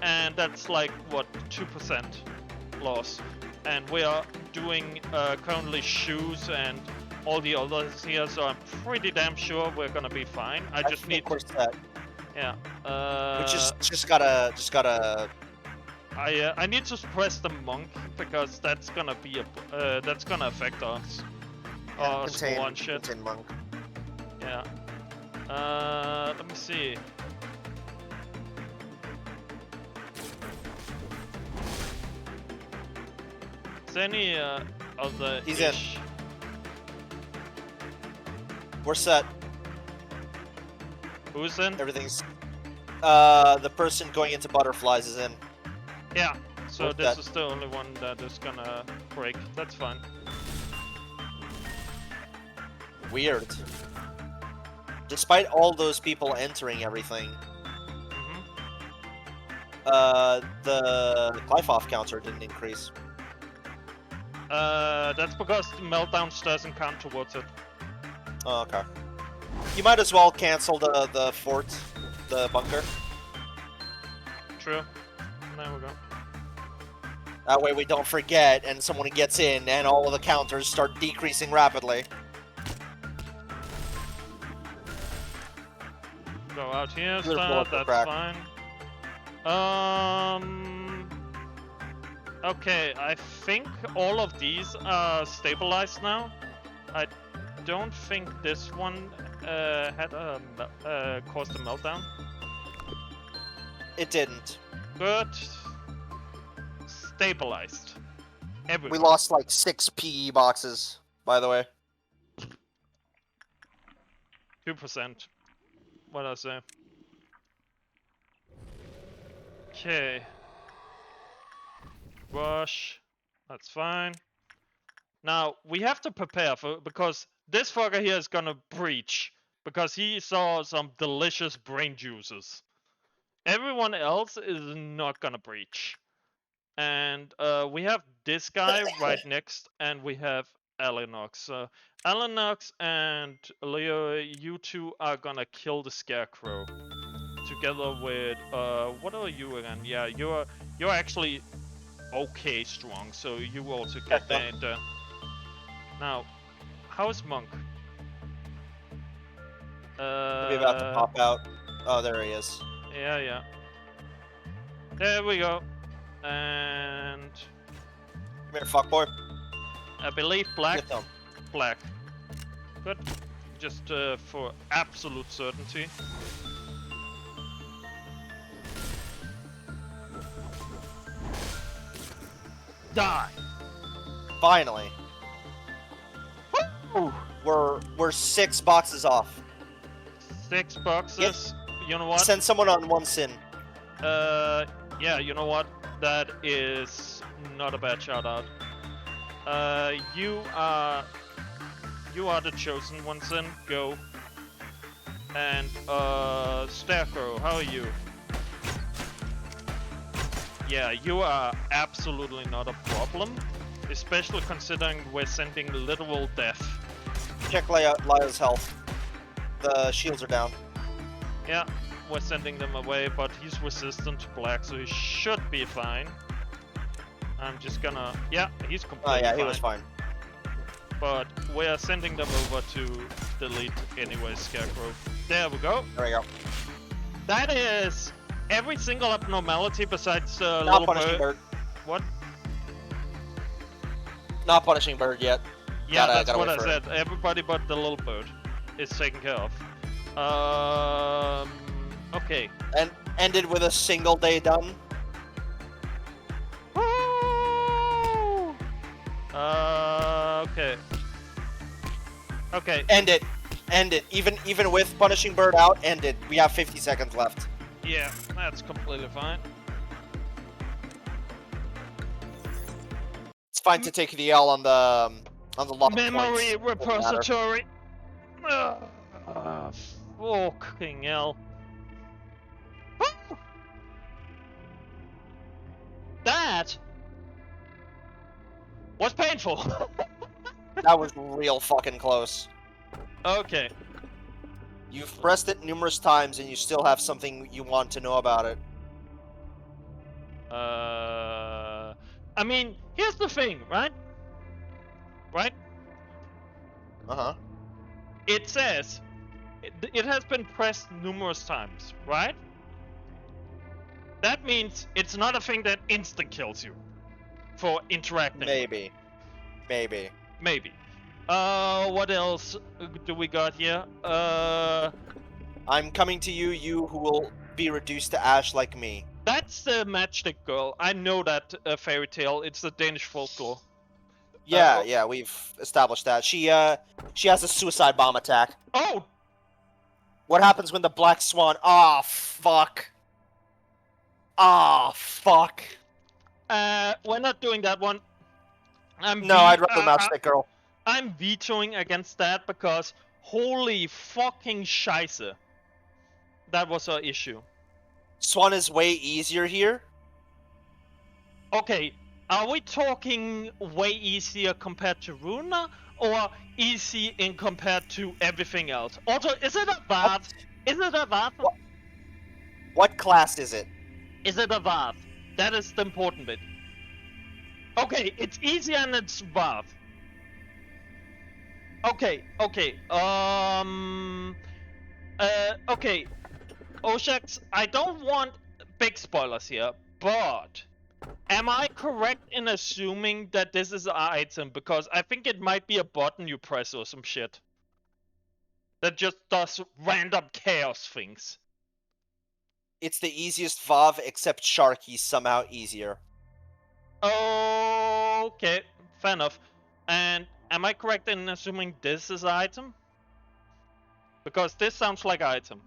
And that's like, what, 2% loss. And we are doing currently shoes and all the others here, so I'm pretty damn sure we're gonna be fine. I just need we're set. Yeah. We just gotta. I need to suppress the monk because that's gonna be a that's gonna affect us. Spawn shit. Contain monk. Yeah. Let me see. Is there any other He's in. We're set. Who's in? Everything's. The person going into butterflies is in. Yeah. So this is the only one that is gonna break. That's fine. Weird. Despite all those people entering everything, the Glyphoth counter didn't increase. That's because the meltdowns doesn't count towards it. Oh, okay. You might as well cancel the fort, the bunker. True. There we go. That way we don't forget and someone gets in and all of the counters start decreasing rapidly. Go out here, start, that's fine. Okay, I think all of these are stabilized now. I don't think this one caused a meltdown? It didn't. Good. Stabilized. Everywhere. We lost like 6 PE boxes, by the way. 2%. What I say? Okay. Rush. That's fine. Now, we have to prepare for, because this fucker here is gonna breach. Because he saw some delicious brain juices. Everyone else is not gonna breach. And we have this guy right next, and we have Alinox. Alinox and Leo, you two are gonna kill the Scarecrow. Together with, what are you again? Yeah, you're actually okay strong, so you also get that. Now, how's Monk? Maybe about to pop out. Oh, there he is. Yeah. There we go. And Come here, fuckboy. I believe black. Get them. Black. Good. Just for absolute certainty. Die. Finally. Woo! We're 6 boxes off. 6 boxes. You know what? Send someone on 1 sin. Yeah, you know what? That is not a bad shout out. You are the chosen ones then. Go. And Scarecrow, how are you? Yeah, you are absolutely not a problem, especially considering we're sending literal death. Check Lyle's health. The shields are down. Yeah, we're sending them away, but he's resistant to black, so he should be fine. I'm just gonna... Yeah, he's completely fine. Oh yeah, he was fine. But we're sending them over to delete anyway, Scarecrow. There we go. There we go. That is every single abnormality besides Not little punishing bird. What? Not punishing bird yet. Yeah, Gotta that's what I wait for said. Everybody but the little bird is taken care of. Okay. And ended with a single day done. Woo! Okay. Okay. End it. End it. Even with punishing bird out, end it. We have 50 seconds left. Yeah, that's completely fine. It's fine to take the L on the lock Memory points. repository. Fucking hell. That was painful. That was real fucking close. Okay. You've pressed it numerous times and you still have something you want to know about it. I mean, here's the thing, right? Right? Uh-huh. It says it has been pressed numerous times, right? That means it's not a thing that instant kills you for interacting. Maybe. Maybe. Maybe. What else do we got here? I'm coming to you, you who will be reduced to ash like me. That's the matchstick girl. I know that fairy tale. It's the Danish folklore. Yeah, yeah, we've established that. She has a suicide bomb attack. Oh! What happens when the black swan... Ah, fuck. Ah, fuck. We're not doing that one. No, I'd rather matchstick girl. I'm vetoing against that because holy fucking scheisse. That was our issue. Swan is way easier here. Okay, are we talking way easier compared to Runa, or easy in compared to everything else? Also, is it a Vath? Is it a Vath? What class is it? Is it a Vath? That is the important bit. Okay, it's easier and it's Vath. Okay, okay, okay. Oshax, I don't want big spoilers here, but am I correct in assuming that this is an item? Because I think it might be a button you press or some shit. that just does random chaos things. It's the easiest VOV, except Sharky's somehow easier. Okay, fair enough. And am I correct in assuming this is an item? Because this sounds like an item.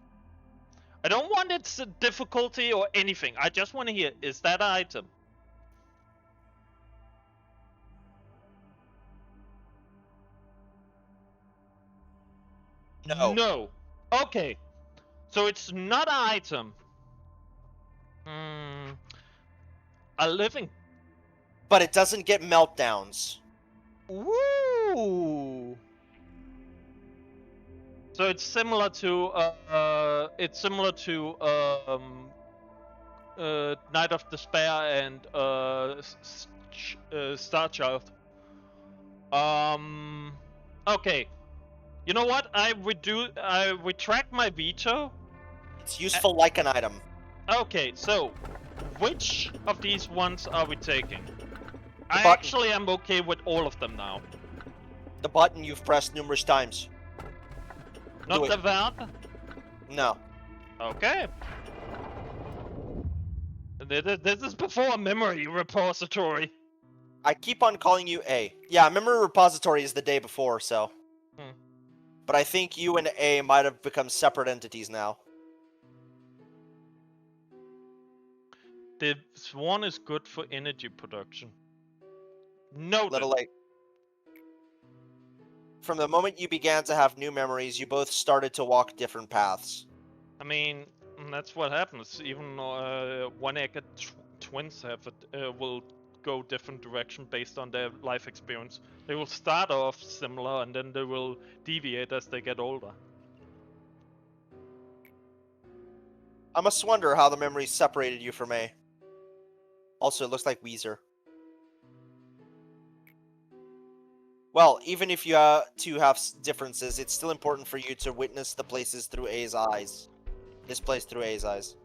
I don't want its difficulty or anything. I just want to hear, is that an item? No. No. Okay. So it's not an item. A living. But it doesn't get meltdowns. Ooh. So it's similar to Night of Despair and Starchild. Okay. You know what? I retract my veto. It's useful like an item. Okay, so which of these ones are we taking? I button. actually am okay with all of them now. The button you've pressed numerous times. Not the valve? No. Okay. This is before a memory repository. I keep on calling you A. Yeah, memory repository is the day before, so. But I think you and A might have become separate entities now. This one is good for energy production. Noted. Little late. From the moment you began to have new memories, you both started to walk different paths. I mean, that's what happens. Even one-egged twins will go different direction based on their life experience. They will start off similar and then they will deviate as they get older. I must wonder how the memories separated you from A. Also, it looks like Weezer. Well, even if you two have differences, it's still important for you to witness the places through A's eyes. This place through A's eyes.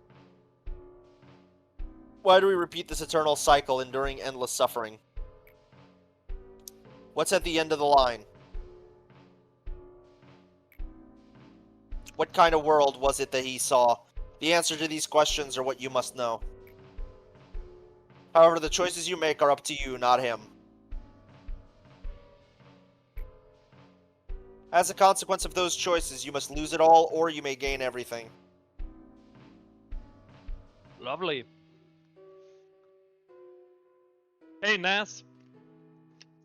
Why do we repeat this eternal cycle, enduring endless suffering? What's at the end of the line? What kind of world was it that he saw? The answer to these questions are what you must know. However, the choices you make are up to you, not him. As a consequence of those choices, you must lose it all, or you may gain everything. Lovely. Hey, Nas.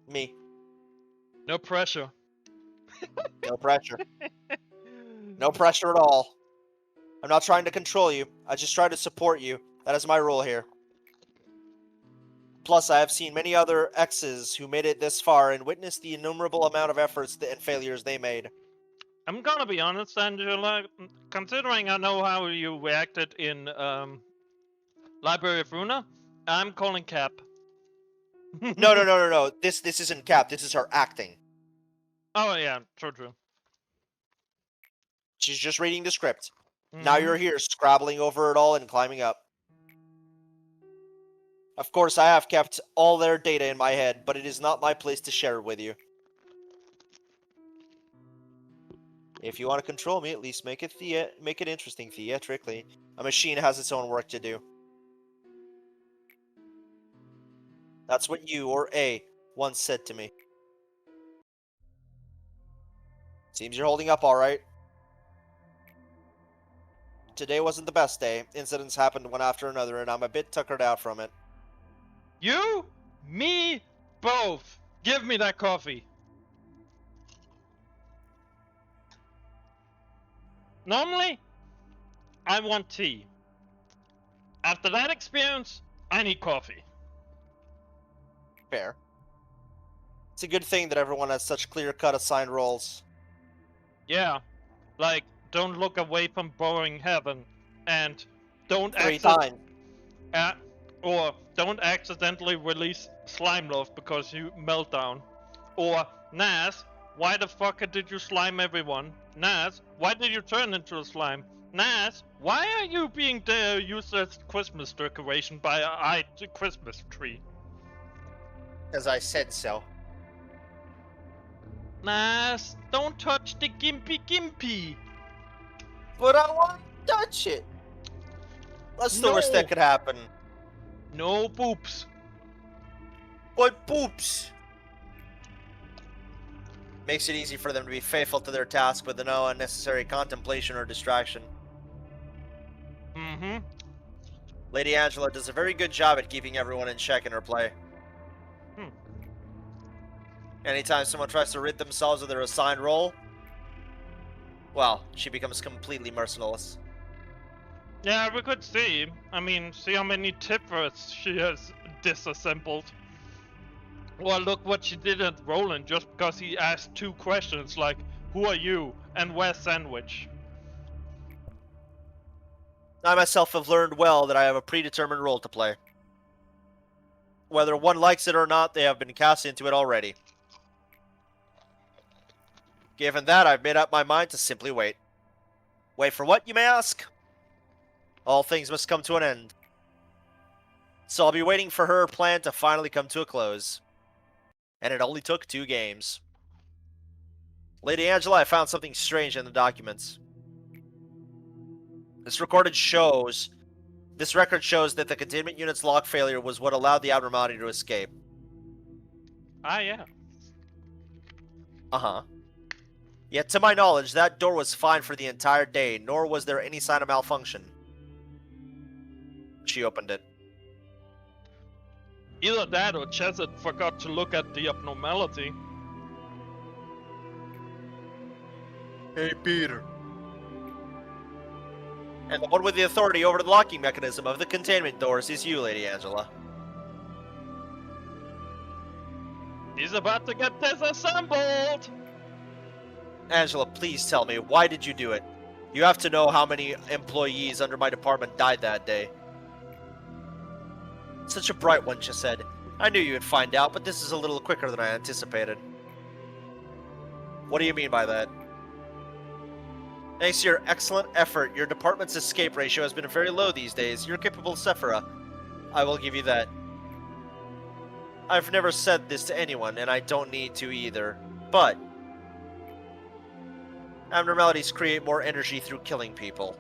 Me. No pressure. No pressure. No pressure at all. I'm not trying to control you. I just try to support you. That is my role here. Plus, I have seen many other exes who made it this far and witnessed the innumerable amount of efforts and failures they made. I'm gonna be honest, Angela. Considering I know how you reacted in Library of Runa, I'm calling Cap. No. This isn't Cap. This is her acting. Oh yeah, true. She's just reading the script. Now you're here, scrabbling over it all and climbing up. Of course, I have kept all their data in my head, but it is not my place to share it with you. If you want to control me, at least make it interesting theatrically. A machine has its own work to do. That's what you, or A, once said to me. Seems you're holding up alright. Today wasn't the best day. Incidents happened one after another, and I'm a bit tuckered out from it. You, me, both. Give me that coffee. Normally, I want tea. After that experience, I need coffee. Fair. It's a good thing that everyone has such clear-cut assigned roles. Yeah, like, don't look away from Burrowing Heaven, and don't or don't accidentally release Slime Love because you Meltdown. Or, Nas, why the fuck did you slime everyone? Nas, why did you turn into a slime? Nas, why are you being used as Christmas decoration by a Christmas tree? Because I said so. Naz, don't touch the gimpy gimpy. But I want to touch it. That's the worst that could happen. No boobs. What poops? Makes it easy for them to be faithful to their task with no unnecessary contemplation or distraction. Mm-hmm. Lady Angela does a very good job at keeping everyone in check in her play. Anytime someone tries to rid themselves of their assigned role, well, she becomes completely merciless. Yeah, we could see. I mean, see how many Tiphereths she has disassembled. Well, look what she did at Roland just because he asked 2 questions like, who are you and where's Sandwich? I myself have learned well that I have a predetermined role to play. Whether one likes it or not, they have been cast into it already. Given that, I've made up my mind to simply wait. Wait for what, you may ask? All things must come to an end. So I'll be waiting for her plan to finally come to a close. And it only took 2 games. Lady Angela, I found something strange in the documents. This record shows that the containment unit's lock failure was what allowed the abnormality to escape. Ah, yeah. Uh-huh. Yet, to my knowledge, that door was fine for the entire day, nor was there any sign of malfunction. She opened it. Either that or Chesed forgot to look at the abnormality. Hey, Peter. And the one with the authority over the locking mechanism of the containment doors is you, Lady Angela. He's about to get disassembled! Angela, please tell me, why did you do it? You have to know how many employees under my department died that day. Such a bright one, she said. I knew you would find out, but this is a little quicker than I anticipated. What do you mean by that? Thanks to your excellent effort, your department's escape ratio has been very low these days. You're capable, Sephira. I will give you that. I've never said this to anyone, and I don't need to either. But abnormalities create more energy through killing people.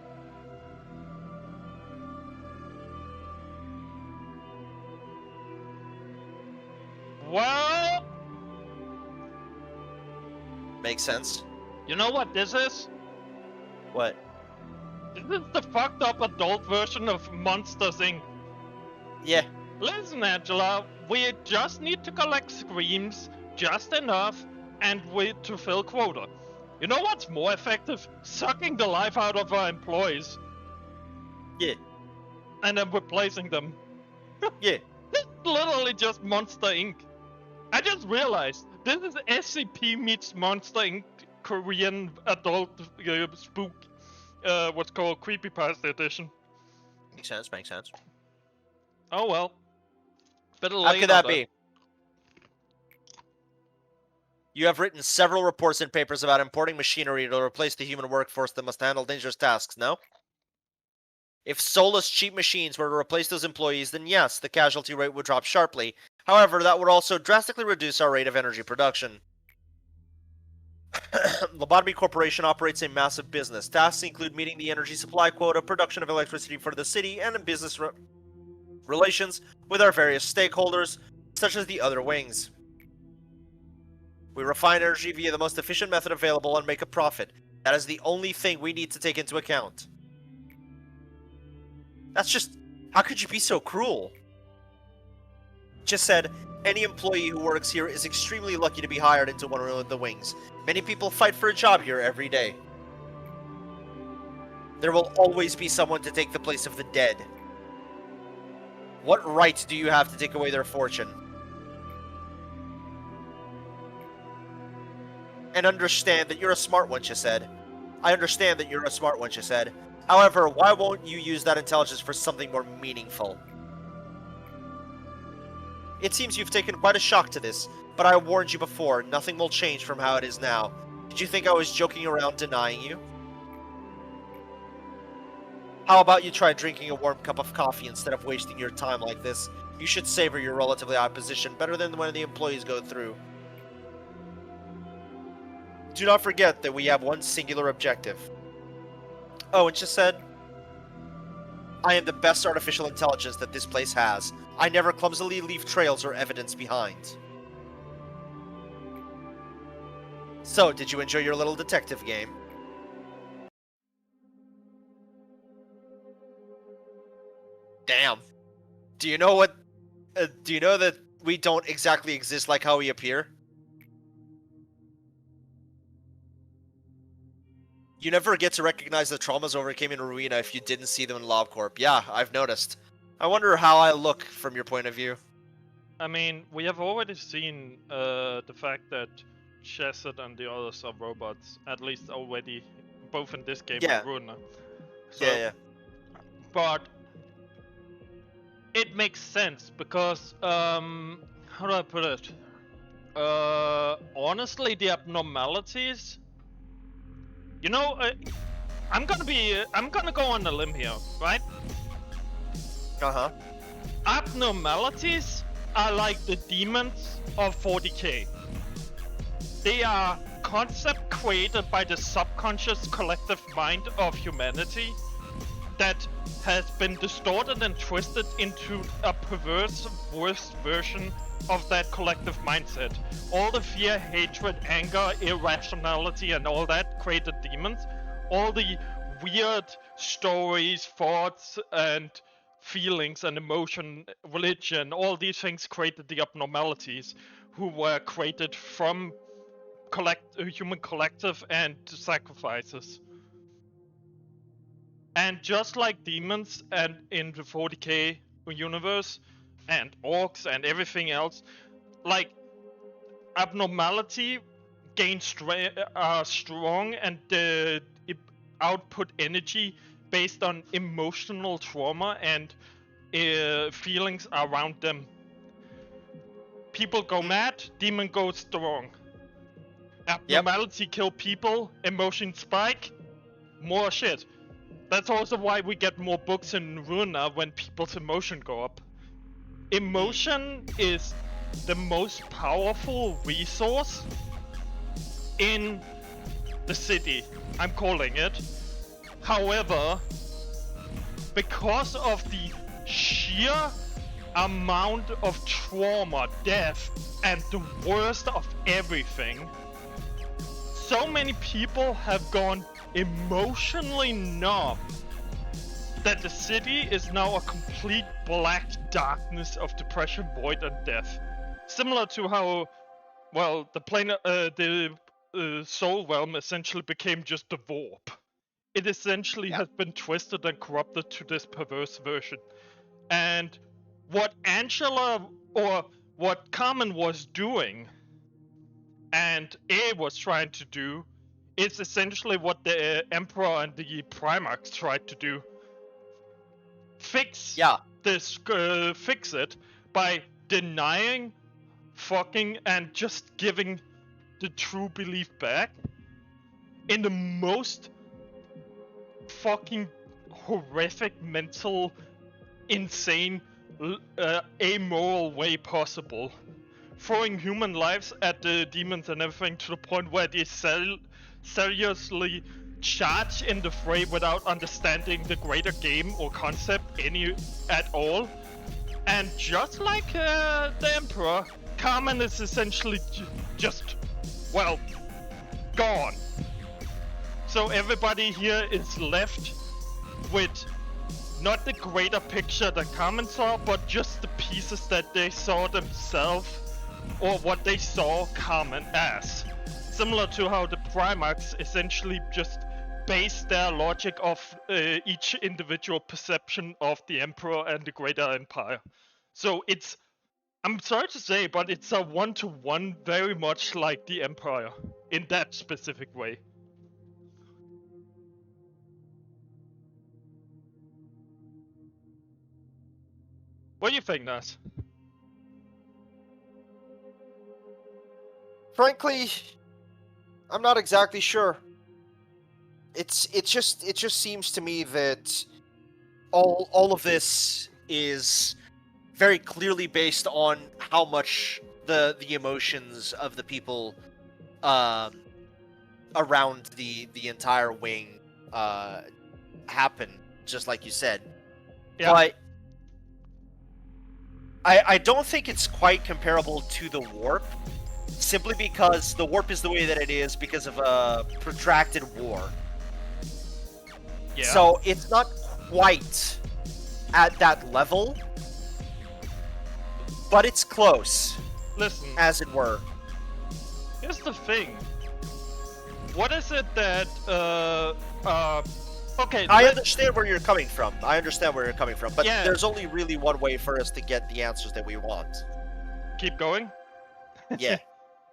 Well, Makes sense. you know what this is? What? This is the fucked up adult version of Monsters Inc. Yeah. Listen, Angela, we just need to collect screams, just enough, and wait to fill quota. You know what's more effective? Sucking the life out of our employees. Yeah. And then replacing them. Yeah. This is literally just Monster Inc. I just realized, this is SCP meets Monster Inc. Korean adult spook, what's called Creepypasta Edition. Makes sense, makes sense. Oh well. Better How could that be? You have written several reports and papers about importing machinery to replace the human workforce that must handle dangerous tasks, no? If soulless, cheap machines were to replace those employees, then yes, the casualty rate would drop sharply. However, that would also drastically reduce our rate of energy production. Lobotomy Corporation operates a massive business. Tasks include meeting the energy supply quota, production of electricity for the city, and business relations with our various stakeholders, such as the other wings. We refine energy via the most efficient method available and make a profit. That is the only thing we need to take into account. That's just... How could you be so cruel? Just said, any employee who works here is extremely lucky to be hired into one of the wings. Many people fight for a job here every day. There will always be someone to take the place of the dead. What right do you have to take away their fortune? And understand that you're a smart one, she said. I understand that you're a smart one, she said. However, why won't you use that intelligence for something more meaningful? It seems you've taken quite a shock to this, but I warned you before, nothing will change from how it is now. Did you think I was joking around denying you? How about you try drinking a warm cup of coffee instead of wasting your time like this? You should savor your relatively high position better than when the employees go through. do not forget that we have one singular objective. Oh, and just said, I am the best artificial intelligence that this place has. I never clumsily leave trails or evidence behind. So, did you enjoy your little detective game? Damn. Do you know what... do you know that we don't exactly exist like how we appear? You never get to recognize the traumas overcame in Ruina if you didn't see them in LobCorp. Yeah, I've noticed. I wonder how I look from your point of view. I mean, we have already seen the fact that Chesed and the others are robots, at least already, both in this game Yeah. and Runa. So, Yeah. But it makes sense because, how do I put it? Honestly, the abnormalities. You know, I'm gonna go on a limb here, right? Uh-huh. Abnormalities are like the demons of 40k. They are concept created by the subconscious collective mind of humanity that has been distorted and twisted into a perverse, worse version of that collective mindset. All the fear, hatred, anger, irrationality, and all that created demons. All the weird stories, thoughts, and feelings and emotion, religion, all these things created the abnormalities who were created from human collective and sacrifices. And just like demons and in the 40k universe and orcs and everything else, like abnormality gains strong and output energy based on emotional trauma and feelings around them. People go mad, demon goes strong. Abnormality kill people, emotion spike, more shit. That's also why we get more books in Runa when people's emotion go up. Emotion is the most powerful resource in the city, I'm calling it. However, because of the sheer amount of trauma, death, and the worst of everything, so many people have gone emotionally numb that the city is now a complete black darkness of depression, void, and death. Similar to how, well, the soul realm essentially became just the warp. It essentially has been twisted and corrupted to this perverse version. And what Angela, or what Carmen was doing, and A was trying to do, is essentially what the Emperor and the Primarchs tried to do. Fix it by denying, fucking, and just giving the true belief back in the most fucking horrific, mental, insane, amoral way possible. Throwing human lives at the demons and everything to the point where they seriously charge in the fray without understanding the greater game or concept at all. And just like the Emperor, Carmen is essentially just, well, gone. So everybody here is left with not the greater picture that Carmen saw, but just the pieces that they saw themselves, or what they saw Carmen as. Similar to how the Primarchs essentially just base their logic off each individual perception of the Emperor and the greater empire. So it's, I'm sorry to say, but it's a one-to-one, very much like the Empire, in that specific way. What do you think, Nas? Frankly, I'm not exactly sure. It just seems to me that all of this is very clearly based on how much the emotions of the people around the entire wing happen, just like you said. Yeah. But I don't think it's quite comparable to the warp, simply because the warp is the way that it is because of a protracted war. Yeah. So it's not quite at that level, but it's close. Listen, as it were. here's the thing. What is it that, okay. I understand where you're coming from. But Yeah. there's only really one way for us to get the answers that we want. Keep going? Yeah.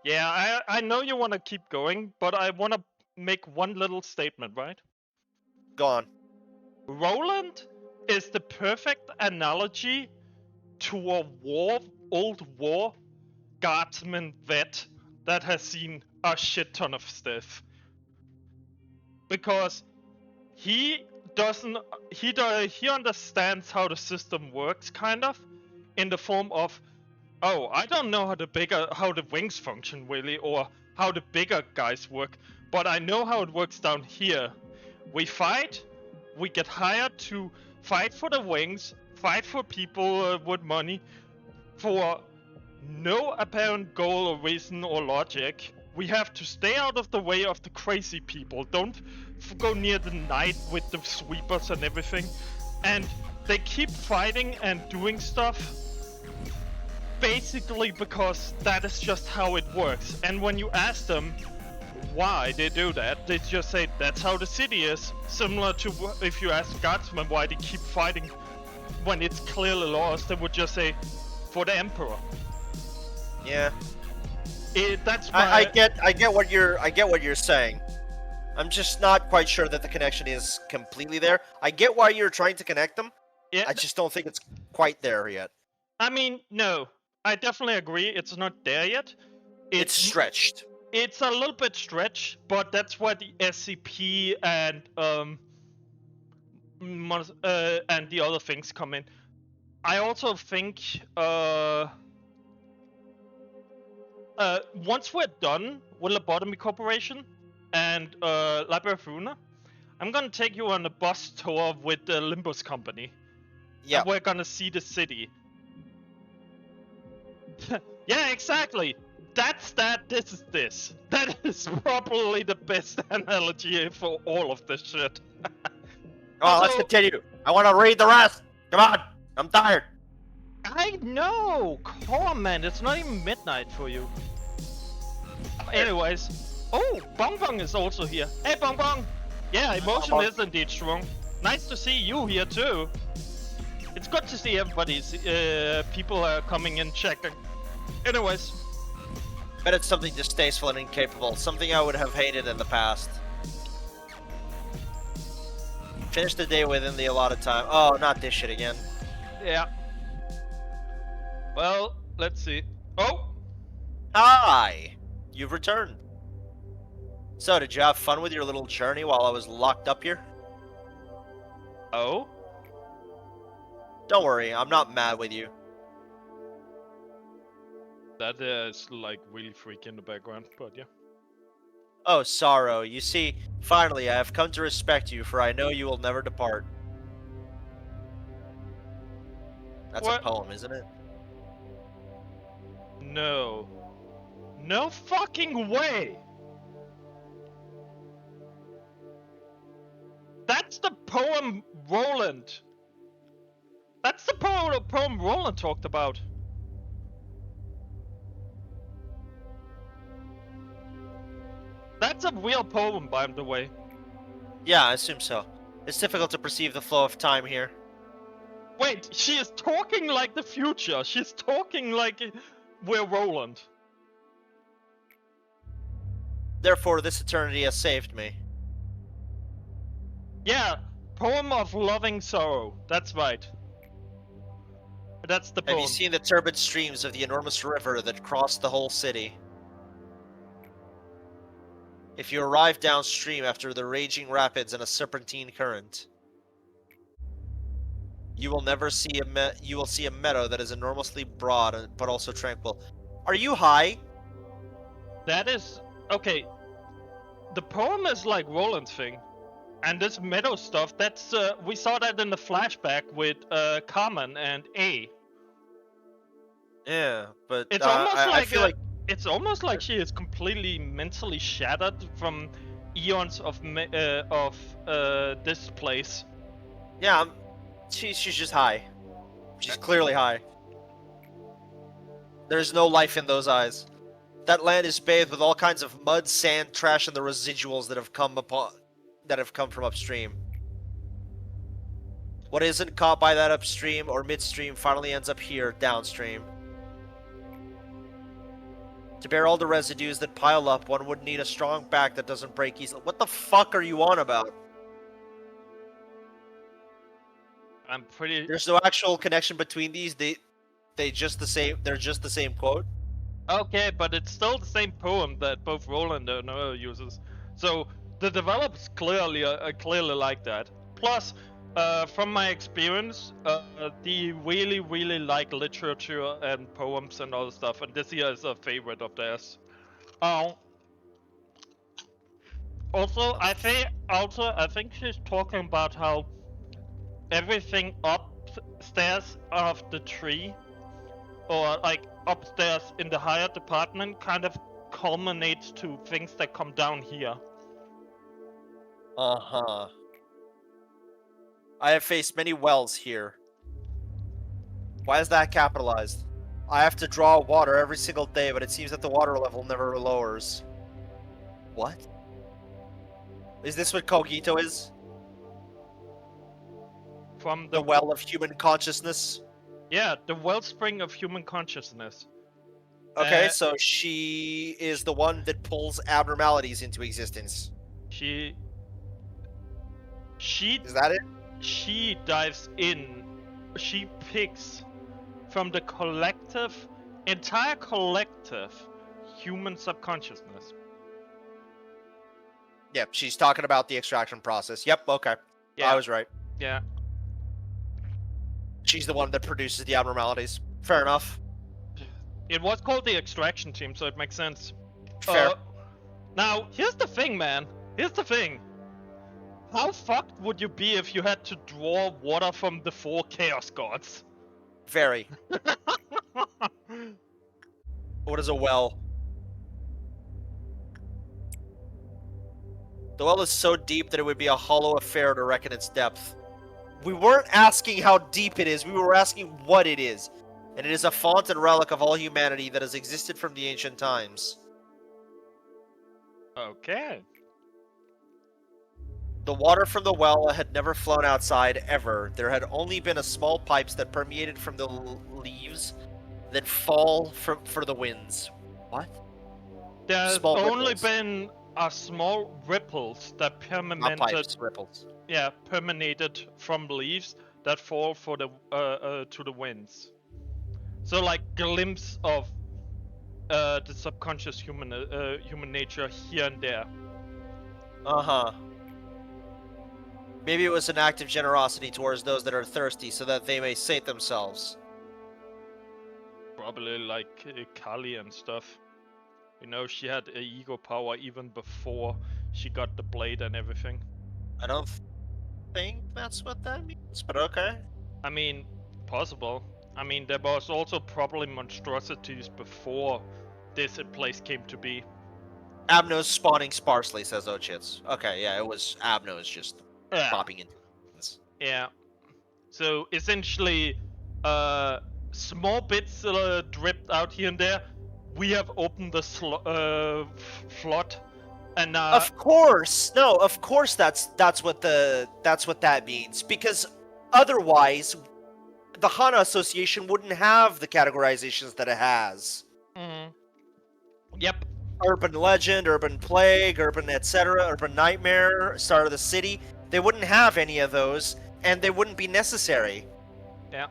Yeah, I know you want to keep going, but I want to make one little statement, right? Go on. Roland is the perfect analogy to a old war guardsman vet that has seen a shit ton of stuff. Because he understands how the system works, kind of, in the form of, oh, I don't know how the wings function really, or how the bigger guys work, but I know how it works down here. We fight, we get hired to fight for the wings, fight for people with money, for no apparent goal or reason or logic. We have to stay out of the way of the crazy people. Don't go near the night with the sweepers and everything. And they keep fighting and doing stuff basically because that is just how it works. And when you ask them why they do that, they just say that's how the city is. Similar to if you ask guardsmen why they keep fighting when it's clearly lost, they would just say for the emperor. Yeah. That's my... I get what you're saying. I'm just not quite sure that the connection is completely there. I get why you're trying to connect them. Yeah. I just don't think it's quite there yet. I mean, no. I definitely agree. It's not there yet. It's stretched. It's a little bit stretched, but that's where the SCP and the other things come in. I also think once we're done with Lobotomy Corporation and Library of Runa, I'm gonna take you on a bus tour with the Limbus Company. Yeah. And we're gonna see the city. Yeah, exactly. That's that, this is this. That is probably the best analogy for all of this shit. Oh, let's continue. I want to read the rest. Come on. I'm tired. I know! Come on, man, it's not even midnight for you. Anyways. Oh, Bong Bong is also here. Hey, Bong Bong! Yeah, emotion is indeed strong. Nice to see you here, too. It's good to see everybody's, people are coming in checking. Anyways. Bet it's something distasteful and incapable. Something I would have hated in the past. Finish the day within the allotted time. Oh, not this shit again. Yeah. Well, let's see. Oh! Hi! You've returned. So, did you have fun with your little journey while I was locked up here? Oh? Don't worry, I'm not mad with you. That is like really freaky in the background, but yeah. Oh, Sorrow, you see, finally I have come to respect you, for I know you will never depart. That's What? a poem, isn't it? No. No fucking way! That's the poem Roland. That's the poem Roland talked about. That's a real poem, by the way. Yeah, I assume so. It's difficult to perceive the flow of time here. Wait, she is talking like the future. She's talking like we're Roland. Therefore, this eternity has saved me. Yeah, poem of loving sorrow. That's right. That's the poem. Have you seen the turbid streams of the enormous river that cross the whole city? If you arrive downstream after the raging rapids and a serpentine current, you will never see you will see a meadow that is enormously broad but also tranquil. Are you high? That is okay. the poem is like Roland's thing. And this meadow stuff, that's we saw that in the flashback with Carmen and A. Yeah, but It's almost I feel like it's almost like she is completely mentally shattered from eons of this place. yeah, she's just high. She's clearly high. There's no life in those eyes. That land is bathed with all kinds of mud, sand, trash, and the residuals that have come from upstream. What isn't caught by that upstream or midstream finally ends up here, downstream. To bear all the residues that pile up, one would need a strong back that doesn't break easily. What the fuck are you on about? I'm pretty. There's no actual connection between these. They're just the same quote. Okay, but it's still the same poem that both Roland and Noah uses. So the developers clearly like that. Plus, from my experience, they really like literature and poems and all the stuff, and this here is a favorite of theirs. Also, I think she's talking about how everything upstairs of the tree, or like upstairs in the higher department, kind of culminates to things that come down here. Uh-huh. I have faced many wells here. Why is that capitalized? I have to draw water every single day, but it seems that the water level never lowers. What? Is this what Cogito is? From The well of human consciousness? Yeah, the wellspring of human consciousness. Okay, so she is the one that pulls abnormalities into existence. She Is that it? She dives in. She picks from the entire collective human subconsciousness. Yep, she's talking about the extraction process. Yep, okay. Yeah. I was right. Yeah. She's the one that produces the abnormalities. Fair enough. It was called the extraction team, so it makes sense. Fair. Now, here's the thing, man. Here's the thing. How fucked would you be if you had to draw water from the 4 Chaos Gods? Very. What is a well? The well is so deep that it would be a hollow affair to reckon its depth. We weren't asking how deep it is, we were asking what it is. And it is a font and relic of all humanity that has existed from the ancient times. Okay. The water from the well had never flown outside, ever. There had only been a small pipes that permeated from the leaves that fall for the winds. What? There's Small only ripples. been a small ripples that Not pipes, ripples. Yeah, permeated from leaves that fall for the to the winds. So like glimpse of the subconscious human nature here and there. Uh-huh. Maybe it was an act of generosity towards those that are thirsty so that they may sate themselves. Probably like Kali and stuff. You know, she had ego power even before she got the blade and everything. I don't think that's what that means, but okay. I mean, possible. I mean, there was also probably monstrosities before this place came to be. Abno's spawning sparsely, says Ochits. Okay, yeah, it was Abno's just popping in. Yeah. So essentially, small bits dripped out here and there. We have opened the flood, and of course, no, of course that's what that means, because otherwise, the Hana Association wouldn't have the categorizations that it has. Mm-hmm. Yep. Urban legend, urban plague, urban etc., urban nightmare, start of the city. They wouldn't have any of those, and they wouldn't be necessary. Yeah.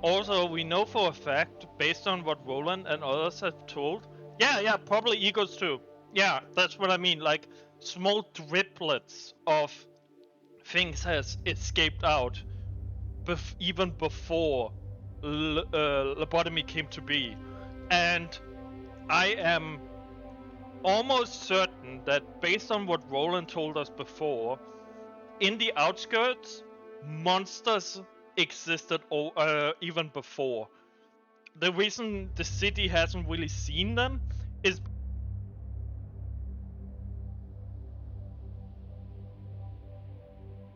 Also, we know for a fact, based on what Roland and others have told, yeah, probably egos too. Yeah, that's what I mean, like, small driplets of things has escaped out, even before Lobotomy came to be. And I am almost certain that based on what Roland told us before, in the outskirts, monsters existed even before. The reason the city hasn't really seen them is...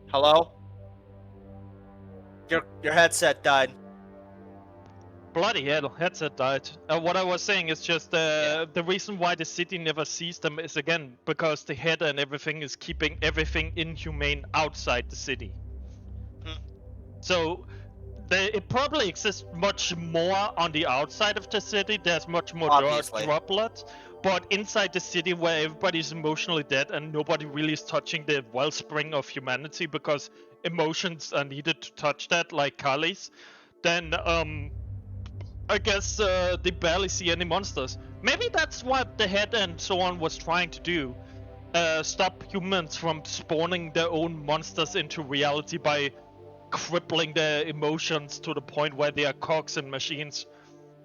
Hello? Your headset died. Bloody hell, headset died. What I was saying is just the reason why the city never sees them is again because the head and everything is keeping everything inhumane outside the city. So it probably exists much more on the outside of the city. There's much more droplets, but inside the city where everybody's emotionally dead and nobody really is touching the wellspring of humanity because emotions are needed to touch that, like Kali's, then I guess they barely see any monsters. Maybe that's what the head and so on was trying to do. Stop humans from spawning their own monsters into reality by crippling their emotions to the point where they are cogs and machines.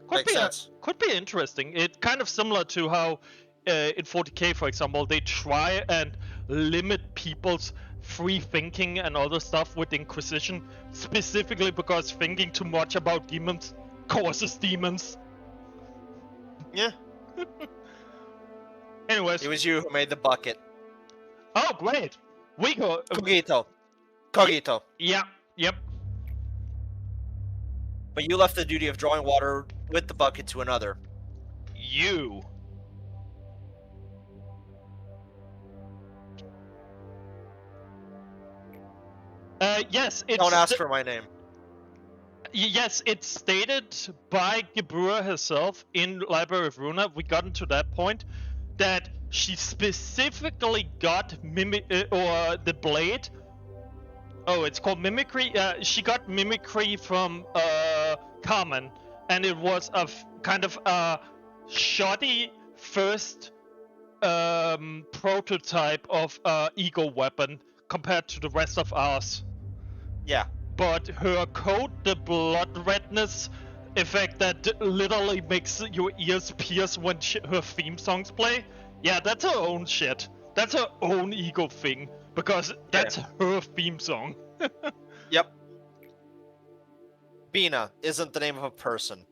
Could be interesting. It's kind of similar to how in 40k, for example, they try and limit people's free thinking and other stuff with Inquisition, specifically because thinking too much about demons causes demons. Yeah. Anyways. It was you who made the bucket. Oh, great. We go... Cogito. Yeah, yep. But you left the duty of drawing water with the bucket to another. You. Yes, it's... Don't ask for my name. Yes, it's stated by Gebura herself in Library of Runa. We got into that point that she specifically got the blade. Oh, it's called mimicry. She got mimicry from Carmen, and it was a kind of a shoddy first prototype of ego weapon compared to the rest of ours. Yeah. But her coat, the blood redness effect that literally makes your ears pierce when her theme songs play, yeah, that's her own shit. That's her own ego thing, because that's her theme song. Yep. Bina isn't the name of a person.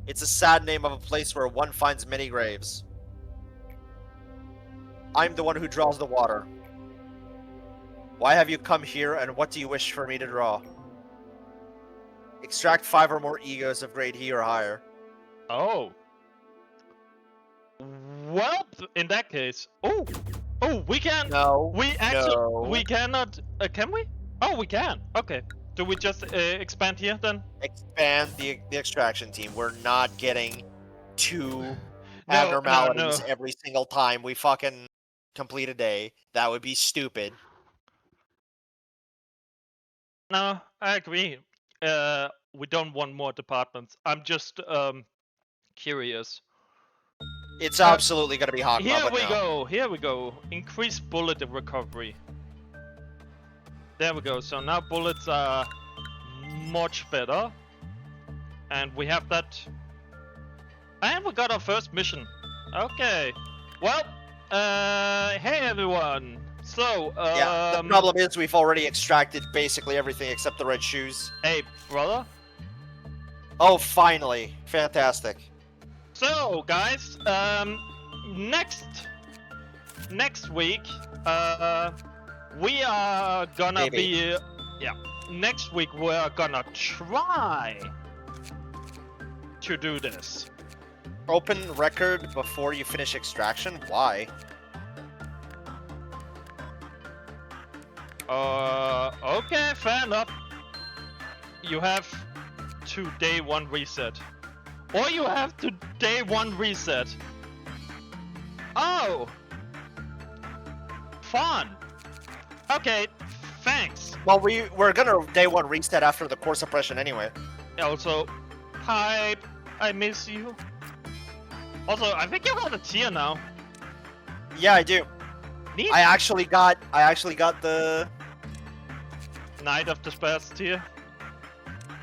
It's a sad name of a place where one finds many graves. I'm the one who draws the water. Why have you come here, and what do you wish for me to draw? Extract 5 or more egos of grade E or higher. Oh. Well, in that case... Oh! Oh, we can... No. We actually... We cannot... can we? Oh, we can. Okay. Do we just expand here, then? Expand the extraction team. We're not getting 2 abnormalities every single time we fucking complete a day. That would be stupid. No, I agree. We don't want more departments. I'm just curious. It's absolutely gonna be hot. Here we go. Here we go. Increase bullet recovery. There we go. So now bullets are much better, and we have that. And we got our first mission. Okay. Well, hey everyone. So, yeah, the problem is we've already extracted basically everything except the red shoes. Hey, brother. Oh, finally. Fantastic. So, guys, next week, we are gonna be, next week we are gonna try to do this. Open record before you finish extraction? Why? Okay, fair enough. You have to day 1 reset. Or you have to day 1 reset. Oh! Fun! Okay, thanks. Well, we're gonna day 1 reset after the core suppression anyway. Also, Pipe, I miss you. Also, I think you got a tier now. Yeah, I do. Neat. I actually got the Knight of Despair's tier.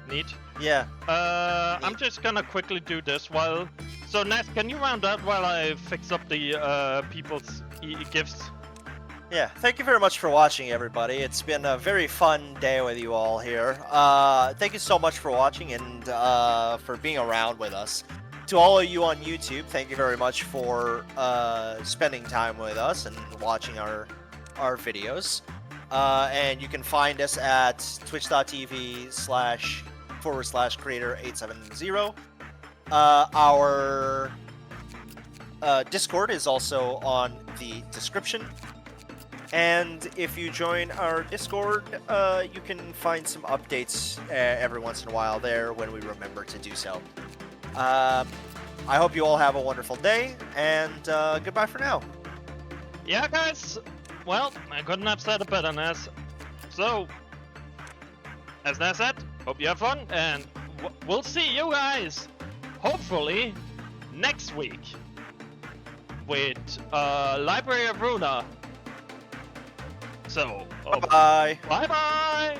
Neat. Yeah. I'm just gonna quickly do this while So Ness, can you round up while I fix up the people's gifts? Yeah, thank you very much for watching, everybody. It's been a very fun day with you all here. Thank you so much for watching and for being around with us. To all of you on YouTube, thank you very much for spending time with us and watching our videos. And you can find us at twitch.tv//creator870. Our Discord is also on the description. And if you join our Discord, you can find some updates every once in a while there when we remember to do so. I hope you all have a wonderful day, and goodbye for now. Yeah, guys. Well, I couldn't have said it better, Ness. So, as Ness said, hope you have fun, and we'll see you guys, hopefully, next week with Library of Runa. So, Bye-bye. Bye-bye!